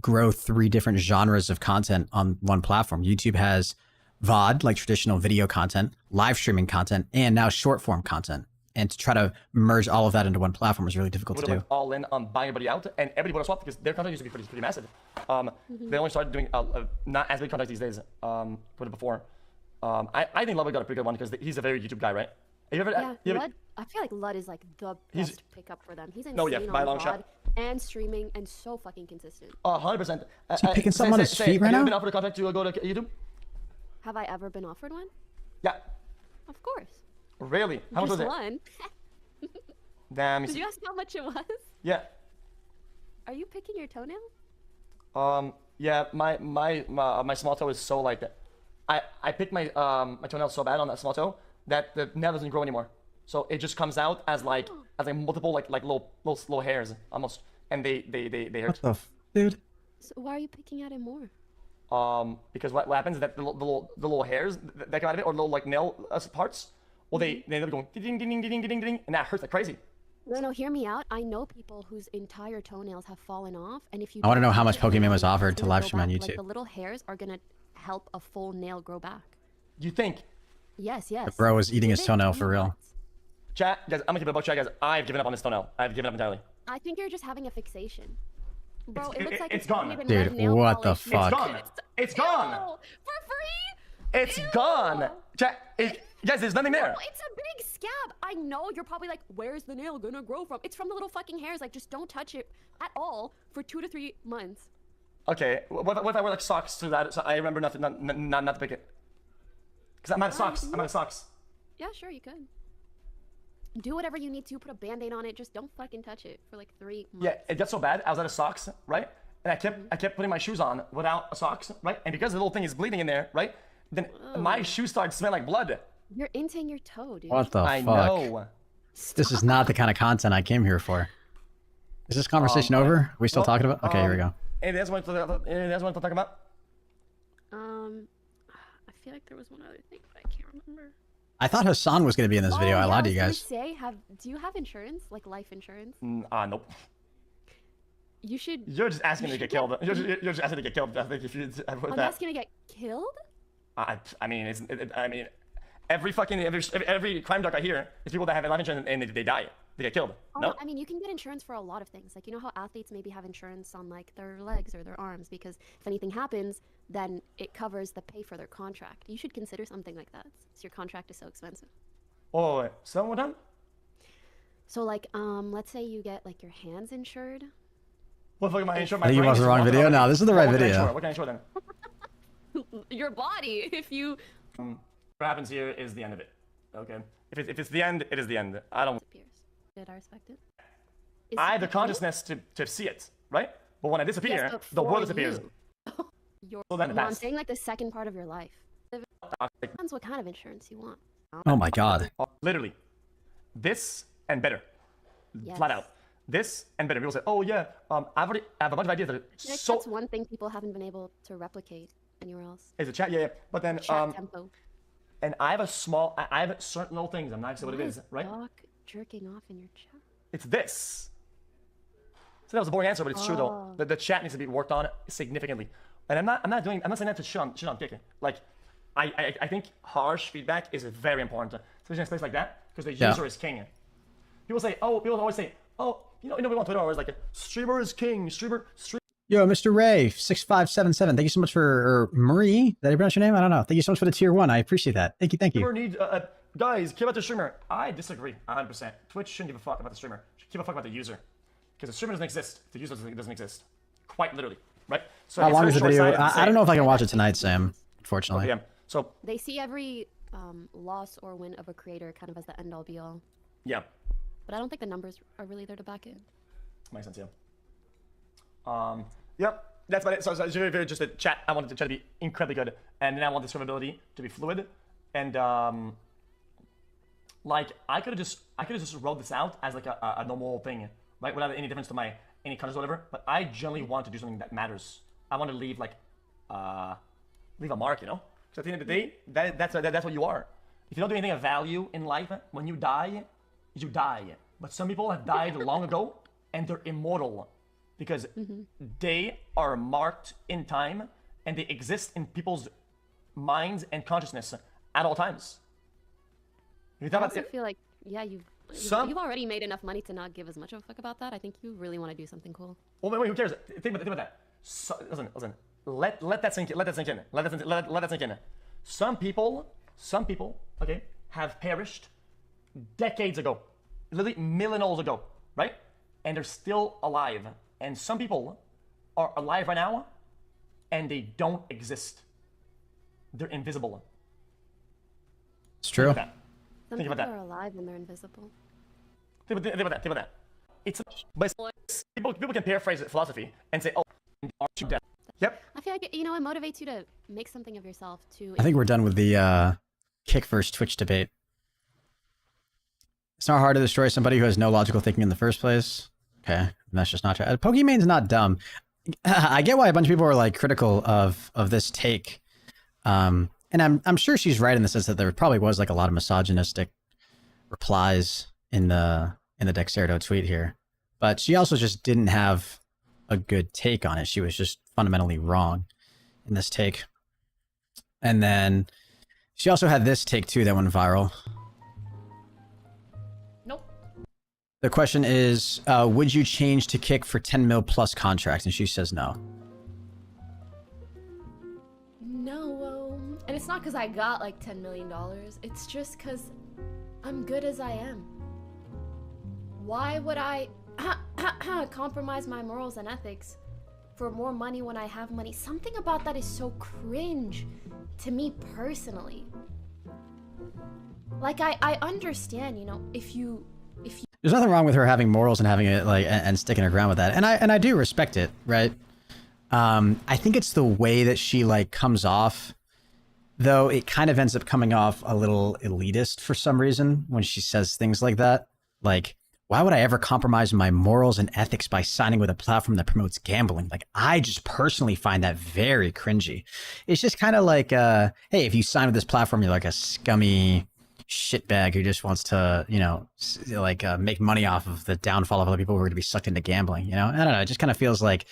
grow 3 different genres of content on one platform. YouTube has VOD, like traditional video content, live streaming content, and now short form content. And to try to merge all of that into one platform is really difficult to do. All in on buying everybody out, and everybody would have swapped because their content used to be pretty massive. They only started doing not as big content these days. Put it before. I think Ludwig got a pretty good one because he's a very YouTube guy, right? Lud, I feel like Lud is like the best pickup for them. He's insane by a long on VOD, shot. and streaming and so fucking consistent. 100%. Is he picking something on his feet right Have you now? been offered a contract to go to YouTube? Have I ever been offered one? Yeah. Of course. Really? How much was Just it? one. Damn. Did you ask how much it was? Yeah. Are you picking your toenail? Yeah. My small toe is so like that. I picked my my toenail so bad on that small toe that the nail doesn't grow anymore. So it just comes out as like multiple like little hairs almost, and they hurt. What the dude? So why are you picking at it more? Because what happens is that the little hairs that come out of it, or little like nail parts, well they end up going ding ding ding ding ding ding, and that hurts like crazy. No, hear me out. I know people whose entire toenails have fallen off, and if you I want to know how much touch it, Pokemon was offered it's to gonna live grow stream on back. YouTube. Like, the little hairs are gonna help a full nail grow back. You think? Yes. The bro was eating his toenail for real. Chat, guys, I'm gonna keep it about chat, guys. I've given up on this toenail. I've given up entirely. I think you're just having a fixation. Bro, It's- it looks like it's gone. even Dude, red nail what the polish. fuck? It's gone. It's gone. Ew, for free? It's Ew. gone. Chat, guys, there's nothing there. No, it's a big scab. I know you're probably like, where's the nail gonna grow from? It's from the little fucking hairs. Like, just don't touch it at all for 2 to 3 months. Okay, what if I wear like socks to that? So I remember not to pick it. Cause I'm out of socks. I'm out of socks. Yeah, sure, you could. Do whatever you need to. Put a band-aid on it. Just don't fucking touch it for like 3 months. Yeah, it got so bad. I was out of socks, right? And I kept putting my shoes on without socks, right? And because the little thing is bleeding in there, right? Then my shoes started smelling like blood. You're inting your toe, dude. What the I fuck? know. This is not the kind of content I came here for. Is this conversation over? Are we still talking about? Okay, here we go. Anything else want to talk about? I feel like there was one other thing, but I can't remember. I thought Hassan was going to be in this video. I lied to you guys. Say, do you have insurance, like life insurance? Nope. You should. You're just asking to get killed. You're just asking to get killed. I think if you with I'm that. asking to get killed. I mean, every crime doc I hear is people that have life insurance and they die. They get killed. Oh, No. I mean, you can get insurance for a lot of things. Like, you know how athletes maybe have insurance on like their legs or their arms because if anything happens, then it covers the pay for their contract. You should consider something like that. So your contract is so expensive. Oh, wait. So what done? So like, let's say you get like your hands insured. What the fuck am I insured? I think you watched the wrong video. No, this is the right What can I video. insure? What can I insure then? Your body, if you. What happens here is the end of it. Okay. If it's the end, it is the end. I don't. Disappears. Did I respect it? I have the consciousness to see it, right? But when I disappear, but the for world disappears. Your, So then no, I'm that's- saying like the second part of your life. Depends what kind of insurance you want. Oh my god. Literally, this and better, Yes. flat out. This and better. People say, "Oh yeah, I have a bunch of ideas that are I think so." that's one thing people haven't been able to replicate anywhere else. Is a chat, yeah. But then, Chat tempo. and I have I have certain little things. I'm not gonna say what it is, right? Dog jerking off in your chat. It's this. So that was a boring answer, but it's true though. Oh. The chat needs to be worked on significantly. And I'm not saying that to shit on Kick. Like, I think harsh feedback is very important, especially in a space like that, because the Yeah. user is king. People always say, oh, you know, we on Twitter always like, streamer is king, streamer. Yo, Mr. Ray, 6577. Thank you so much for, or Marie. Did I pronounce your name? I don't know. Thank you so much for the tier 1. I appreciate that. Thank you. Streamer needs, guys, care about the streamer. I disagree 100%. Twitch shouldn't give a fuck about the streamer. Should give a fuck about the user. Because the streamer doesn't exist. The user doesn't exist. Quite literally, right? So How it's long very is the video? short-sighted to I don't say- know if I can watch it tonight, Sam. Unfortunately. Yeah. So They see every loss or win of a creator kind of as the end all be all. yeah, But I don't think the numbers are really there to back it. makes sense. Yeah. Yep. That's about it. So it's very just a chat. I wanted to try to be incredibly good, and then I want the servability to be fluid, and like I could have just wrote this out as like a normal thing, right? Without any difference to any countries or whatever. But I generally want to do something that matters. I want to leave like leave a mark, you know. Because at the end of the day, that's what you are. If you don't do anything of value in life, when you die, you die. But some people have died long ago, and they're immortal because they are marked in time and they exist in people's minds and consciousness at all times. If you I talk also about feel like, yeah, you've already made enough money to not give as much of a fuck about that. I think you really want to do something cool. well, wait, who cares? Think about that. So, listen. Let that sink in. Let that sink in. Some people, okay, have perished decades ago, literally millennials ago, right? and they're still alive. And some people are alive right now, and they don't exist. They're invisible. It's true. Think Some about people that. are alive and they're invisible. Think about that. It's but people can paraphrase philosophy and say, "Oh, are you dead?" Yep. I feel like, you know, it motivates you to make something of yourself. To I think we're done with the Kick versus Twitch debate. It's not hard to destroy somebody who has no logical thinking in the first place. Okay, that's just not true. Pokemon's not dumb. I get why a bunch of people are like critical of this take, and I'm sure she's right in the sense that there probably was like a lot of misogynistic replies in the Dexerto tweet here, but she also just didn't have a good take on it. She was just fundamentally wrong in this take. And then she also had this take too that went viral. Nope. The question is, would you change to Kick for 10 mil plus contracts? And she says no. No, and it's not because I got like $10 million. It's just because I'm good as I am. Why would I compromise my morals and ethics for more money when I have money? Something about that is so cringe to me personally. Like, I understand, you know, if you There's nothing wrong with her having morals and having it like and sticking her ground with that. And I do respect it, right? I think it's the way that she like comes off, though it kind of ends up coming off a little elitist for some reason when she says things like that. Like, why would I ever compromise my morals and ethics by signing with a platform that promotes gambling? Like, I just personally find that very cringy. It's just kind of like, hey, if you sign with this platform, you're like a scummy shitbag who just wants to, you know, like make money off of the downfall of other people who are going to be sucked into gambling. You know, I don't know. It just kind of feels like,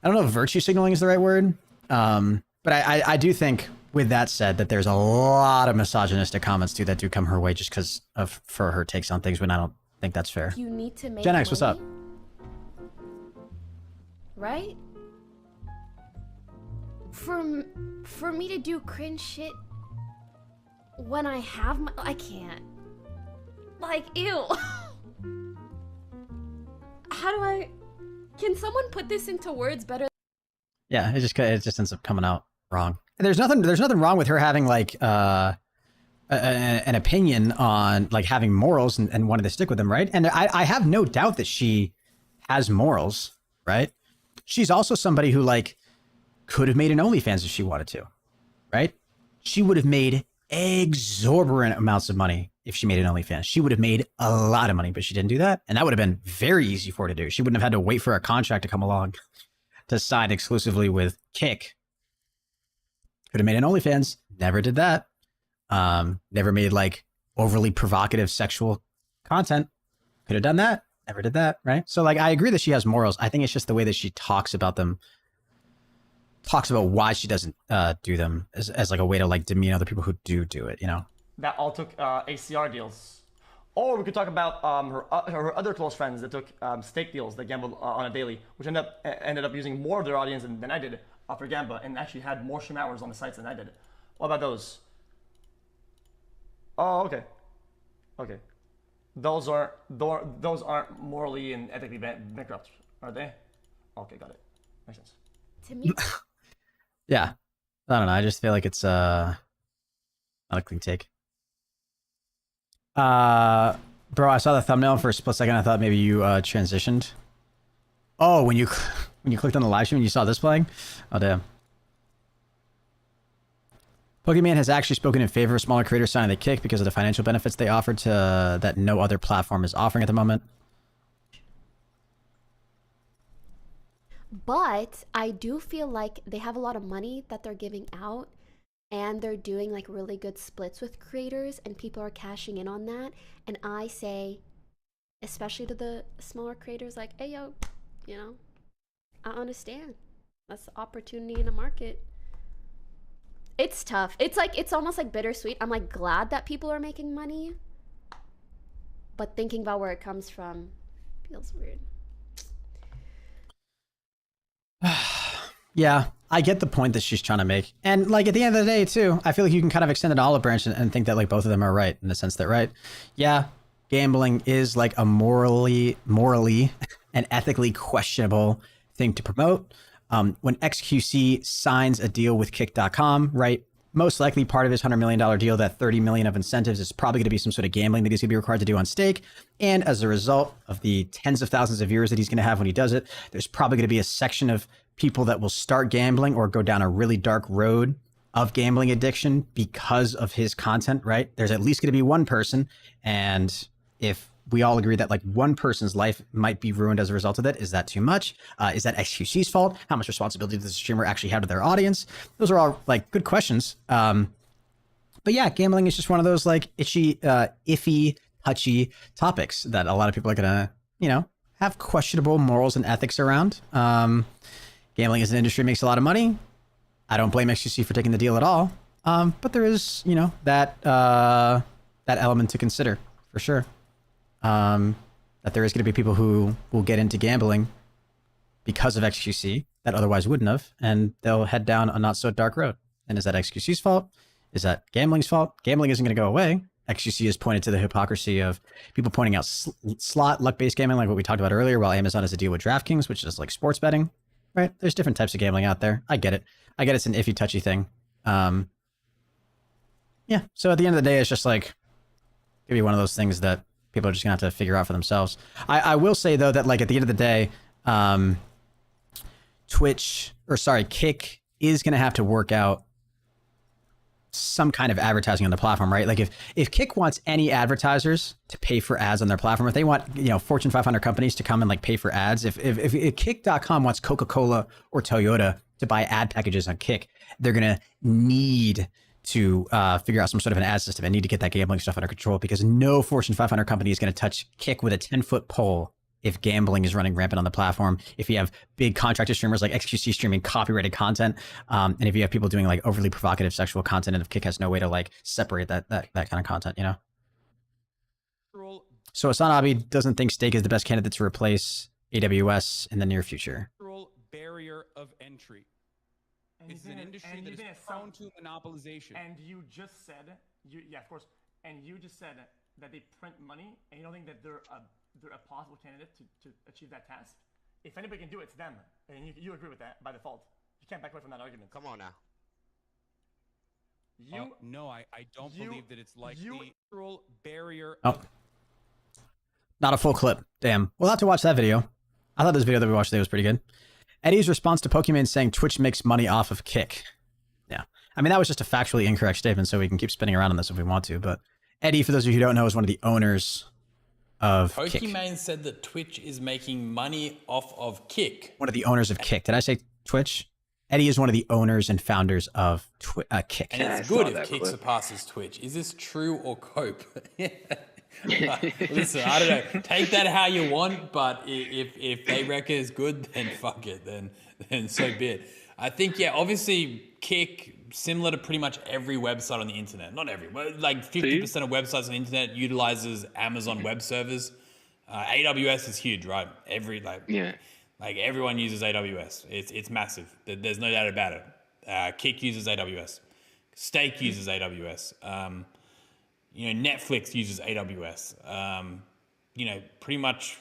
I don't know if virtue signaling is the right word. But I do think, with that said, that there's a lot of misogynistic comments too that do come her way just because of for her takes on things when I don't think that's fair. you need to make Gen X, what's up? money, right? For me to do cringe shit when I have my, I can't. Like, ew. How do I? Can someone put this into words better? Yeah, it just ends up coming out wrong. And there's nothing wrong with her having like an opinion on like having morals and wanting to stick with them, right? And I have no doubt that she has morals, right? She's also somebody who like could have made an OnlyFans if she wanted to, right? She would have made exorbitant amounts of money if she made an OnlyFans. She would have made a lot of money, but she didn't do that. And that would have been very easy for her to do. She wouldn't have had to wait for a contract to come along to sign exclusively with Kick. Could have made an OnlyFans. Never did that. Never made like overly provocative sexual content. Could have done that. Never did that, right? So like, I agree that she has morals. I think it's just the way that she talks about them, talks about why she doesn't do them as like a way to like demean other people who do it, you know? That all took ACR deals. Or we could talk about her other close friends that took stake deals that gambled on a daily, which ended up using more of their audience than I did for Gamba, and actually had more stream hours on the sites than I did. What about those? Oh, okay. Okay. Those aren't morally and ethically bankrupt, are they? Okay, got it. Makes sense. To me, Yeah. I don't know. I just feel like it's not a clean take. Bro, I saw the thumbnail for a split second. I thought maybe you transitioned. Oh, when you clicked on the live stream and you saw this playing? Oh, damn. Pokemon has actually spoken in favor of smaller creators signing the Kick because of the financial benefits they offer to that no other platform is offering at the moment. but I do feel like they have a lot of money that they're giving out, and they're doing like really good splits with creators, and people are cashing in on that. And I say, especially to the smaller creators, like, hey yo, you know, I understand that's the opportunity in the market. It's tough. It's like, it's almost like bittersweet. I'm like glad that people are making money, but thinking about where it comes from feels weird. Yeah, I get the point that she's trying to make. And like at the end of the day too, I feel like you can kind of extend an olive branch and think that like both of them are right in the sense that, right? Yeah, gambling is like a morally and ethically questionable thing to promote. When XQC signs a deal with Kick.com, right? Most likely part of his $100 million deal, that $30 million of incentives is probably going to be some sort of gambling that he's going to be required to do on stake. And as a result of the tens of thousands of viewers that he's going to have when he does it, there's probably going to be a section of people that will start gambling or go down a really dark road of gambling addiction because of his content, right? There's at least going to be one person. And if we all agree that like one person's life might be ruined as a result of that, is that too much? Is that XQC's fault? How much responsibility does the streamer actually have to their audience? Those are all like good questions. But yeah, gambling is just one of those like itchy, iffy, touchy topics that a lot of people are gonna, have questionable morals and ethics around. Gambling as an industry makes a lot of money. I don't blame XQC for taking the deal at all. But there is, that element to consider for sure. That there is going to be people who will get into gambling because of XQC that otherwise wouldn't have, and they'll head down a not so dark road. And is that XQC's fault? Is that gambling's fault? Gambling isn't going to go away. XQC has pointed to the hypocrisy of people pointing out slot luck-based gambling, like what we talked about earlier, while Amazon has a deal with DraftKings, which is like sports betting, right? There's different types of gambling out there. I get it. It's an iffy, touchy thing. Yeah. So at the end of the day, it's just like, it'd be one of those things that people are just gonna have to figure out for themselves. I will say though that like at the end of the day, Kick is gonna have to work out some kind of advertising on the platform, right? Like if Kick wants any advertisers to pay for ads on their platform, if they want, Fortune 500 companies to come and like pay for ads, if Kick.com wants Coca-Cola or Toyota to buy ad packages on Kick, they're gonna need to figure out some sort of an ad system and need to get that gambling stuff under control, because no Fortune 500 company is going to touch Kick with a 10-foot pole if gambling is running rampant on the platform. If you have big contracted streamers like XQC streaming copyrighted content, and if you have people doing like overly provocative sexual content, and if Kick has no way to like separate that kind of content, So Hassan Abi doesn't think stake is the best candidate to replace AWS in the near future. Barrier of entry. It's an industry that is prone to monopolization. And you just said, of course, and you just said that they print money, and you don't think that they're a possible candidate to achieve that task? If anybody can do it, it's them. And you agree with that by default. You can't back away from that argument. Come on now. No, I don't believe that it's like the natural barrier. Not a full clip. Damn. We'll have to watch that video. I thought this video that we watched today was pretty good. Eddie's response to Pokemon saying Twitch makes money off of Kick. Yeah. I mean, that was just a factually incorrect statement, so we can keep spinning around on this if we want to. But Eddie, for those of you who don't know, is one of the owners of Kick. Pokemon said that Twitch is making money off of Kick. One of the owners of Kick. Did I say Twitch? Eddie is one of the owners and founders of Kick. And it's good if Kick surpasses Twitch. Is this true or cope? Listen, I don't know. Take that how you want, but if they reckon it's good, then fuck it. Then so be it. I think, obviously Kick, similar to pretty much every website on the internet. Not every, but like 50% of websites on the internet utilizes Amazon web servers. AWS is huge, right? Like everyone uses AWS. It's massive. There's no doubt about it. Kick uses AWS. Stake uses AWS. Netflix uses AWS. Pretty much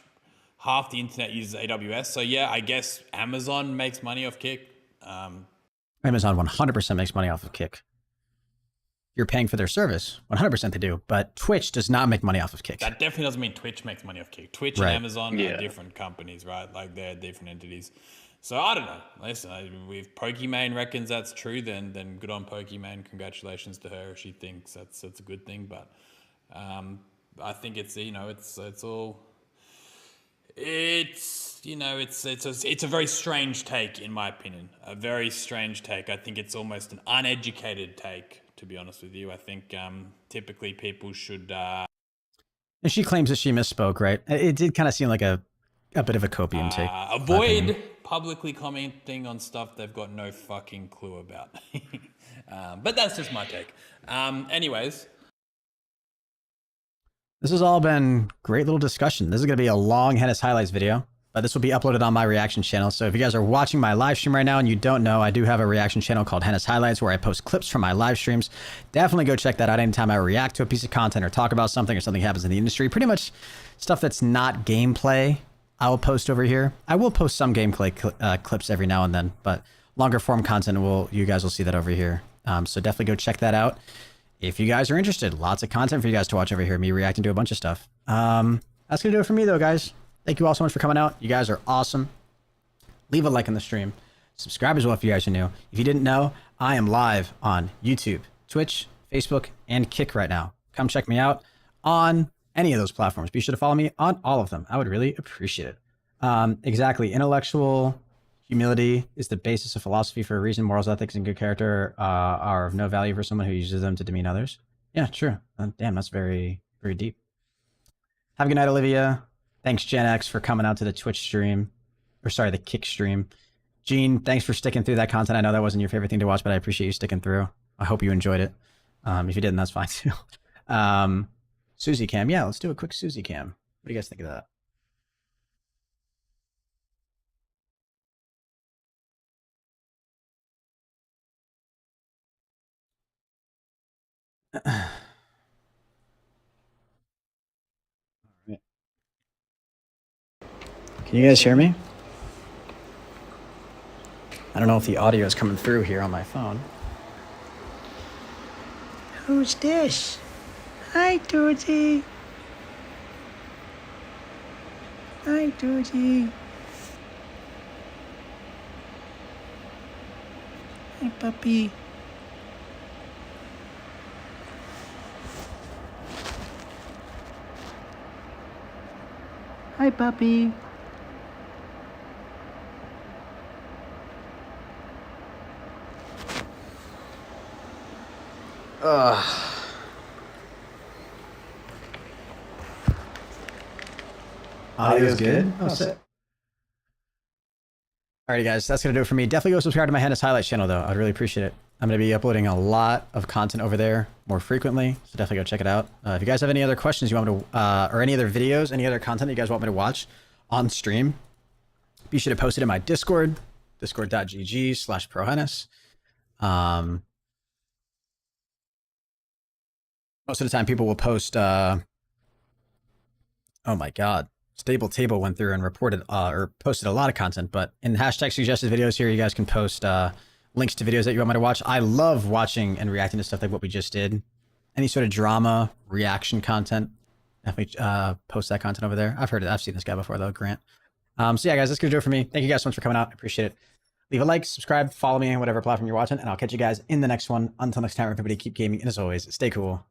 half the internet uses AWS. So yeah, I guess Amazon makes money off Kick. Amazon 100% makes money off of Kick. You're paying for their service. 100% they do. But Twitch does not make money off of Kick. That definitely doesn't mean Twitch makes money off Kick. Twitch and Amazon are different companies, right? Like they're different entities. So I don't know. Listen, if Pokimane reckons that's true, then good on Pokimane. Congratulations to her if she thinks that's a good thing. But I think it's a very strange take, in my opinion. A very strange take. I think it's almost an uneducated take, to be honest with you. I think typically people should. And she claims that she misspoke, right? It did kind of seem like a bit of a copium take. Avoid publicly commenting on stuff they've got no fucking clue about. But that's just my take. Anyways. This has all been great little discussion. This is going to be a long Hennis highlights video. but this will be uploaded on my reaction channel. So if you guys are watching my live stream right now and you don't know, I do have a reaction channel called Hennis Highlights where I post clips from my live streams. Definitely go check that out anytime I react to a piece of content or talk about something or something happens in the industry. Pretty much stuff that's not gameplay, I will post over here. I will post some gameplay clips every now and then, but longer form content, you guys will see that over here. So definitely go check that out if you guys are interested. Lots of content for you guys to watch over here, me reacting to a bunch of stuff. That's going to do it for me, though, guys. Thank you all so much for coming out. You guys are awesome. Leave a like in the stream. Subscribe as well if you guys are new. If you didn't know, I am live on YouTube, Twitch, Facebook, and Kick right now. Come check me out on any of those platforms. Be sure to follow me on all of them. I would really appreciate it. Exactly. Intellectual humility is the basis of philosophy for a reason. Morals, ethics, and good character are of no value for someone who uses them to demean others. Yeah, true. Damn, that's very, very deep. Have a good night, Olivia. Thanks, Gen X, for coming out to the Twitch stream. Or sorry, the Kick stream. Gene, thanks for sticking through that content. I know that wasn't your favorite thing to watch, but I appreciate you sticking through. I hope you enjoyed it. If you didn't, that's fine too. Susie Cam. Yeah, let's do a quick Susie Cam. What do you guys think of that? Can you guys hear me? I don't know if the audio is coming through here on my phone. Who's this? Hi, Georgie. Hi, Georgie. Hi, puppy. Hi, puppy. Audio's good? Oh, sick. Alrighty, guys, that's going to do it for me. Definitely go subscribe to my Hennis Highlights channel, though. I'd really appreciate it. I'm going to be uploading a lot of content over there more frequently, so definitely go check it out. If you guys have any other questions you want me to, or any other videos, any other content you guys want me to watch on stream, be sure to post it in my Discord, discord.gg/ProHenis. Most of the time people will post, oh my God, Stable Table went through and reported, or posted a lot of content, but in hashtag suggested videos here, you guys can post links to videos that you want me to watch. I love watching and reacting to stuff like what we just did. Any sort of drama, reaction content, definitely post that content over there. I've seen this guy before though, Grant. So yeah, guys, that's gonna do it for me. Thank you guys so much for coming out. I appreciate it. Leave a like, subscribe, follow me on whatever platform you're watching, and I'll catch you guys in the next one. Until next time, everybody keep gaming, and as always, stay cool.